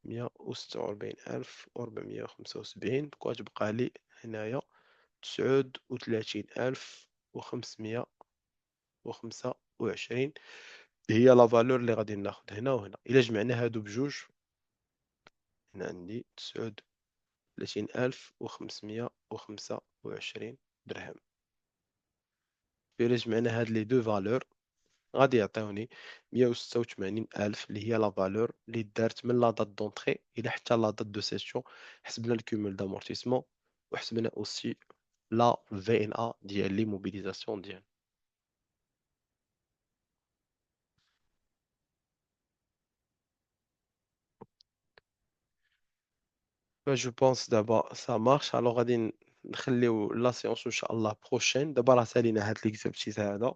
146,475، وغتبقى لي هنايا 39,525 هي لا فالور اللي غادي ناخد هنا وهنا. الا جمعنا هادو بجوج هنا عندي 39,525 درهم. الا جمعنا هاد لي دو فالور غادي يعطيوني 186,000 اللي هي لا فالور اللي دارت من لا دات دونطري الى حتى لا دات دو سيسيون. حسبنا الكومول دامورتيسمون، وحسبنا اوسي لا في ان ا ديال لي موبيليزاسيون ديالنا. جو بونس دابا سا مارش. الوغ غادي نخليو لا سيونس ان شاء الله بروشين. دابا راه سالينا هاد ليكزرسيس هذا،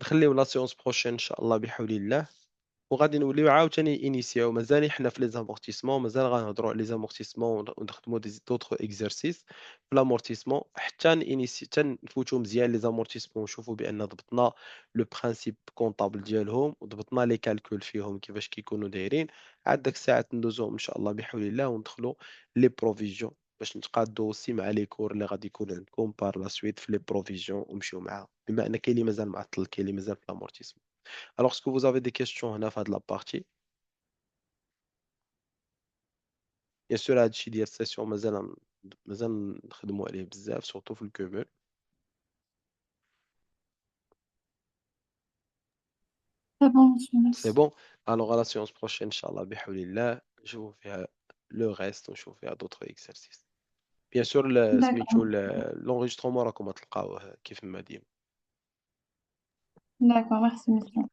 نخليو لا سيونس بروشين ان شاء الله بحول الله، وغادي نوليو عاوتاني انيسيو. مازال حنا في لي زامورتيسمون، مازال غنهضروا على لي زامورتيسمون ونخدموا دوطخ اكزرسيس في لامورتيسمون حتى نينيسي حتى نفوتوا مزيان لي زامورتيسمون ونشوفوا بان ضبطنا لو برينسيپ كونطابل ديالهم وضبطنا لي كالكول فيهم كيفاش كيكونوا دايرين. عاد داك الساعه ندوزوهم ان شاء الله بحول الله وندخلوا لي بروفيزيون باش نتقادوا aussi مع لي كور اللي غادي يكون عندكم بار لا سويت في لي بروفيزيون ونمشيو معاها، بما ان كاين اللي مازال معطل كاين اللي مازال في لامورتيسمون. Alors, est-ce que vous avez des questions هنا في هاد لابارتي؟ بيان سور هادشي ديال السيسيون مازال نخدموا عليه بزاف سورتو في الكومول. C'est bon, monsieur, سي merci. بون. الوغ لا سيونس بروشين ان شاء الله بحول الله نشوفوا فيها لو ريست ونشوفوا فيها دوطخ اكسرسيس. بيان سور سميتو D'accord, لونغيسترومون راكم تلقاوه كيف ما ديما. d'accord, merci, monsieur.